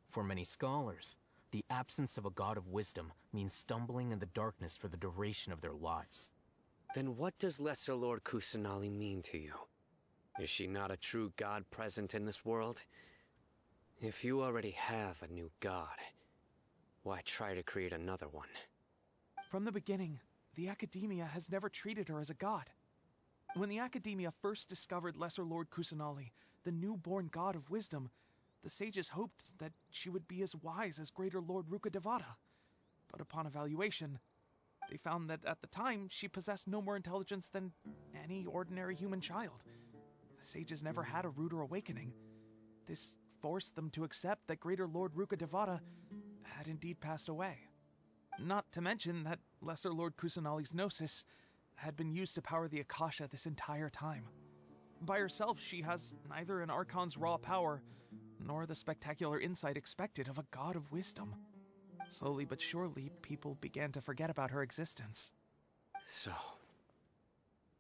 For many scholars, the absence of a god of wisdom means stumbling in the darkness for the duration of their lives. Then what does Lesser Lord Kusanali mean to you? Is she not a true god present in this world? If you already have a new god, why try to create another one? From the beginning, the Academia has never treated her as a god. When the Academia first discovered Lesser Lord Kusanali, the newborn god of wisdom, the sages hoped that she would be as wise as Greater Lord Ruka Devata. But upon evaluation, they found that at the time she possessed no more intelligence than any ordinary human child. The sages never had a ruder awakening. This forced them to accept that Greater Lord Ruka Devata had indeed passed away. Not to mention that Lesser Lord Kusanali's gnosis had been used to power the Akasha this entire time. By herself, she has neither an Archon's raw power, nor the spectacular insight expected of a god of wisdom. Slowly but surely, people began to forget about her existence. So,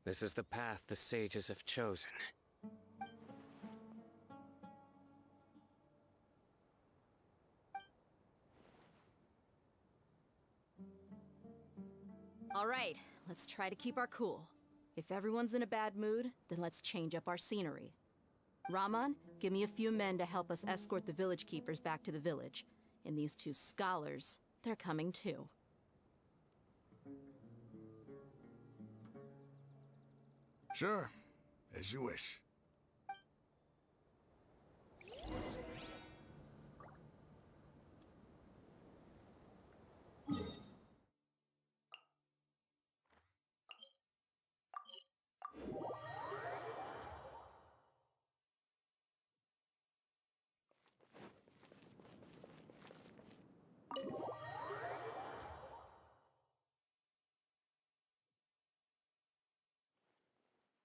this is the path the sages have chosen. All right, let's try to keep our cool. If everyone's in a bad mood, then let's change up our scenery. Raman, give me a few men to help us escort the village keepers back to the village. And these two scholars, they're coming too. Sure, as you wish.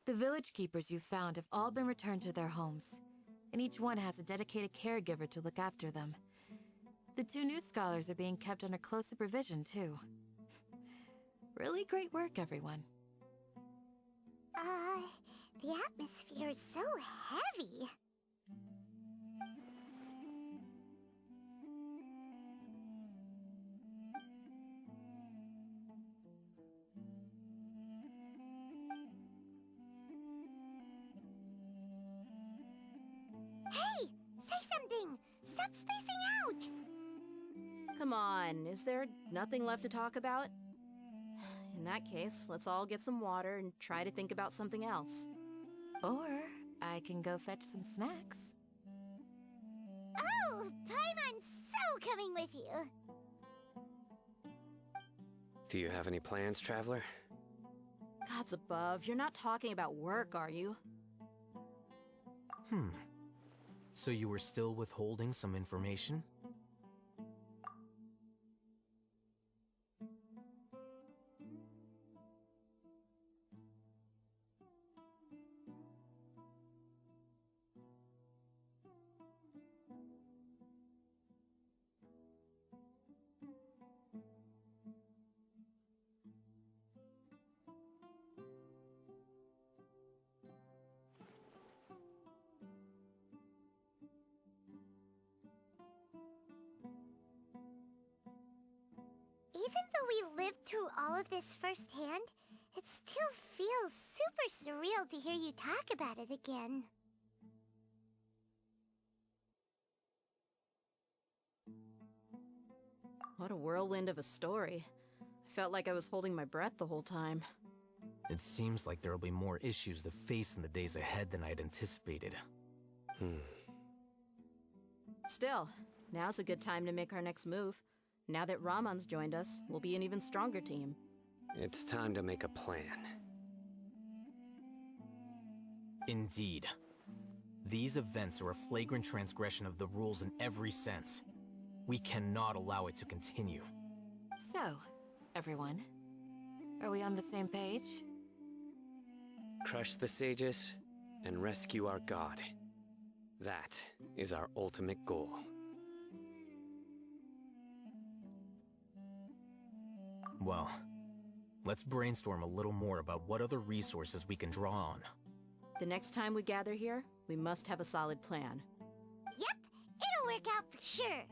The village keepers you found have all been returned to their homes, and each one has a dedicated caregiver to look after them. The two new scholars are being kept under close supervision, too. Really great work, everyone. The atmosphere is so heavy. Hey! Say something! Stop spacing out! Come on, is there nothing left to talk about? In that case, let's all get some water and try to think about something else. Or I can go fetch some snacks. Oh! Paimon's so coming with you! Do you have any plans, Traveler? Gods above, you're not talking about work, are you? So you were still withholding some information? Even though we lived through all of this firsthand, it still feels super surreal to hear you talk about it again. What a whirlwind of a story. I felt like I was holding my breath the whole time. It seems like there'll be more issues to face in the days ahead than I'd anticipated. Still, now's a good time to make our next move. Now that Raman's joined us, we'll be an even stronger team. It's time to make a plan. Indeed. These events are a flagrant transgression of the rules in every sense. We cannot allow it to continue. So, everyone, are we on the same page? Crush the sages and rescue our god. That is our ultimate goal. Well, let's brainstorm a little more about what other resources we can draw on. The next time we gather here, we must have a solid plan. Yep, it'll work out for sure.